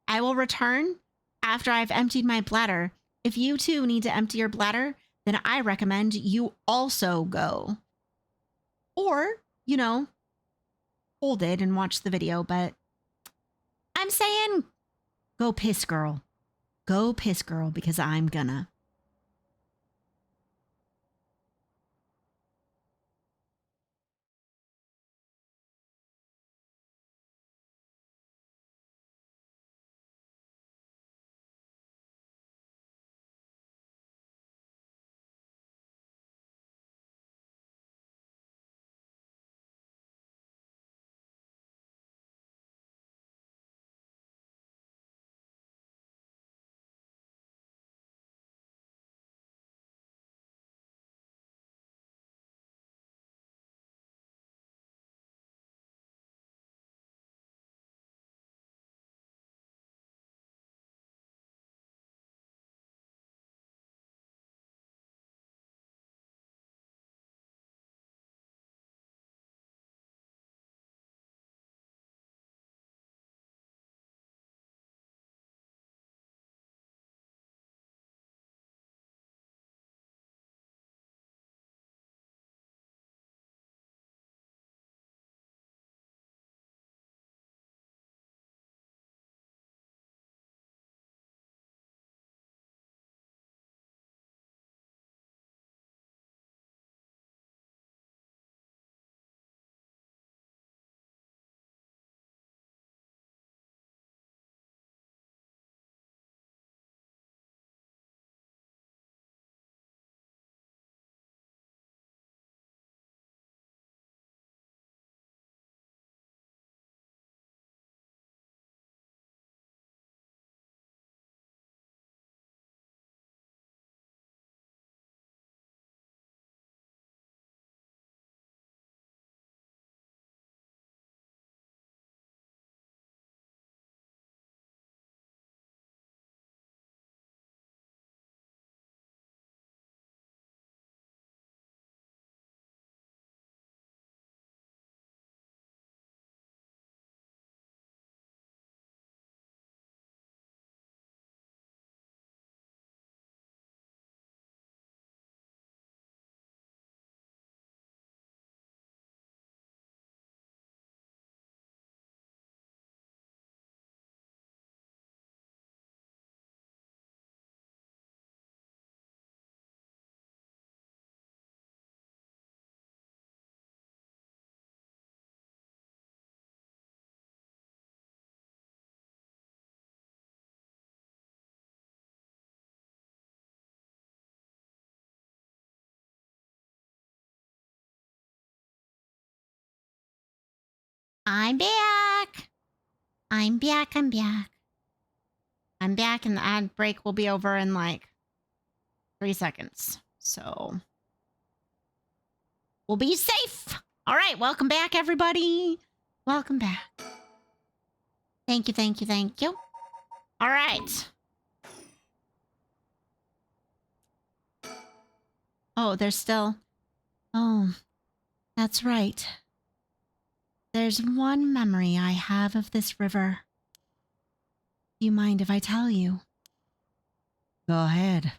I will return after I've emptied my bladder. If you too need to empty your bladder, then I recommend you also go. Or, you know, hold it and watch the video, but I'm saying go piss, girl. Go piss, girl, because I'm gonna. I'm back. I'm back. I'm back. I'm back, and the ad break will be over in like 3 seconds. So we'll be safe. All right. Welcome back, everybody. Welcome back. Thank you. Thank you. Thank you. All right. Oh, there's still. Oh, that's right. There's one memory I have of this river. Do you mind if I tell you? Go ahead.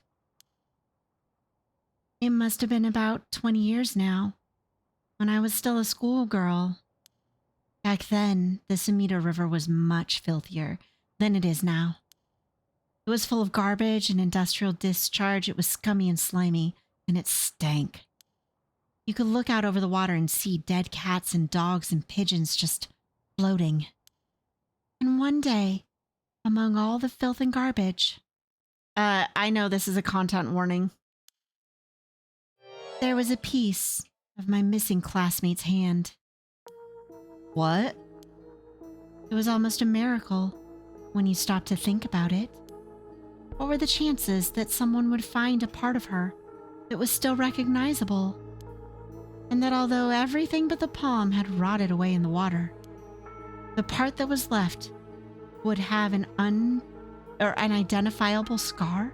It must have been about 20 years now, when I was still a schoolgirl. Back then, the Sumida River was much filthier than it is now. It was full of garbage and industrial discharge. It was scummy and slimy, and it stank. You could look out over the water and see dead cats and dogs and pigeons just floating. And one day, among all the filth and garbage, I know this is a content warning. There was a piece of my missing classmate's hand. What? It was almost a miracle when you stopped to think about it. What were the chances that someone would find a part of her that was still recognizable? And that although everything but the palm had rotted away in the water, the part that was left would have an identifiable scar?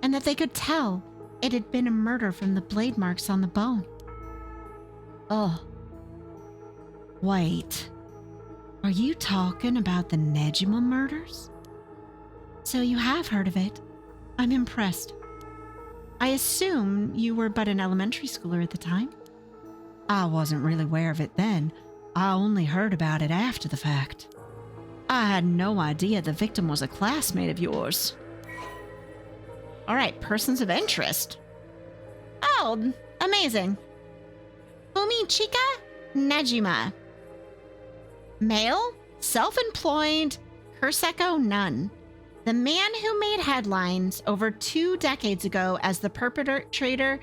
And that they could tell it had been a murder from the blade marks on the bone. Oh. Wait. Are you talking about the Nejima murders? So you have heard of it. I'm impressed. I assume you were but an elementary schooler at the time. I wasn't really aware of it then. I only heard about it after the fact. I had no idea the victim was a classmate of yours. All right, persons of interest. Oh, amazing. Fumichika Nejima. Male, self-employed, Kurseko nun. The man who made headlines over 2 decades ago as the perpetrator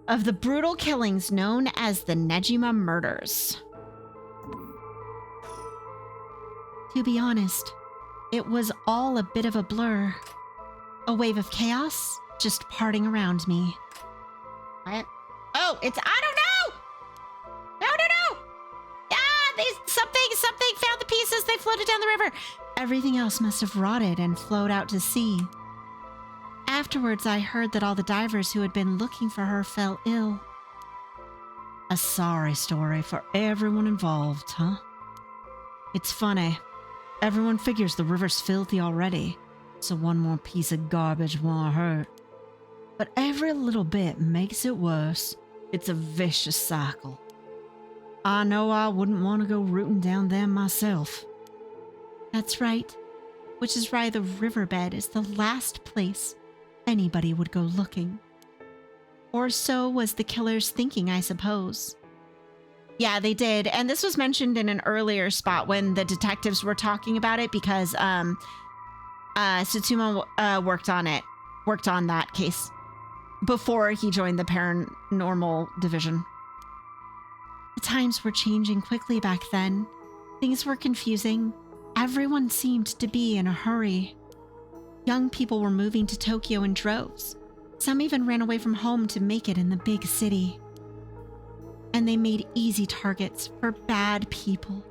of the brutal killings known as the Nejima murders. To be honest, it was all a bit of a blur. A wave of chaos just parting around me. Oh, it's, I don't know! No! Something found the pieces, they floated down the river. Everything else must have rotted and flowed out to sea. Afterwards, I heard that all the divers who had been looking for her fell ill. A sorry story for everyone involved, huh? It's funny. Everyone figures the river's filthy already, so one more piece of garbage won't hurt. But every little bit makes it worse. It's a vicious cycle. I know I wouldn't want to go rooting down there myself. That's right, which is why the riverbed is the last place anybody would go looking. Or so was the killer's thinking, I suppose. Yeah, they did. And this was mentioned in an earlier spot when the detectives were talking about it because Satsuma worked on that case before he joined the paranormal division. The times were changing quickly back then. Things were confusing. Everyone seemed to be in a hurry. Young people were moving to Tokyo in droves. Some even ran away from home to make it in the big city. And they made easy targets for bad people.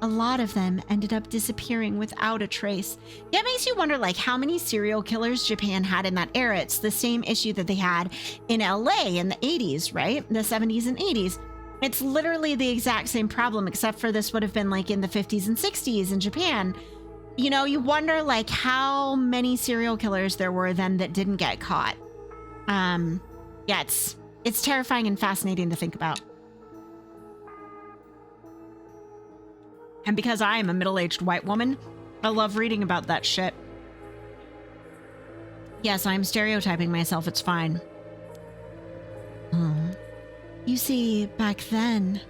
A lot of them ended up disappearing without a trace. Yeah, it makes you wonder, like, how many serial killers Japan had in that era. It's the same issue that they had in LA in the 80s, right? The 70s and 80s. It's literally the exact same problem, except for this would have been like in the 50s and 60s in Japan. You know, you wonder like how many serial killers there were then that didn't get caught. Yeah, it's terrifying and fascinating to think about. And because I am a middle-aged white woman, I love reading about that shit. Yes, I'm stereotyping myself. It's fine. You see, back then,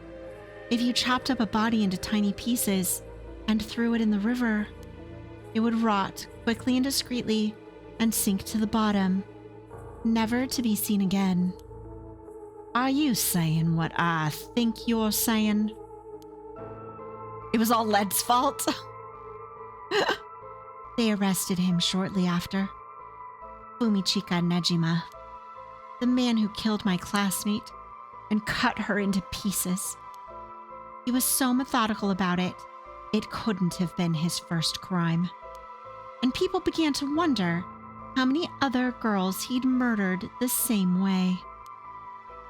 if you chopped up a body into tiny pieces and threw it in the river, it would rot quickly and discreetly and sink to the bottom, never to be seen again. Are you saying what I think you're saying? It was all Led's fault. They arrested him shortly after. Fumichika Nejima, the man who killed my classmate and cut her into pieces. He was so methodical about it, it couldn't have been his first crime. And people began to wonder how many other girls he'd murdered the same way.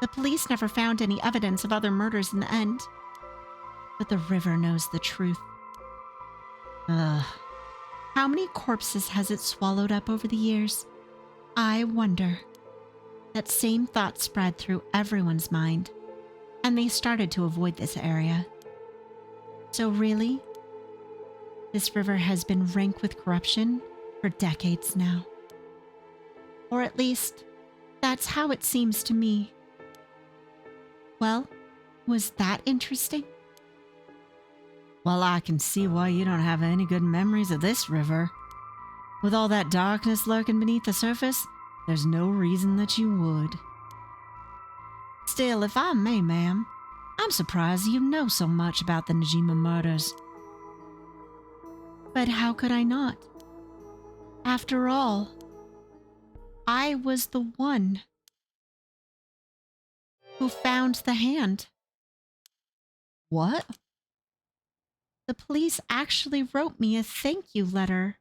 The police never found any evidence of other murders in the end. But the river knows the truth. How many corpses has it swallowed up over the years? I wonder. That same thought spread through everyone's mind, and they started to avoid this area. So really, this river has been rank with corruption for decades now. Or at least, that's how it seems to me. Well, was that interesting? Well, I can see why you don't have any good memories of this river. With all that darkness lurking beneath the surface, there's no reason that you would. Still, if I may, ma'am, I'm surprised you know so much about the Nejima murders. But how could I not? After all, I was the one who found the hand. What? The police actually wrote me a thank you letter.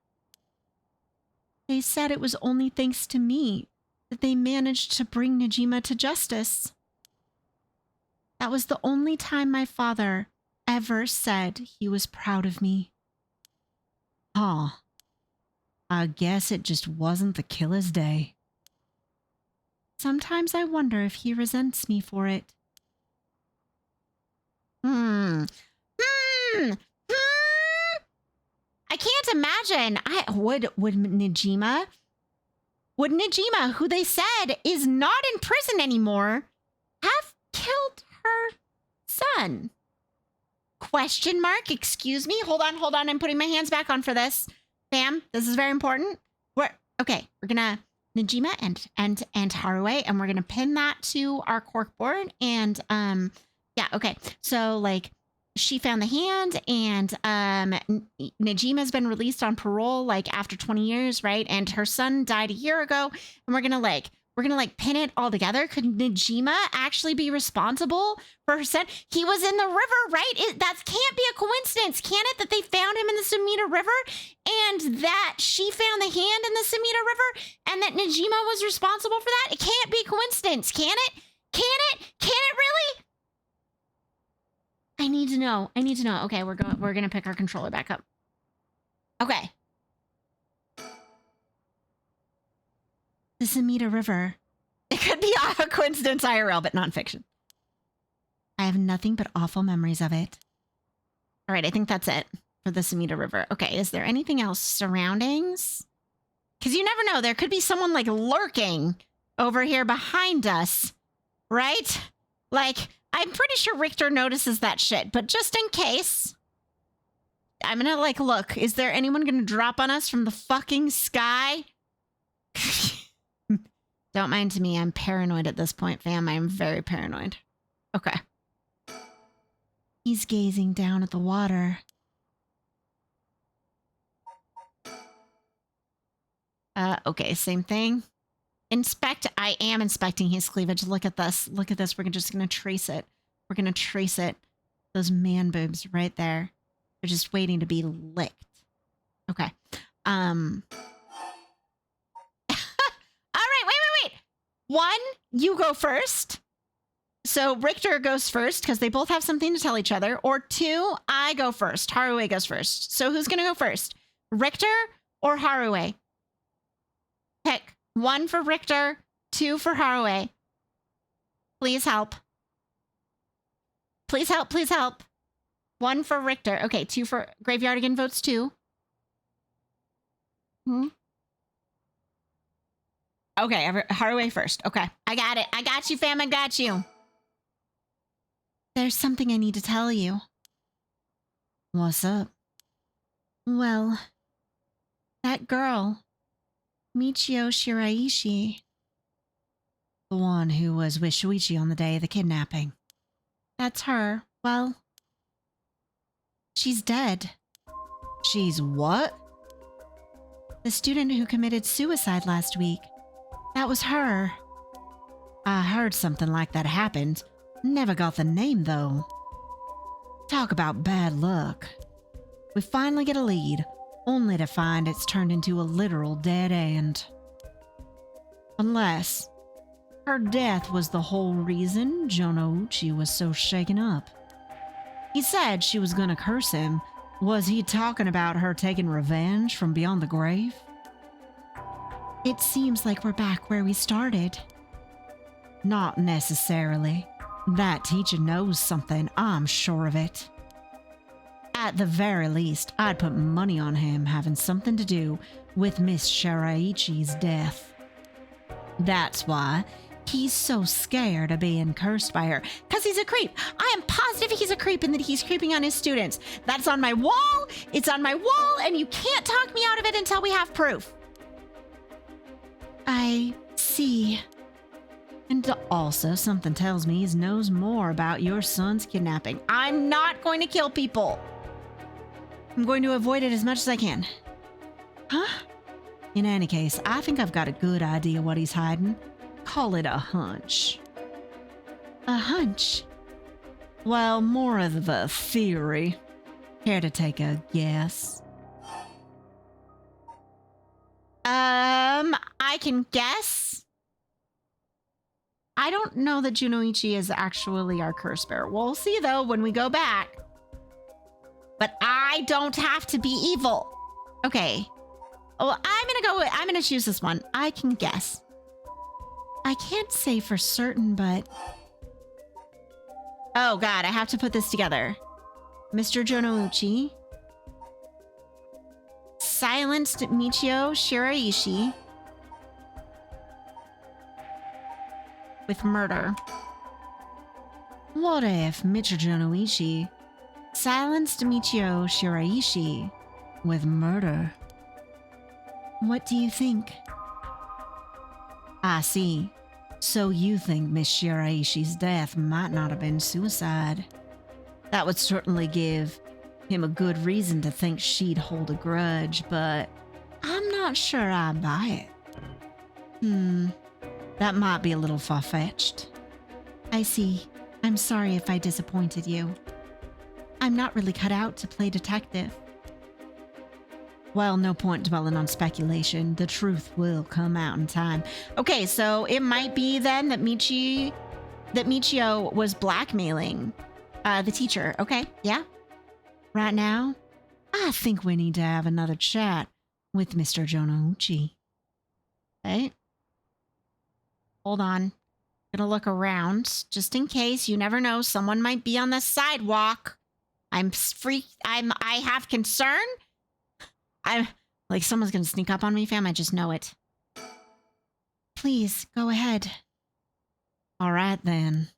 They said it was only thanks to me that they managed to bring Najima to justice. That was the only time my father ever said he was proud of me. Huh. I guess it just wasn't the killer's day. Sometimes I wonder if he resents me for it. I can't imagine. Would Najima, who they said is not in prison anymore, have killed her son? Question mark. Excuse me. Hold on. I'm putting my hands back on for this. Bam. This is very important. We're gonna Najima and Harue, and we're gonna pin that to our cork board. And yeah, okay. So like, she found the hand, and Najima's been released on parole like after 20 years, right? And her son died a year ago, and we're gonna pin it all together. Could Najima actually be responsible for her son? He was in the river, right? That can't be a coincidence, can it? That they found him in the Sumida River, and that she found the hand in the Sumida River, and that Najima was responsible for that? It can't be coincidence, can it? Can it really? I need to know. Okay, we're gonna pick our controller back up. Okay. The Sumida River. It could be a coincidence IRL, but nonfiction. I have nothing but awful memories of it. All right, I think that's it for the Sumida River. Okay, is there anything else? Surroundings? Because you never know. There could be someone like lurking over here behind us, right? Like, I'm pretty sure Richter notices that shit, but just in case, I'm gonna like look. Is there anyone gonna drop on us from the fucking sky? Don't mind me. I'm paranoid at this point, fam. I'm very paranoid. Okay. He's gazing down at the water. Okay, same thing. Inspect. I am inspecting his cleavage. Look at this. Look at this. We're just going to trace it. We're going to trace it. Those man boobs right there. They're just waiting to be licked. Okay. All right, wait. One, you go first. So Richter goes first because they both have something to tell each other. Or two, I go first. Harue goes first. So who's going to go first? Richter or Harue? Pick. One for Richter, two for Harue. Please help. Please help. One for Richter. Okay, two for Graveyard again votes two. Okay, Harue first. Okay, I got it. I got you, fam. I got you. There's something I need to tell you. What's up? Well, that girl, Michiyo Shiraishi, the one who was with Shuichi on the day of the kidnapping. That's her. Well, she's dead. She's what? The student who committed suicide last week. That was her. I heard something like that happened. Never got the name, though. Talk about bad luck. We finally get a lead, only to find it's turned into a literal dead end. Unless her death was the whole reason Jonouchi was so shaken up. He said she was gonna curse him. Was he talking about her taking revenge from beyond the grave? It seems like we're back where we started. Not necessarily. That teacher knows something, I'm sure of it. At the very least, I'd put money on him having something to do with Miss Shiraichi's death. That's why he's so scared of being cursed by her. Because he's a creep. I am positive he's a creep and that he's creeping on his students. That's on my wall. It's on my wall, and you can't talk me out of it until we have proof. I see. And also, something tells me he knows more about your son's kidnapping. I'm not going to kill people. I'm going to avoid it as much as I can. Huh? In any case, I think I've got a good idea what he's hiding. Call it a hunch. A hunch? Well, more of a theory. Care to take a guess? I can guess. I don't know that Junoichi is actually our curse bearer. We'll see though when we go back. But I don't have to be evil. Okay. Well, I'm gonna choose this one. I can guess. I can't say for certain, but... Oh god, I have to put this together. Mr. Junoichi silenced Michiyo Shiraishi with murder. What if Mr. Junoichi silenced Michiyo Shiraishi with murder? What do you think? I see. So you think Miss Shiraishi's death might not have been suicide? That would certainly give him a good reason to think she'd hold a grudge, but I'm not sure I buy it. That might be a little far-fetched. I see. I'm sorry if I disappointed you. I'm not really cut out to play detective. Well, no point dwelling on speculation. The truth will come out in time. Okay, so it might be then that Michiyo was blackmailing the teacher. Okay, yeah. Right now, I think we need to have another chat with Mr. Junoichi. Okay. Hold on. Gonna look around just in case. You never know. Someone might be on the sidewalk. I have concern. I'm like, someone's gonna sneak up on me, fam. I just know it. Please, go ahead. All right, then.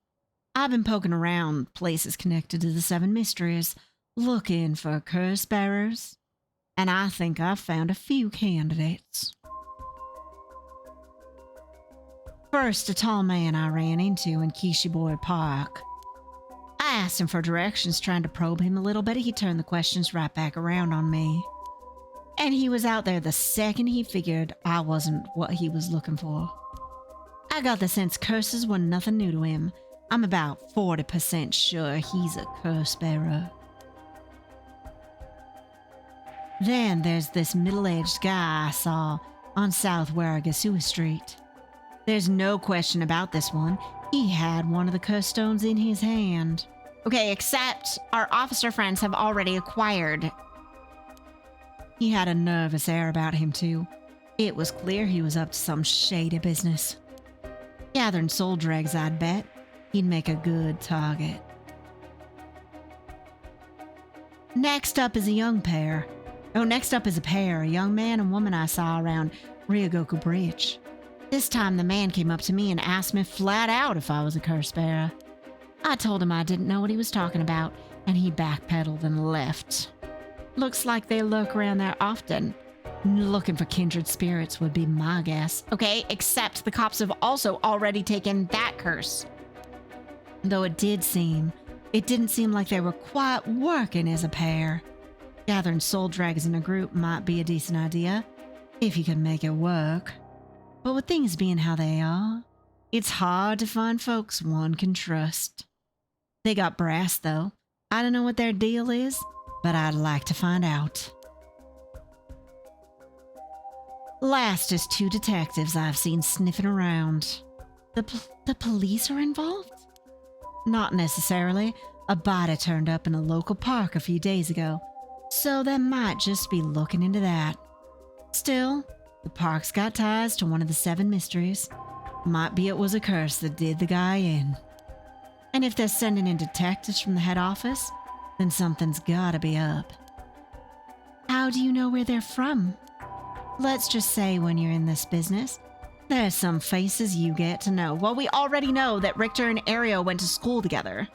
I've been poking around places connected to the Seven Mysteries, looking for curse bearers, and I think I've found a few candidates. First, a tall man I ran into in Kishiboy Park. I asked him for directions, trying to probe him a little bit. He turned the questions right back around on me. And he was out there the second he figured I wasn't what he was looking for. I got the sense curses were nothing new to him. I'm about 40% sure he's a curse bearer. Then there's this middle-aged guy I saw on South Waragasua Street. There's no question about this one. He had one of the curse stones in his hand. Okay, except our officer friends have already acquired. He had a nervous air about him, too. It was clear he was up to some shady business. Gathering soul dregs, I'd bet. He'd make a good target. Next up is a pair, a young man and woman I saw around Ryogoku Bridge. This time the man came up to me and asked me flat out if I was a curse bearer. I told him I didn't know what he was talking about, and he backpedaled and left. Looks like they lurk around there often. Looking for kindred spirits would be my guess. Okay, except the cops have also already taken that curse. Though it didn't seem like they were quite working as a pair. Gathering soul drags in a group might be a decent idea, if you can make it work. But with things being how they are, it's hard to find folks one can trust. They got brass, though. I don't know what their deal is, but I'd like to find out. Last is two detectives I've seen sniffing around. The police are involved? Not necessarily. A body turned up in a local park a few days ago, so they might just be looking into that. Still, the park's got ties to one of the Seven Mysteries. Might be it was a curse that did the guy in. And if they're sending in detectives from the head office, then something's gotta be up. How do you know where they're from? Let's just say when you're in this business, there's some faces you get to know. Well, we already know that Richter and Ario went to school together.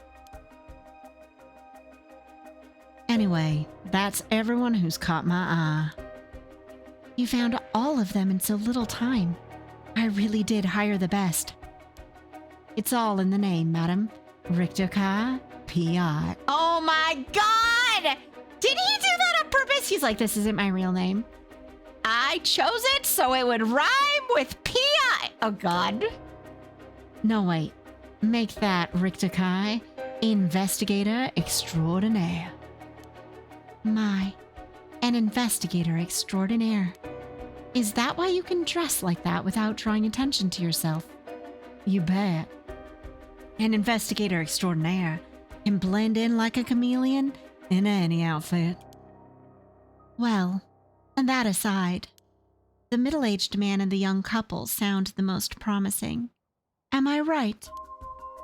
Anyway, that's everyone who's caught my eye. You found all of them in so little time. I really did hire the best. It's all in the name, madam. Richter Kai, P.I. Oh my god! Did he do that on purpose. He's like, this isn't my real name. I chose it so it would rhyme with P.I. Oh, God. No, wait. Make that Rictakai investigator extraordinaire. My, an investigator extraordinaire. Is that why you can dress like that without drawing attention to yourself? You bet. An investigator extraordinaire can blend in like a chameleon in any outfit. Well, and that aside, the middle-aged man and the young couple sound the most promising. Am I right?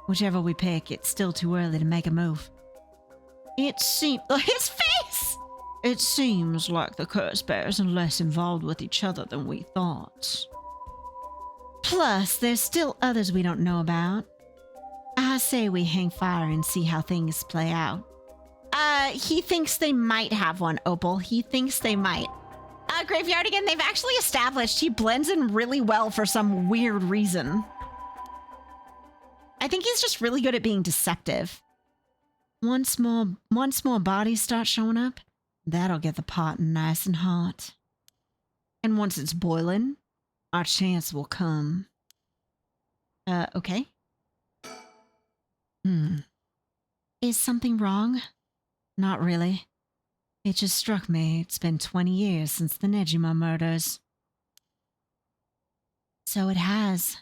Whichever we pick, it's still too early to make a move. It seems... His face! It seems like the curse bears are less involved with each other than we thought. Plus, there's still others we don't know about. I say we hang fire and see how things play out. He thinks they might have one, Opal. He thinks they might. Graveyard again, they've actually established he blends in really well for some weird reason. I think he's just really good at being deceptive. Once more bodies start showing up, that'll get the pot nice and hot. And once it's boiling, our chance will come. Okay. Is something wrong? Not really. It just struck me it's been 20 years since the Nejima murders. So it has.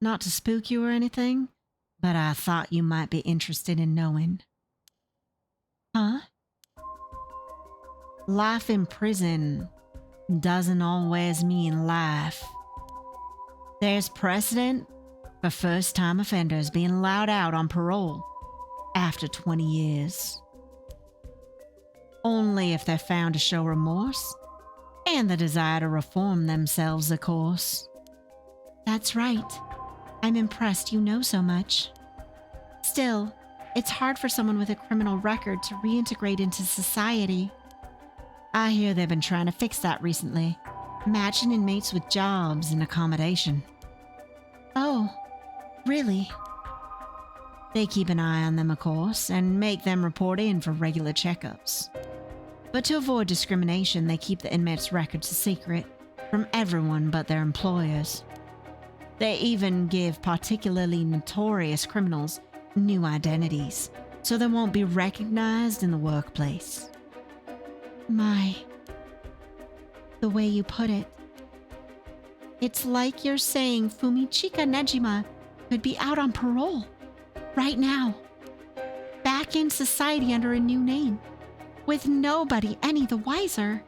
Not to spook you or anything, but I thought you might be interested in knowing. Huh? Life in prison doesn't always mean life. There's precedent for first-time offenders being allowed out on parole after 20 years. Only if they're found to show remorse and the desire to reform themselves, of course. That's right. I'm impressed you know so much. Still, it's hard for someone with a criminal record to reintegrate into society. I hear they've been trying to fix that recently, matching inmates with jobs and accommodation. Oh, really? They keep an eye on them, of course, and make them report in for regular checkups. But to avoid discrimination, they keep the inmates' records a secret from everyone but their employers. They even give particularly notorious criminals new identities, so they won't be recognized in the workplace. My, the way you put it. It's like you're saying Fumichika Nejima could be out on parole right now, back in society under a new name, with nobody any the wiser.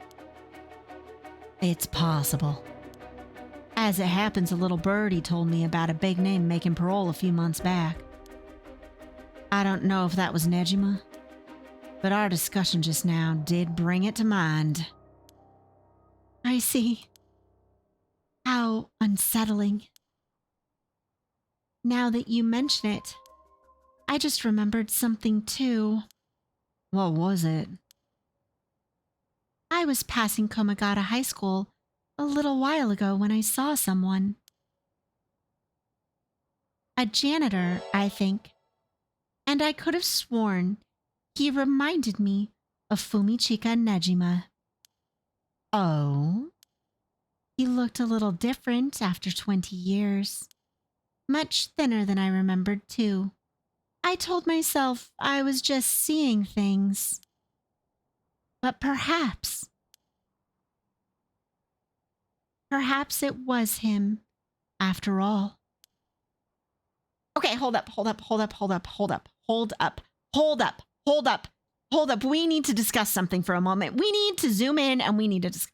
It's possible. As it happens, a little birdie told me about a big name making parole a few months back. I don't know if that was Nejima, but our discussion just now did bring it to mind. I see. How unsettling. Now that you mention it, I just remembered something too. What was it? I was passing Komagata High School a little while ago when I saw someone. A janitor, I think. And I could have sworn he reminded me of Fumichika Nejima. Oh? He looked a little different after 20 years. Much thinner than I remembered, too. I told myself I was just seeing things. But perhaps it was him, after all. Okay, hold up. We need to discuss something for a moment. We need to zoom in and we need to discuss.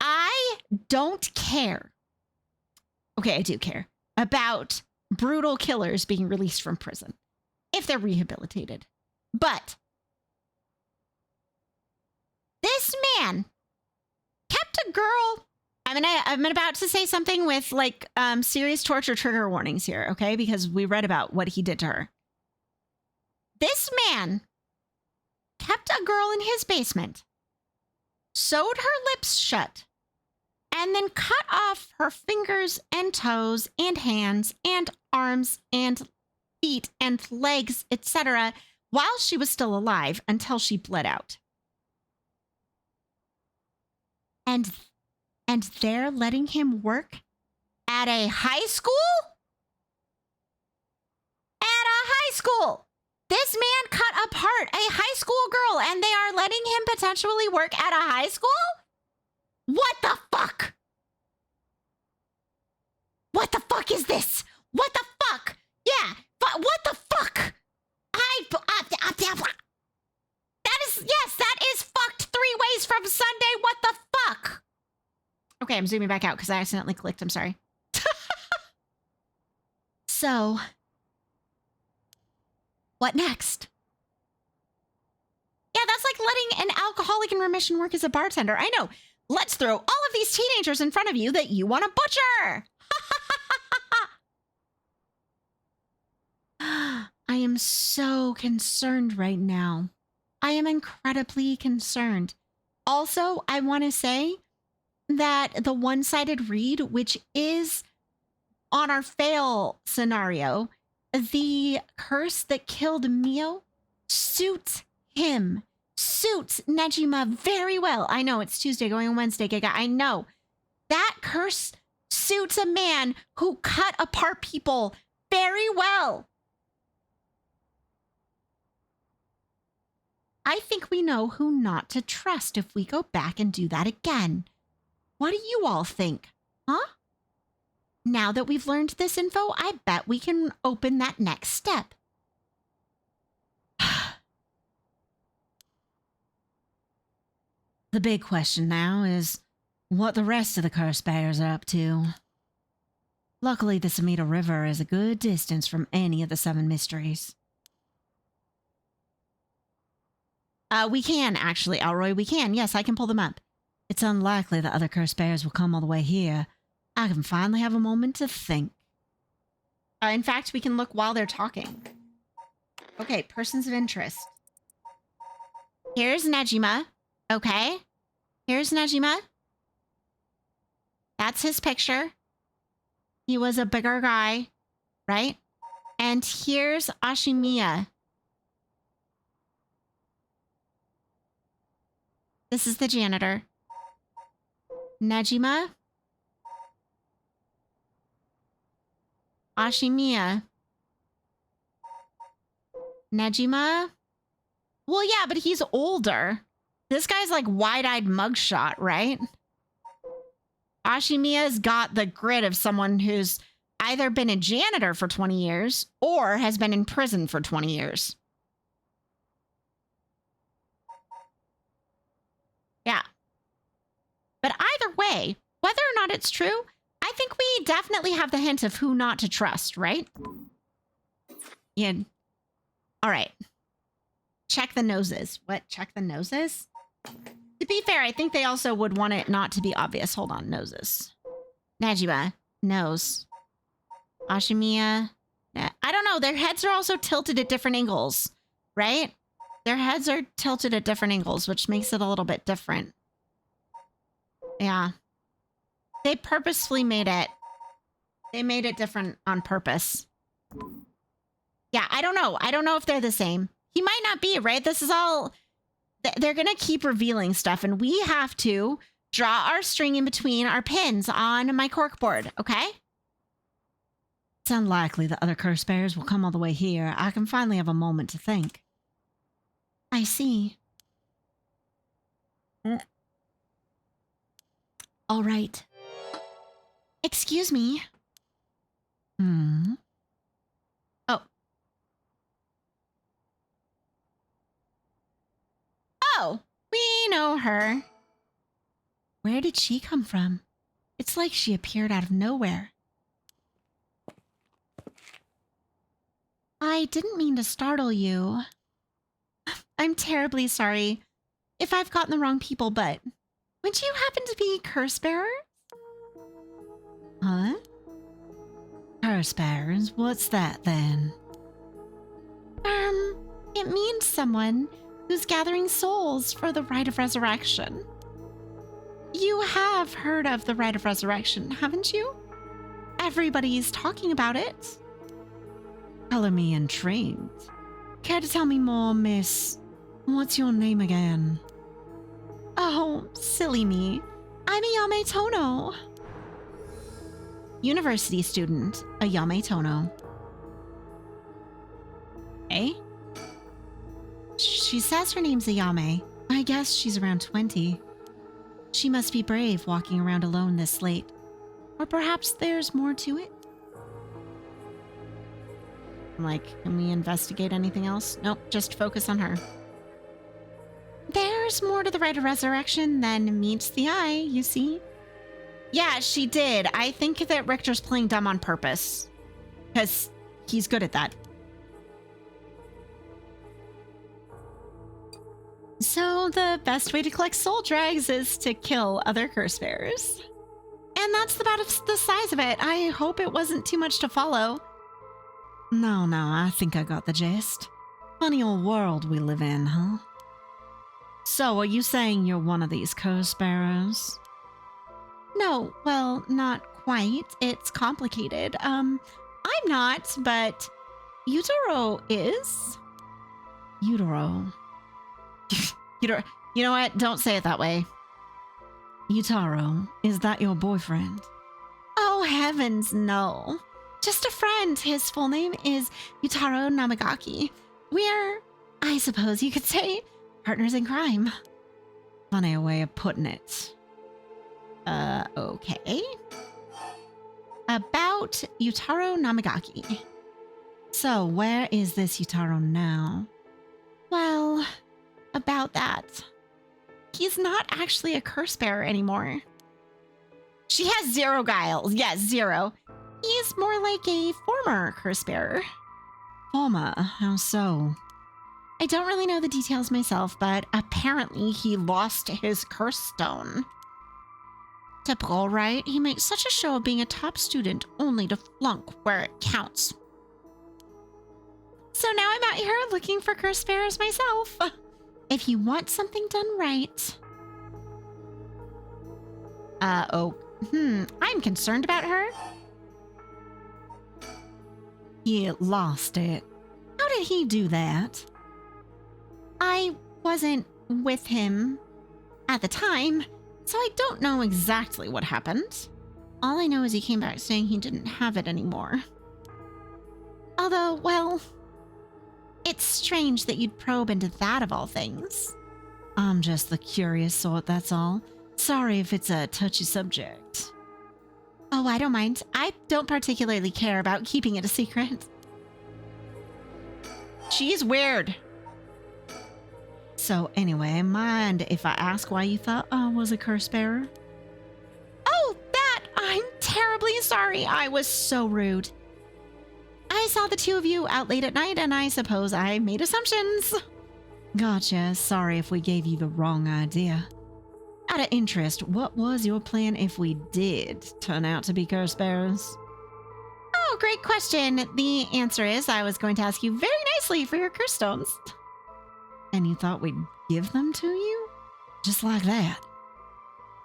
I don't care. Okay, I do care about brutal killers being released from prison if they're rehabilitated. But this man kept a girl. I'm about to say something with like serious torture trigger warnings here, okay? Because we read about what he did to her. This man kept a girl in his basement, sewed her lips shut, and then cut off her fingers and toes and hands and arms and feet and legs, etc., while she was still alive until she bled out. And they're letting him work at a high school? At a high school! This man cut apart a high school girl and they are letting him potentially work at a high school? What the fuck? What the fuck is this? What the fuck? Yeah, what the fuck? That is fucked 3 ways from Sunday. What the fuck? Okay, I'm zooming back out because I accidentally clicked. I'm sorry. So, what next? Yeah, that's like letting an alcoholic in remission work as a bartender. I know. Let's throw all of these teenagers in front of you that you want to butcher. I am so concerned right now. I am incredibly concerned. Also, I want to say that the one-sided read, which is on our fail scenario, the curse that killed Mio suits him, suits Nejima very well. I know it's Tuesday going on Wednesday, Giga. I know. That curse suits a man who cut apart people very well. I think we know who not to trust if we go back and do that again. What do you all think? Huh? Now that we've learned this info, I bet we can open that next step. The big question now is what the rest of the curse bearers are up to. Luckily, the Samita River is a good distance from any of the 7 mysteries. We can, actually, Alroy. We can. Yes, I can pull them up. It's unlikely that other curse bearers will come all the way here. I can finally have a moment to think. In fact, we can look while they're talking. Okay, persons of interest. Here's Nejima. Okay. Here's Nejima. That's his picture. He was a bigger guy, right? And here's Ashimiya. This is the janitor. Nejima. Ashimiya. Nejima. Well, yeah, but he's older. This guy's like wide-eyed mugshot, right? Ashimiya's got the grit of someone who's either been a janitor for 20 years or has been in prison for 20 years. Yeah. But either way, whether or not it's true, I think we definitely have the hint of who not to trust, right? Yeah. All right. Check the noses. What? Check the noses? To be fair, I think they also would want it not to be obvious. Hold on. Noses. Nejima. Nose. Ashimiya. I don't know. Their heads are also tilted at different angles, right? Their heads are tilted at different angles, which makes it a little bit different. Yeah. They purposefully made it. They made it different on purpose. Yeah, I don't know. I don't know if they're the same. He might not be, right? This is all... They're going to keep revealing stuff, and we have to draw our string in between our pins on my corkboard, okay? It's unlikely that other curse bearers will come all the way here. I can finally have a moment to think. I see. All right. Excuse me. Oh. Oh, we know her. Where did she come from? It's like she appeared out of nowhere. I didn't mean to startle you. I'm terribly sorry if I've gotten the wrong people, but would you happen to be curse bearers? Huh? Curse bearers? What's that then? It means someone who's gathering souls for the rite of resurrection. You have heard of the rite of resurrection, haven't you? Everybody's talking about it. Color me intrigued. care to tell me more, miss? What's your name again? Oh, silly me. I'm Ayame Tono. University student, Ayame Tono. Eh? She says her name's Ayame. I guess she's around 20. She must be brave walking around alone this late. Or perhaps there's more to it? Like, can we investigate anything else? Nope, just focus on her. There's more to the rite of resurrection than meets the eye, you see. Yeah, she did. I think that Richter's playing dumb on purpose. Because he's good at that. So the best way to collect soul drags is to kill other curse bearers. And that's about the size of it. I hope it wasn't too much to follow. No, I think I got the gist. Funny old world we live in, huh? So, are you saying you're one of these curse bearers? No, well, not quite. It's complicated. I'm not, but Yutaro is. Yutaro. You know what? Don't say it that way. Yutaro, is that your boyfriend? Oh, heavens, no. Just a friend. His full name is Yutaro Namagaki. We're, I suppose you could say, partners in crime. Funny way of putting it. Okay. About Yutaro Namagaki. So, where is this Yutaro now? Well, about that. He's not actually a curse bearer anymore. She has zero guile. Yes, zero. He's more like a former curse bearer. Former? How so? I don't really know the details myself, but apparently he lost his curse stone. Typical, right? He makes such a show of being a top student only to flunk where it counts. So now I'm out here looking for curse bearers myself. If you want something done right. I'm concerned about her. He lost it. How did he do that? I wasn't with him at the time, so I don't know exactly what happened. All I know is he came back saying he didn't have it anymore. Although, well, it's strange that you'd probe into that of all things. I'm just the curious sort, that's all. Sorry if it's a touchy subject. Oh, I don't mind. I don't particularly care about keeping it a secret. She's weird. So anyway, mind if I ask why you thought I was a curse bearer? Oh, that! I'm terribly sorry. I was so rude. I saw the two of you out late at night, and I suppose I made assumptions. Gotcha. Sorry if we gave you the wrong idea. Out of interest, what was your plan if we did turn out to be curse bearers? Oh, great question. The answer is I was going to ask you very nicely for your curse stones. And you thought we'd give them to you? Just like that?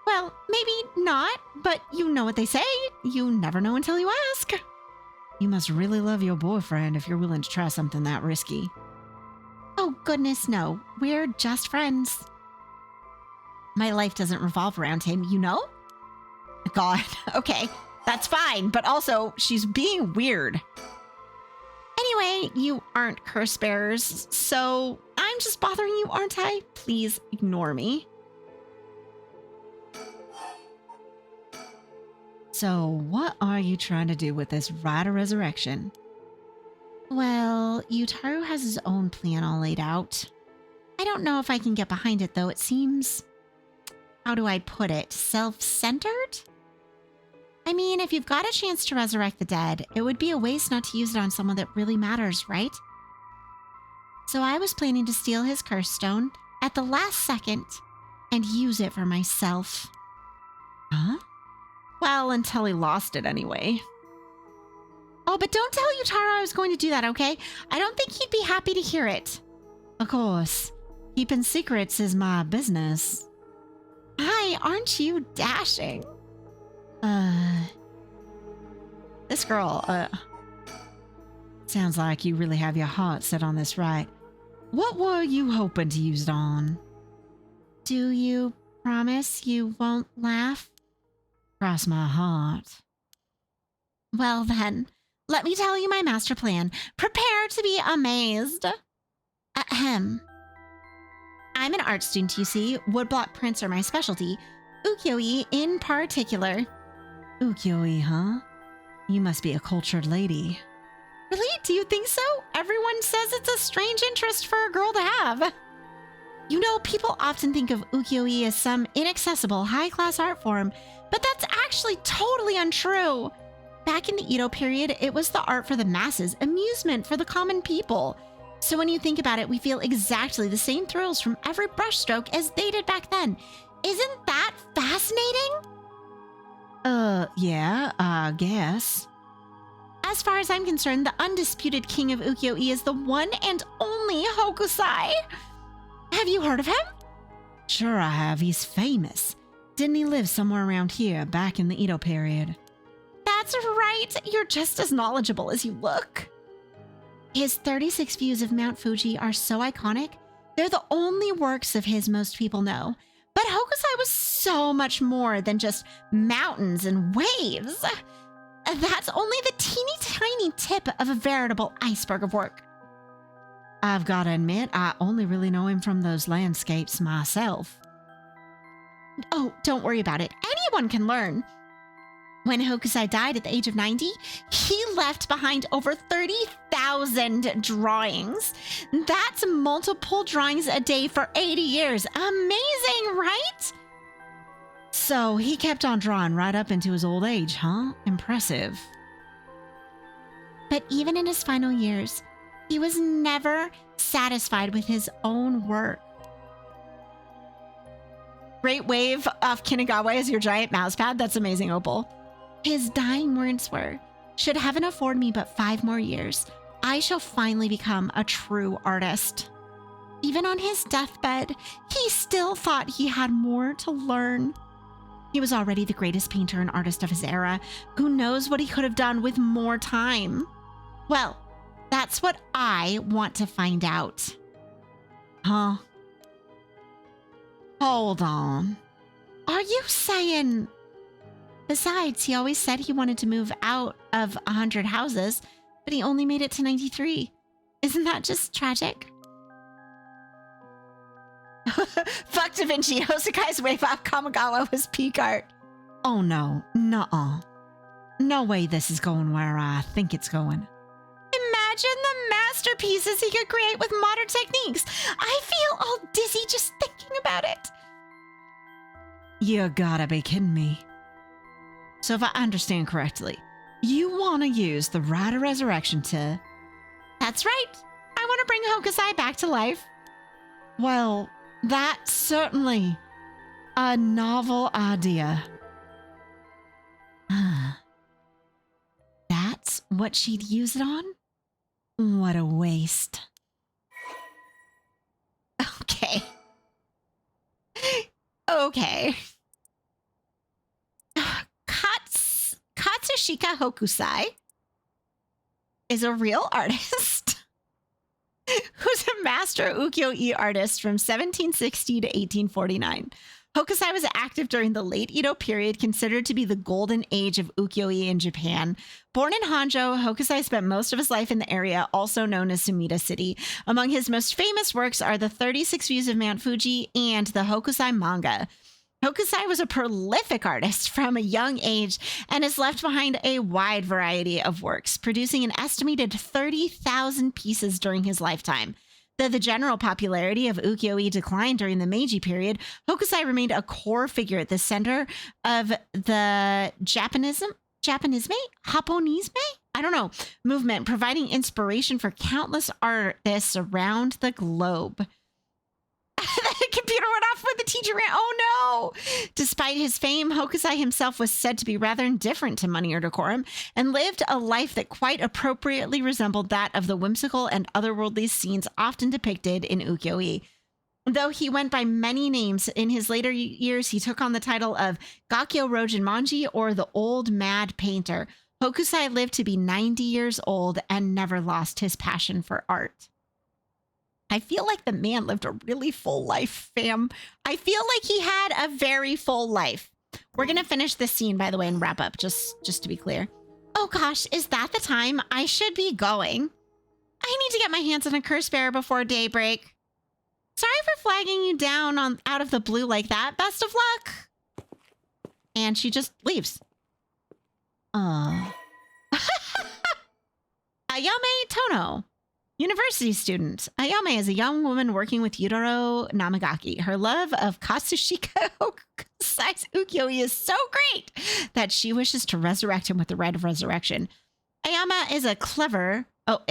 Well, maybe not, but you know what they say. You never know until you ask. You must really love your boyfriend if you're willing to try something that risky. Oh, goodness, no. We're just friends. My life doesn't revolve around him, you know? God, okay, that's fine, but also, she's being weird. Anyway, you aren't curse bearers, so I'm just bothering you, aren't I? Please ignore me. So, what are you trying to do with this rite of resurrection? Well, Yutaro has his own plan all laid out. I don't know if I can get behind it, though. It seems, how do I put it, self-centered? I mean, if you've got a chance to resurrect the dead, it would be a waste not to use it on someone that really matters, right? So I was planning to steal his curse stone at the last second and use it for myself. Huh? Well, until he lost it anyway. Oh, but don't tell Yutaro I was going to do that, okay? I don't think he'd be happy to hear it. Of course. Keeping secrets is my business. Hi, aren't you dashing? This girl, Sounds like you really have your heart set on this, right? What were you hoping to use it on? Do you promise you won't laugh? Cross my heart. Well then, let me tell you my master plan. Prepare to be amazed. Ahem. I'm an art student, you see. Woodblock prints are my specialty. Ukiyo-e in particular. Ukiyo-e, huh? You must be a cultured lady. Really? Do you think so? Everyone says it's a strange interest for a girl to have. You know, people often think of ukiyo-e as some inaccessible, high-class art form, but that's actually totally untrue. Back in the Edo period, it was the art for the masses, amusement for the common people. So when you think about it, we feel exactly the same thrills from every brushstroke as they did back then. Isn't that fascinating? Yeah, I guess. As far as I'm concerned, the undisputed king of ukiyo-e is the one and only Hokusai. Have you heard of him? Sure I have. He's famous. Didn't he live somewhere around here back in the Edo period? That's right. You're just as knowledgeable as you look. His 36 views of Mount Fuji are so iconic. They're the only works of his most people know. But Hokusai was so much more than just mountains and waves. That's only the teeny tiny tip of a veritable iceberg of work. I've got to admit, I only really know him from those landscapes myself. Oh, don't worry about it. Anyone can learn. When Hokusai died at the age of 90, he left behind over 30,000 drawings. That's multiple drawings a day for 80 years. Amazing, right? So he kept on drawing right up into his old age, huh? Impressive. But even in his final years, he was never satisfied with his own work. Great wave off Kinagawa as your giant mousepad. That's amazing, Opal. His dying words were, "Should heaven afford me but 5 more years, I shall finally become a true artist." Even on his deathbed, he still thought he had more to learn. He was already the greatest painter and artist of his era. Who knows what he could have done with more time? Well, that's what I want to find out. Huh? Hold on. Are you saying... Besides, he always said he wanted to move out of 100 houses, but he only made it to 93. Isn't that just tragic? Fuck Da Vinci. Hokusai's wave off Komagawa was peak art. Oh no, nuh-uh. No way this is going where I think it's going. Imagine the masterpieces he could create with modern techniques. I feel all dizzy just thinking about it. You gotta be kidding me. So if I understand correctly, you want to use the Rite of Resurrection to... That's right. I want to bring Hokusai back to life. Well, that's certainly a novel idea. That's what she'd use it on? What a waste. Okay. Okay. Katsushika Hokusai is a real artist who's a master ukiyo-e artist from 1760 to 1849. Hokusai was active during the late Edo period, considered to be the golden age of ukiyo-e in Japan. Born in Honjo, Hokusai spent most of his life in the area, also known as Sumida City. Among his most famous works are the 36 Views of Mount Fuji and the Hokusai manga. Hokusai was a prolific artist from a young age and has left behind a wide variety of works, producing an estimated 30,000 pieces during his lifetime. Though the general popularity of ukiyo-e declined during the Meiji period, Hokusai remained a core figure at the center of the Japonisme? Movement, providing inspiration for countless artists around the globe. The computer went off when the teacher ran. Oh no! Despite his fame, Hokusai himself was said to be rather indifferent to money or decorum and lived a life that quite appropriately resembled that of the whimsical and otherworldly scenes often depicted in ukiyo-e. Though he went by many names, in his later years he took on the title of Gakyo Rojin Manji, or the Old Mad Painter. Hokusai lived to be 90 years old and never lost his passion for art. I feel like the man lived a really full life, fam. I feel like he had a very full life. We're going to finish this scene, by the way, and wrap up, just to be clear. Oh gosh, is that the time? I should be going. I need to get my hands on a curse bearer before daybreak. Sorry for flagging you down out of the blue like that. Best of luck. And she just leaves. Ayame Tono, university student. Ayame is a young woman working with Yutaro Namagaki. Her love of Katsushika Hokusai's ukiyo-e is so great that she wishes to resurrect him with the rite of resurrection. Ayame is a clever but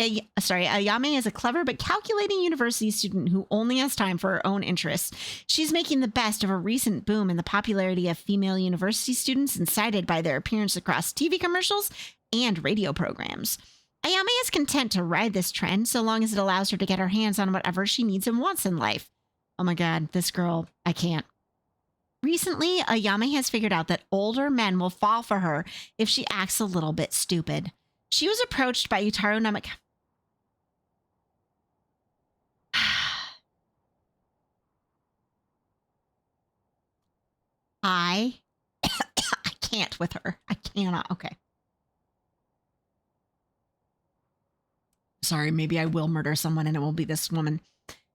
calculating university student who only has time for her own interests. She's making the best of a recent boom in the popularity of female university students, incited by their appearance across TV commercials and radio programs. Ayame is content to ride this trend so long as it allows her to get her hands on whatever she needs and wants in life. Oh my god, this girl, I can't. Recently, Ayame has figured out that older men will fall for her if she acts a little bit stupid. She was approached by Yutaro Namagaki. I can't with her. I cannot. Okay. Sorry, maybe I will murder someone and it won't be this woman.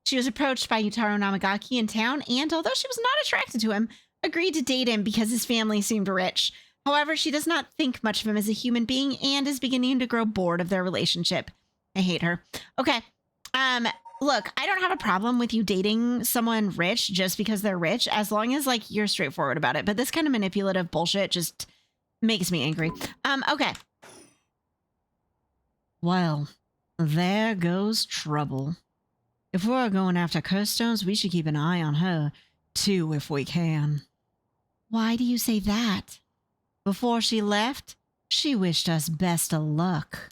She was approached by Yutaro Namagaki in town, and although she was not attracted to him, agreed to date him because his family seemed rich. However, she does not think much of him as a human being and is beginning to grow bored of their relationship. I hate her. Okay. Look, I don't have a problem with you dating someone rich just because they're rich, as long as like you're straightforward about it. But this kind of manipulative bullshit just makes me angry. Okay. Well, there goes trouble. If we're going after curse stones, we should keep an eye on her, too, if we can. Why do you say that? Before she left, she wished us best of luck.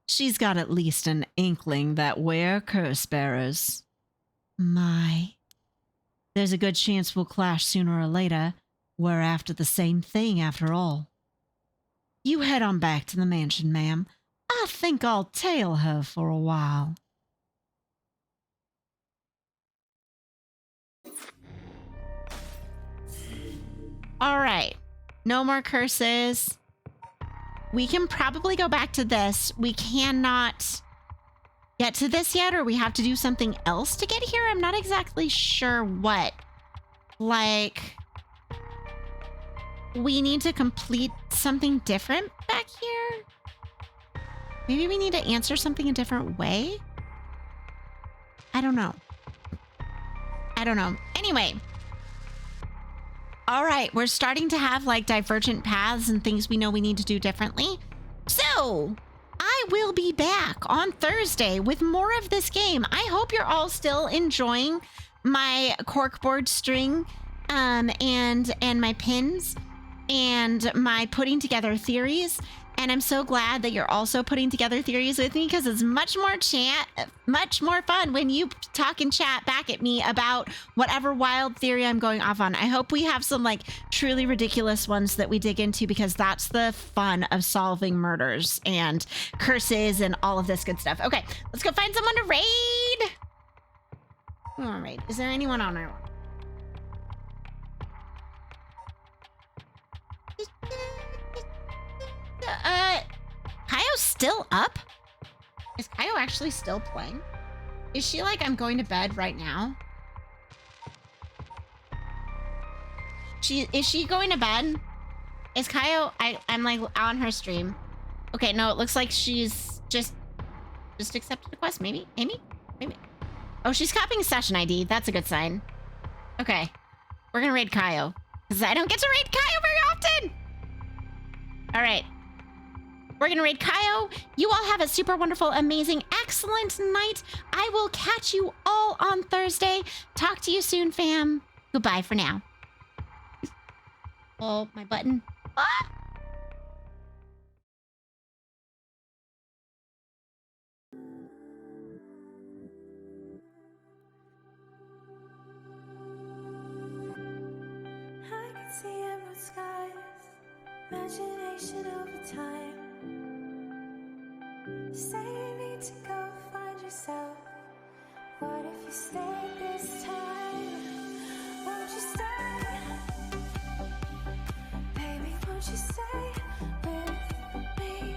She's got at least an inkling that we're curse bearers. My. There's a good chance we'll clash sooner or later. We're after the same thing, after all. You head on back to the mansion, ma'am. I think I'll tail her for a while. All right. No more curses. We can probably go back to this. We cannot get to this yet, or we have to do something else to get here. I'm not exactly sure what. Like, we need to complete something different back here. Maybe we need to answer something a different way. I don't know. Anyway. All right, we're starting to have like divergent paths and things we know we need to do differently. So I will be back on Thursday with more of this game. I hope you're all still enjoying my corkboard string and my pins and my putting together theories. And I'm so glad that you're also putting together theories with me, because it's much more fun when you talk and chat back at me about whatever wild theory I'm going off on. I hope we have some like truly ridiculous ones that we dig into, because that's the fun of solving murders and curses and all of this good stuff. Okay, let's go find someone to raid. All right, is there anyone on our one? Kaio's still up? Is Kaio actually still playing? Is she like, I'm going to bed right now? Is she going to bed? Is Kaio, I'm like on her stream. Okay, no, it looks like she's just accepted the quest. Maybe. Oh, she's copying session ID. That's a good sign. Okay, we're gonna raid Kaio, because I don't get to raid Kaio very often. All right. We're going to raid Kaio. You all have a super wonderful, amazing, excellent night. I will catch you all on Thursday. Talk to you soon, fam. Goodbye for now. Oh, my button. Ah! I can see emerald skies, imagination over time. Say you need to go find yourself. What if you stay this time? Won't you stay? Baby, won't you stay with me?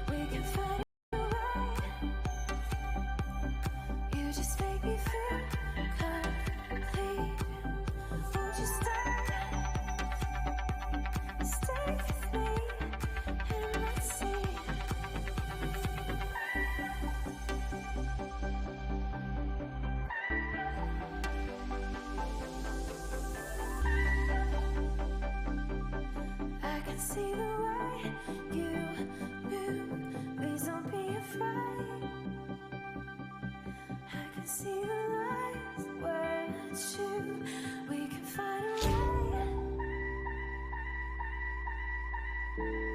We can find a way. You just make me feel complete. Won't you stay? Stay with me and let's see. I can see the way you move. Please don't be afraid. I can see the lights where it's you. We can find a way.